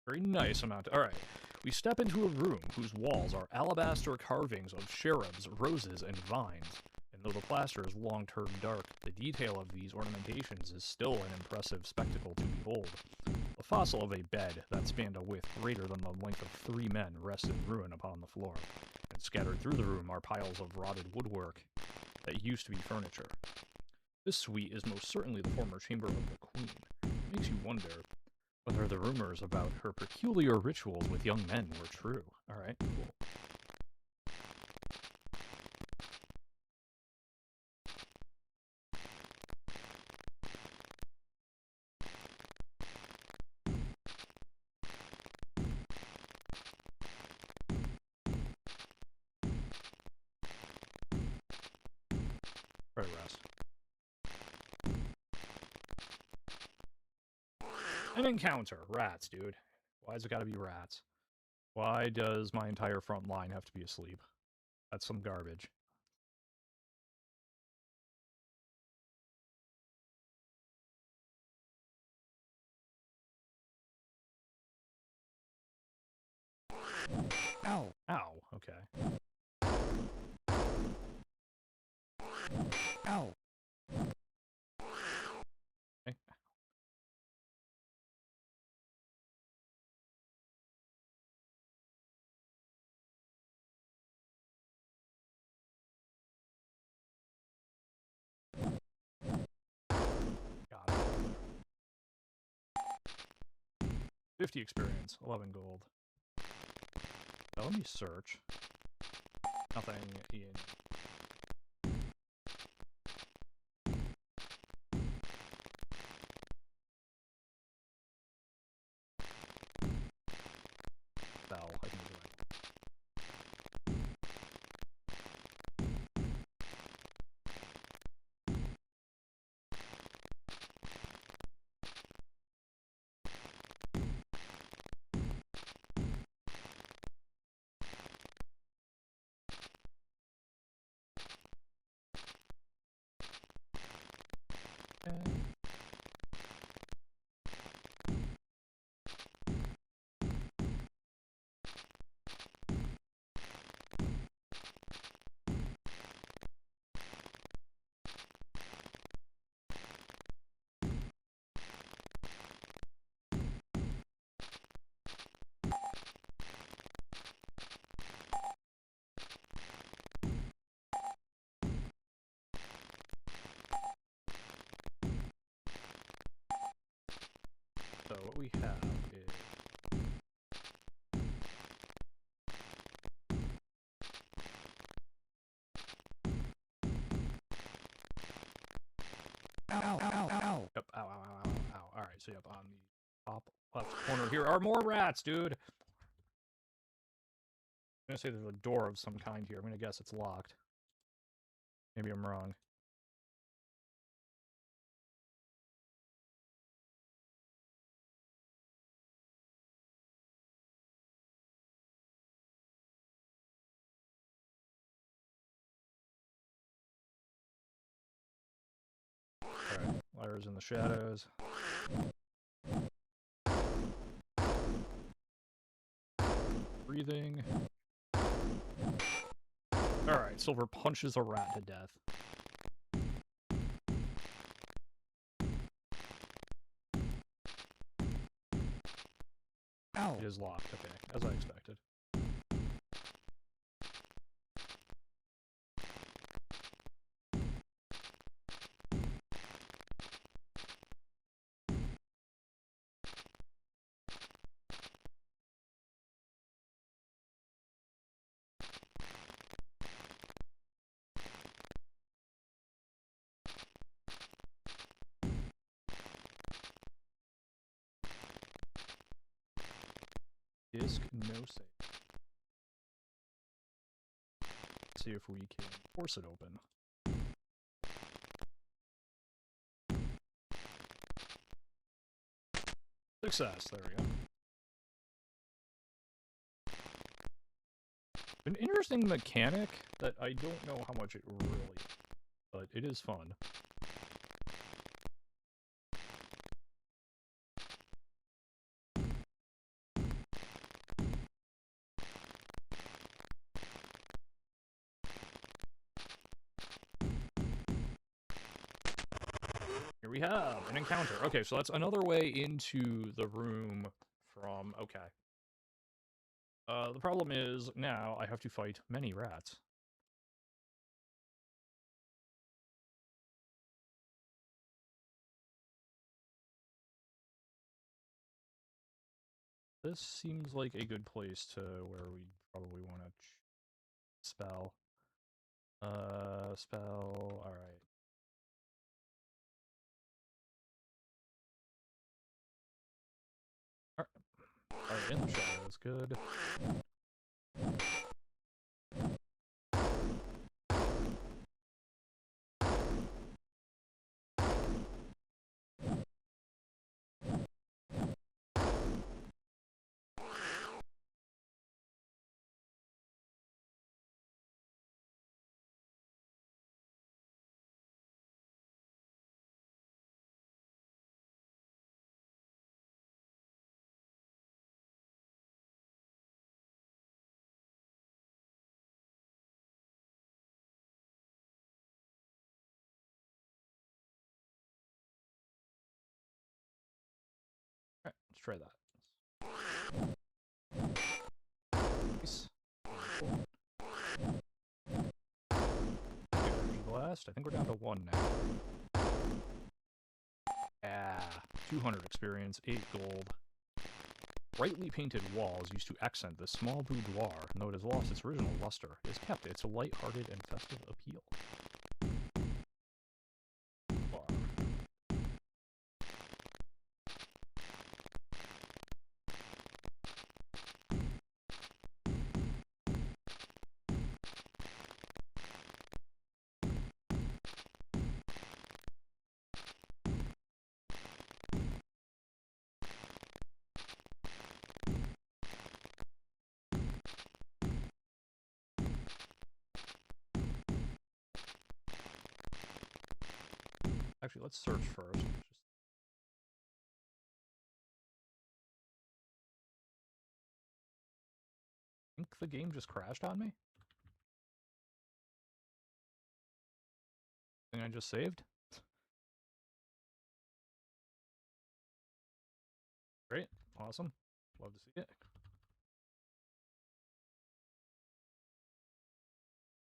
Very nice amount. Alright. We step into a room whose walls are alabaster carvings of cherubs, roses, and vines. And though the plaster is long turned dark, the detail of these ornamentations is still an impressive spectacle to behold. A fossil of a bed that spanned a width greater than the length of 3 men rests in ruin upon the floor. And scattered through the room are piles of rotted woodwork that used to be furniture. This suite is most certainly the former chamber of the queen. It makes you wonder whether the rumors about her peculiar rituals with young men were true. Alright, cool. Try to rest. An encounter. Rats, dude. Why's it gotta be rats? Why does my entire front line have to be asleep? That's some garbage. Ow. Ow, okay. Ow. Okay. Got it. 50 experience, 11 gold. Now let me search. Nothing in... Bell, I can do it. So what we have is... Ow, ow, ow, ow. Yep, ow, ow, ow, ow, ow. Alright, so yep, on the top left corner here are more rats, dude! I'm gonna say there's a door of some kind here. I'm gonna guess it's locked. Maybe I'm wrong. Alright, Lyra's in the shadows. Breathing. Alright, Silver punches a rat to death. Ow. It is locked, okay, as I expected. Disk no save. See if we can force it open. Success, there we go. An interesting mechanic that I don't know how much it really is, but it is fun. Here we have an encounter. Okay, so that's another way into the room from... Okay. The problem is, now I have to fight many rats. This seems like a good place to where we probably want to spell. Spell, alright. Alright, in the shadows, good. try that. Nice. Energy blast. I think we're down to 1 now. Yeah. 200 experience, 8 gold. Brightly painted walls used to accent this small boudoir, and though it has lost its original luster, it has kept its light-hearted and festive appeal. Actually, let's search first. I think the game just crashed on me. Thing I just saved. Great. Awesome. Love to see it.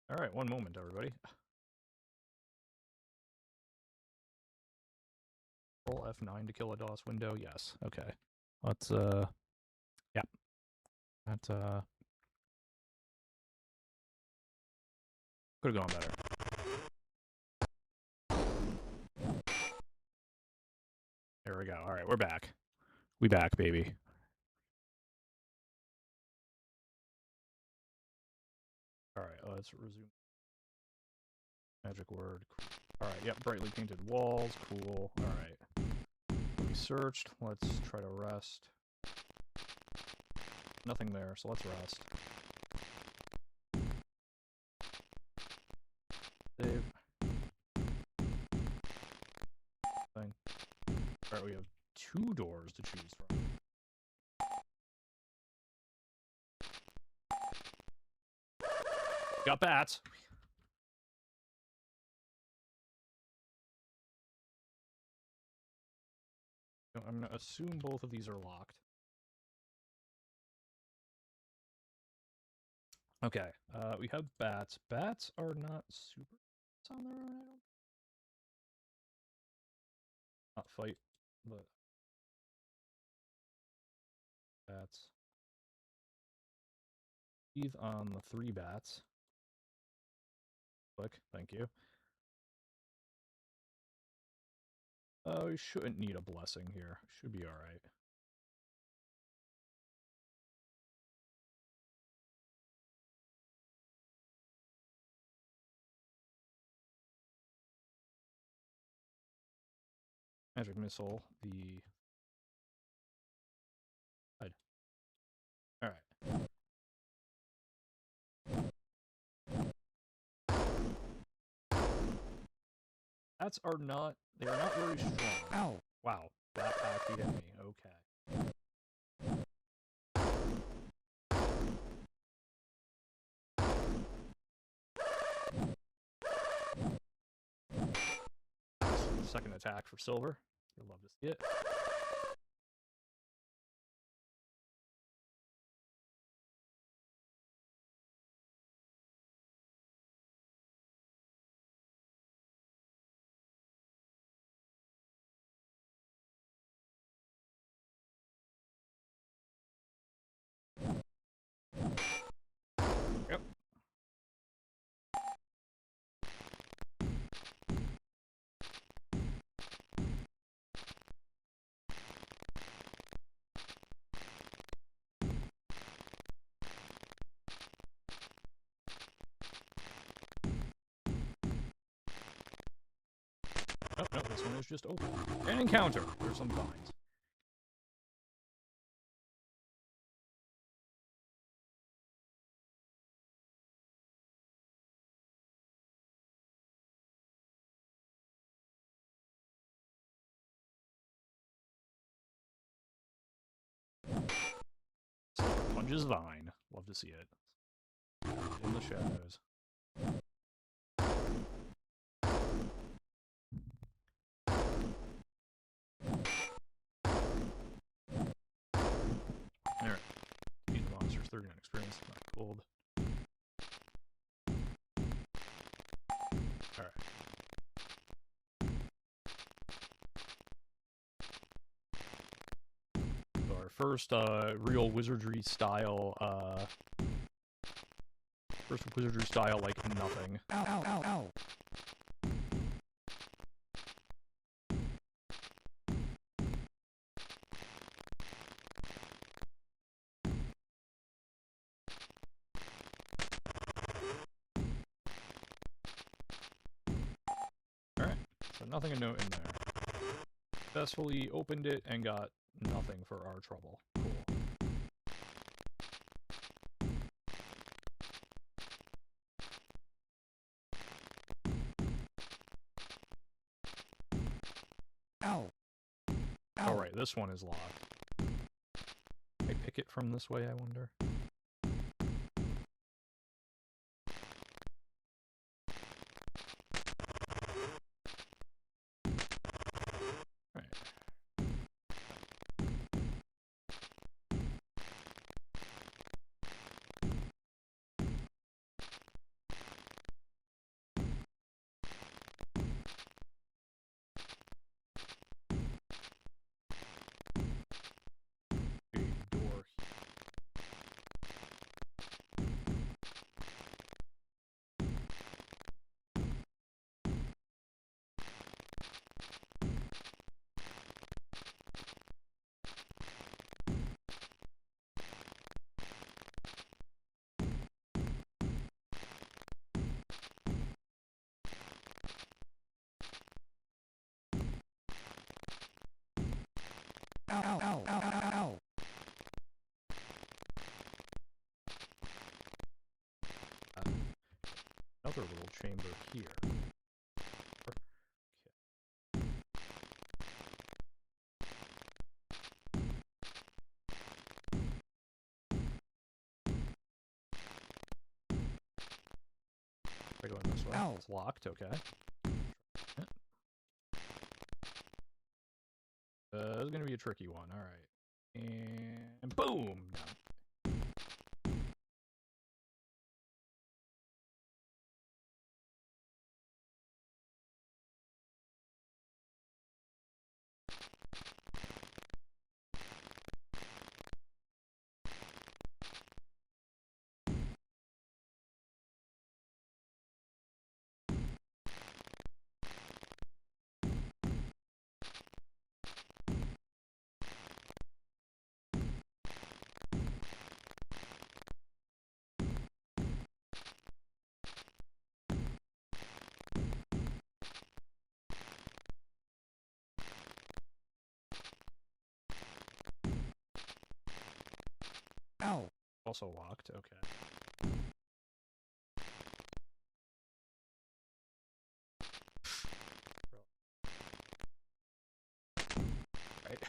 Alright, one moment, everybody. Roll F9 to kill a DOS window. Yes. Okay. Let's, yeah. That, could have gone better. There we go. Alright, we're back. We back, baby. Alright, let's resume. Magic word. Cool. Alright, yep, brightly painted walls. Cool. Alright. We searched. Let's try to rest. Nothing there, so let's rest. Save. Thing. Alright, we have 2 doors to choose from. Got bats. I'm gonna assume both of these are locked. Okay, we have bats. Bats are not super on their own, I don't. Not fight, but bats. Breathe on the 3 bats. Click, thank you. We shouldn't need a blessing here. Should be alright. Magic missile, the... Alright. Bats are not... They are not very strong. Ow! Wow, that actually hit me. Okay. Second attack for silver. You'll love to see it. Yep. Oh, no, this one is just open. An encounter. There's some vines. Punches vine. Love to see it. In the shadows. Trigger experience, not gold. Alright. So our first real wizardry style, like nothing. Ow, ow, ow, ow. Alright, so nothing to note in there. Successfully opened it and got nothing for our trouble. Cool. Ow. Oh, right, this one is locked. Can I pick it from this way, I wonder? Right. Big door. Ow, ow, ow, ow, ow, ow. Another little chamber here. We're going this way. Ow. It's locked, okay. This is gonna be a tricky one, alright. And boom! No. Ow. Also locked, okay. Right.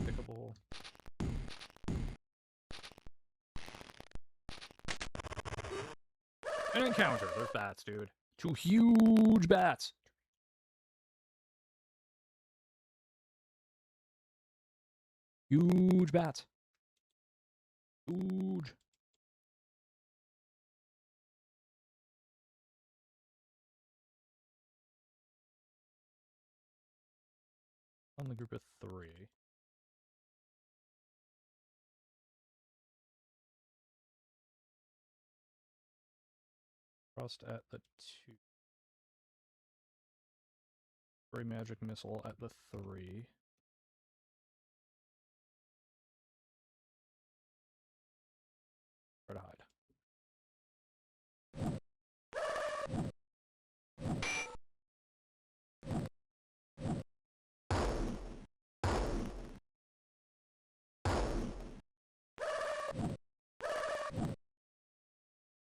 Pickable. An encounter. There's bats, dude. 2 huge bats. Huge bats. Huge. On the group of 3. Frost at the 2. Spray magic missile at the 3. Try to hide.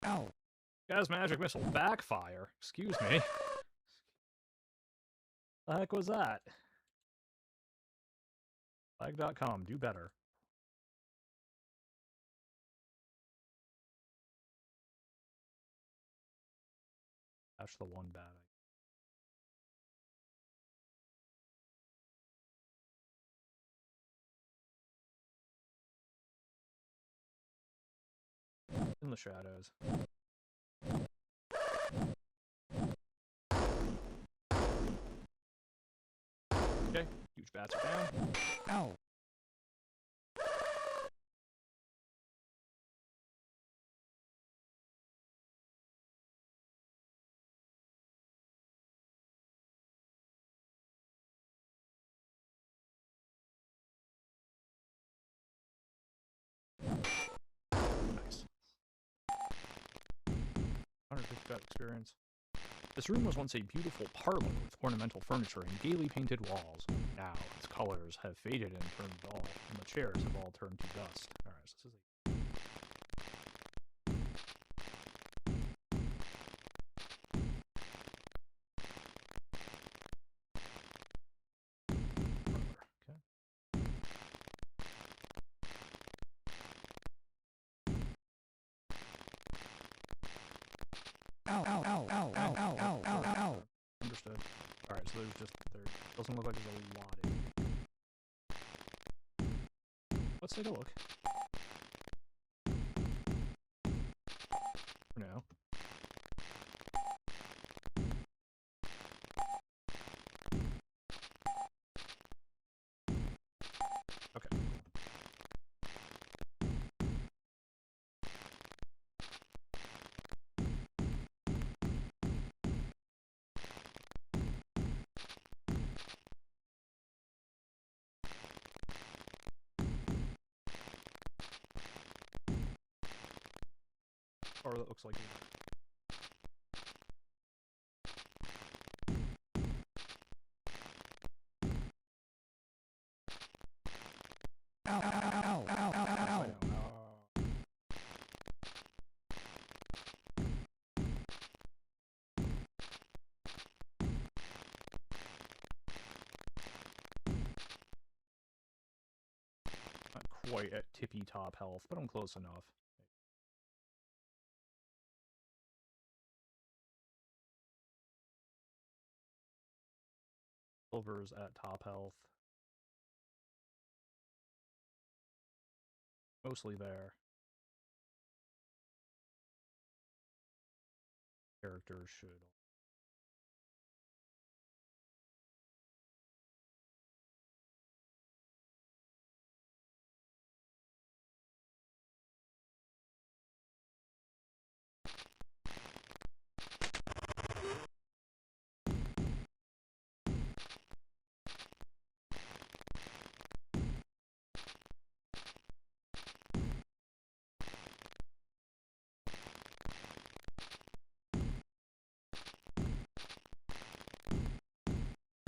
Ow. Gas magic missile backfire. Excuse me. The heck was that? Flag.com, do better. That's the one bad. the shadows. Okay, huge bats are down. Ow. Nice. 150 experience. This room was once a beautiful parlor with ornamental furniture and gaily painted walls. Now its colors have faded and turned dull, and the chairs have all turned to dust. Alright, so this is okay. Ow, ow, ow, ow, ow, ow, ow, ow, ow. Understood. Alright, so there's just, there doesn't look like there's a lot in here. Let's take a look. For now. Okay. Or that looks like Ow, ow, ow, ow, ow, ow, ow. Not quite at tippy top health, but I'm close enough. Silver's at top health. Mostly there. Characters should.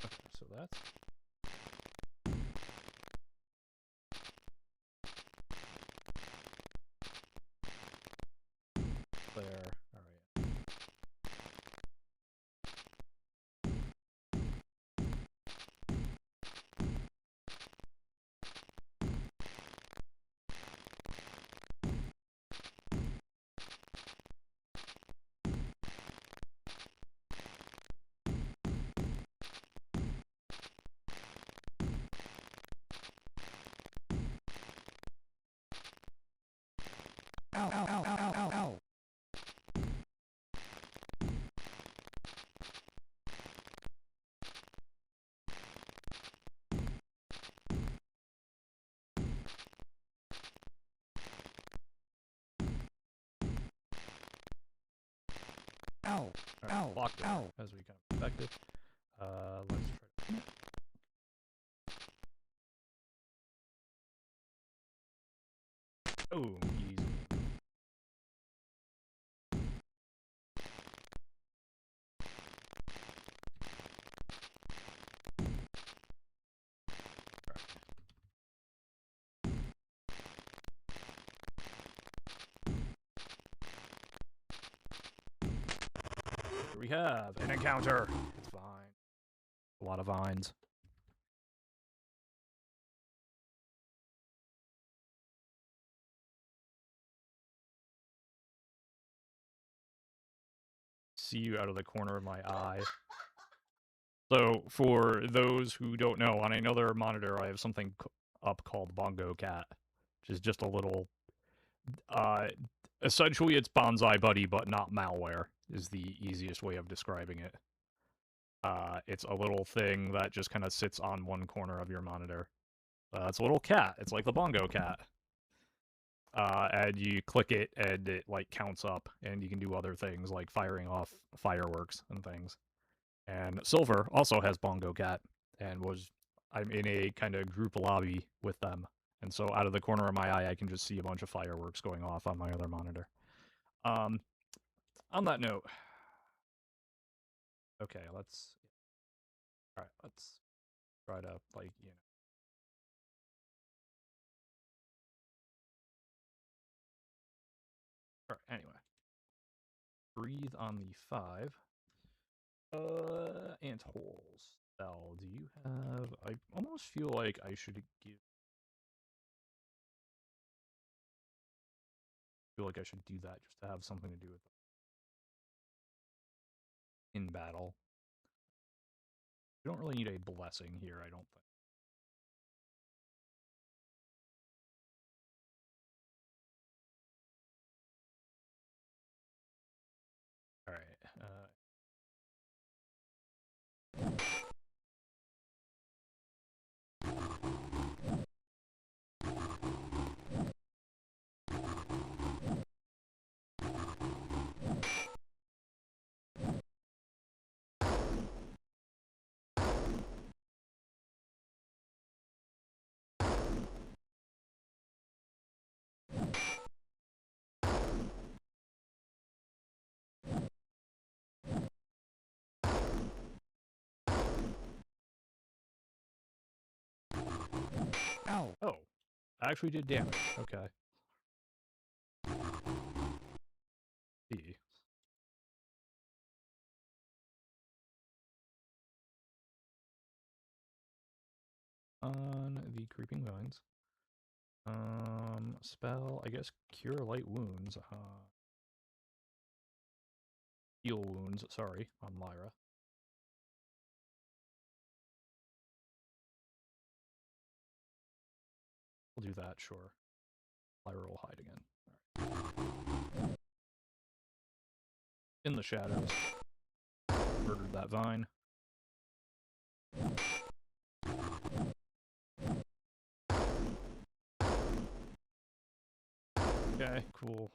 Okay, so that's there. Alright. Ow, ow, ow, ow, ow, ow. Ow, ow, Blocked it, ow. as we kind of expected. Let's try to... Oh, easy. Here we have an encounter. It's fine. A lot of vines. See you out of the corner of my eye. So, for those who don't know, on another monitor, I have something up called Bongo Cat, which is just a little Essentially, it's Bonsai Buddy, but not malware, is the easiest way of describing it. It's a little thing that just kind of sits on one corner of your monitor. It's a little cat. It's like the Bongo Cat. And you click it, and it, like, counts up, and you can do other things, like firing off fireworks and things. And Silver also has Bongo Cat, and I'm in a kind of group lobby with them. And so out of the corner of my eye, I can just see a bunch of fireworks going off on my other monitor. On that note, okay, let's try to, like, Alright, anyway. Breathe on the 5. Ant holes. Spell, do you have... I almost feel like I should give... feel like I should do that just to have something to do with it in battle. You don't really need a blessing here, I don't think. Alright, Ow. Oh, I actually did damage. Okay. See. On the creeping vines. Spell, I guess, cure light wounds. Heal wounds, sorry, on Lyra. We'll do that, sure. Lyra will hide again. Right. In the shadows. Murdered that vine. Okay, cool.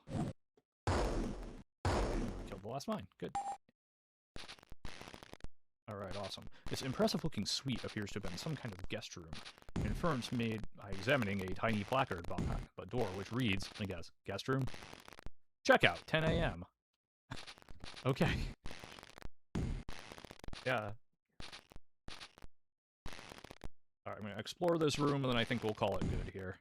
Killed the last vine. Good. Alright, awesome. This impressive-looking suite appears to have been some kind of guest room. Inference made by examining a tiny placard behind the door, which reads, I guess, guest room? Checkout, 10 a.m. Okay. Yeah. Alright, I'm gonna explore this room, and then I think we'll call it good here.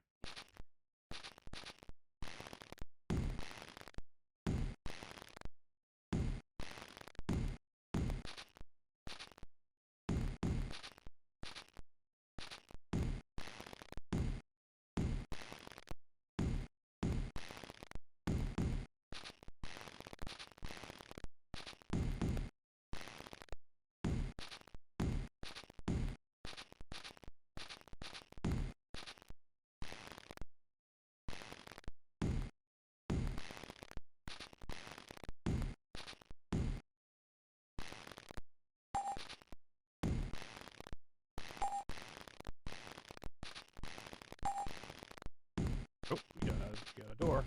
Oh, we got a door.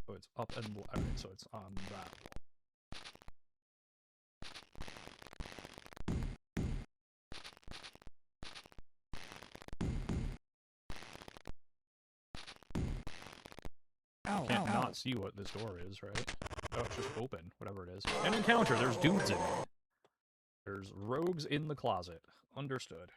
So it's up and... Alright, so it's on that wall. Ow, Can't ow, not see what this door is, right? Oh, it's just open, whatever it is. An encounter, there's dudes in it. There's rogues in the closet. Understood.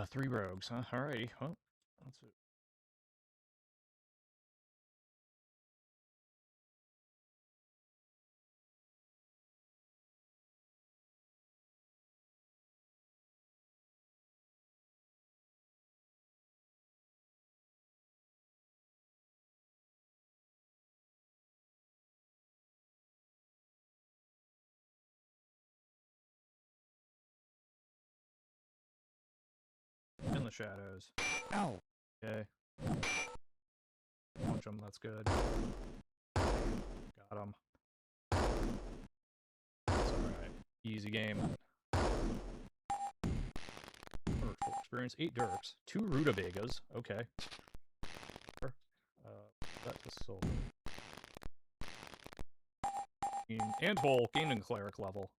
Three rogues, huh? Alrighty, well, that's it. shadows. Ow. Okay. Punch him, that's good. Got him. That's alright. Easy game. Full experience, 8 derps, 2 rutabagas, okay. That was so and whole gaming cleric level.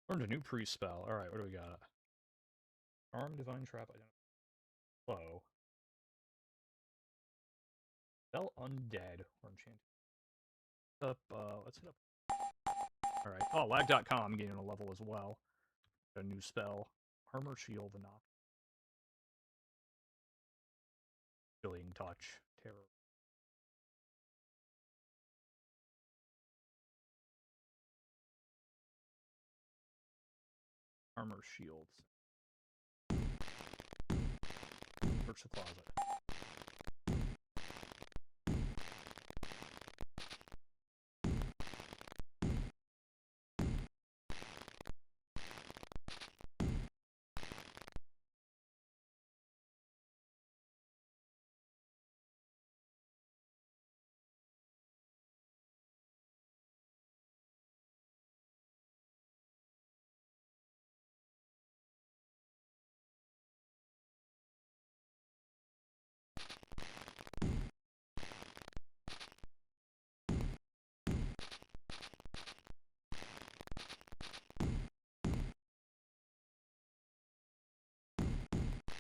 Learned a new priest spell. Alright, what do we got? Arm, divine trap, flow. Spell undead or enchanted. Let's hit up. Alright. Oh, lag.com gaining a level as well. A new spell. Armor shield and knock. Chilling touch. Terror. Armor shields. Search the closet.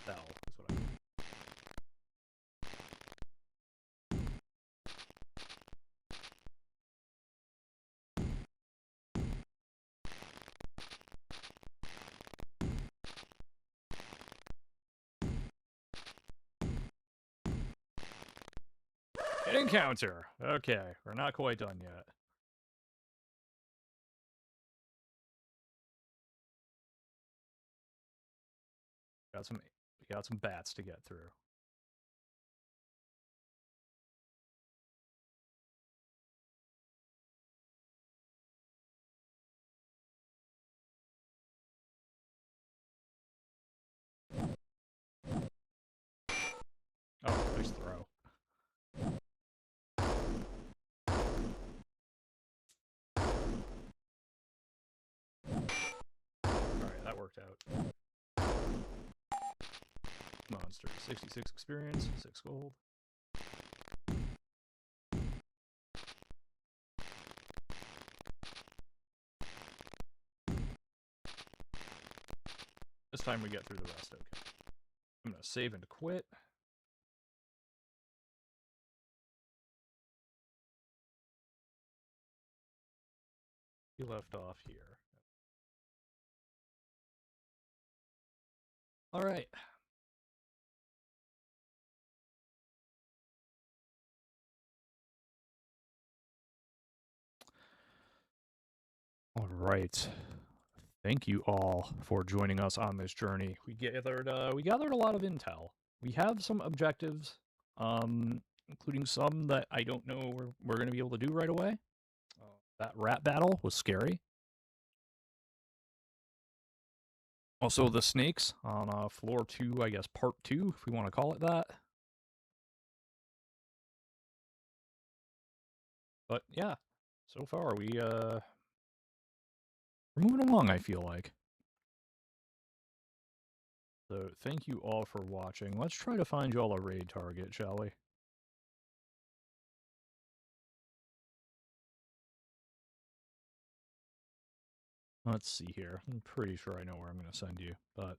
Spell is what I mean. Encounter! Okay, we're not quite done yet. We got some bats to get through. Oh, nice throw. Alright, that worked out. Monster. 66 experience, 6 gold. This time we get through the rest, okay. I'm gonna save and quit. We left off here. Alright. Alright. Thank you all for joining us on this journey. We gathered a lot of intel. We have some objectives, including some that I don't know we're going to be able to do right away. That rat battle was scary. Also, the snakes on floor 2, I guess part 2, if we want to call it that. But yeah, so far we're moving along, I feel like. So thank you all for watching. Let's try to find y'all a raid target, shall we? Let's see here. I'm pretty sure I know where I'm going to send you, but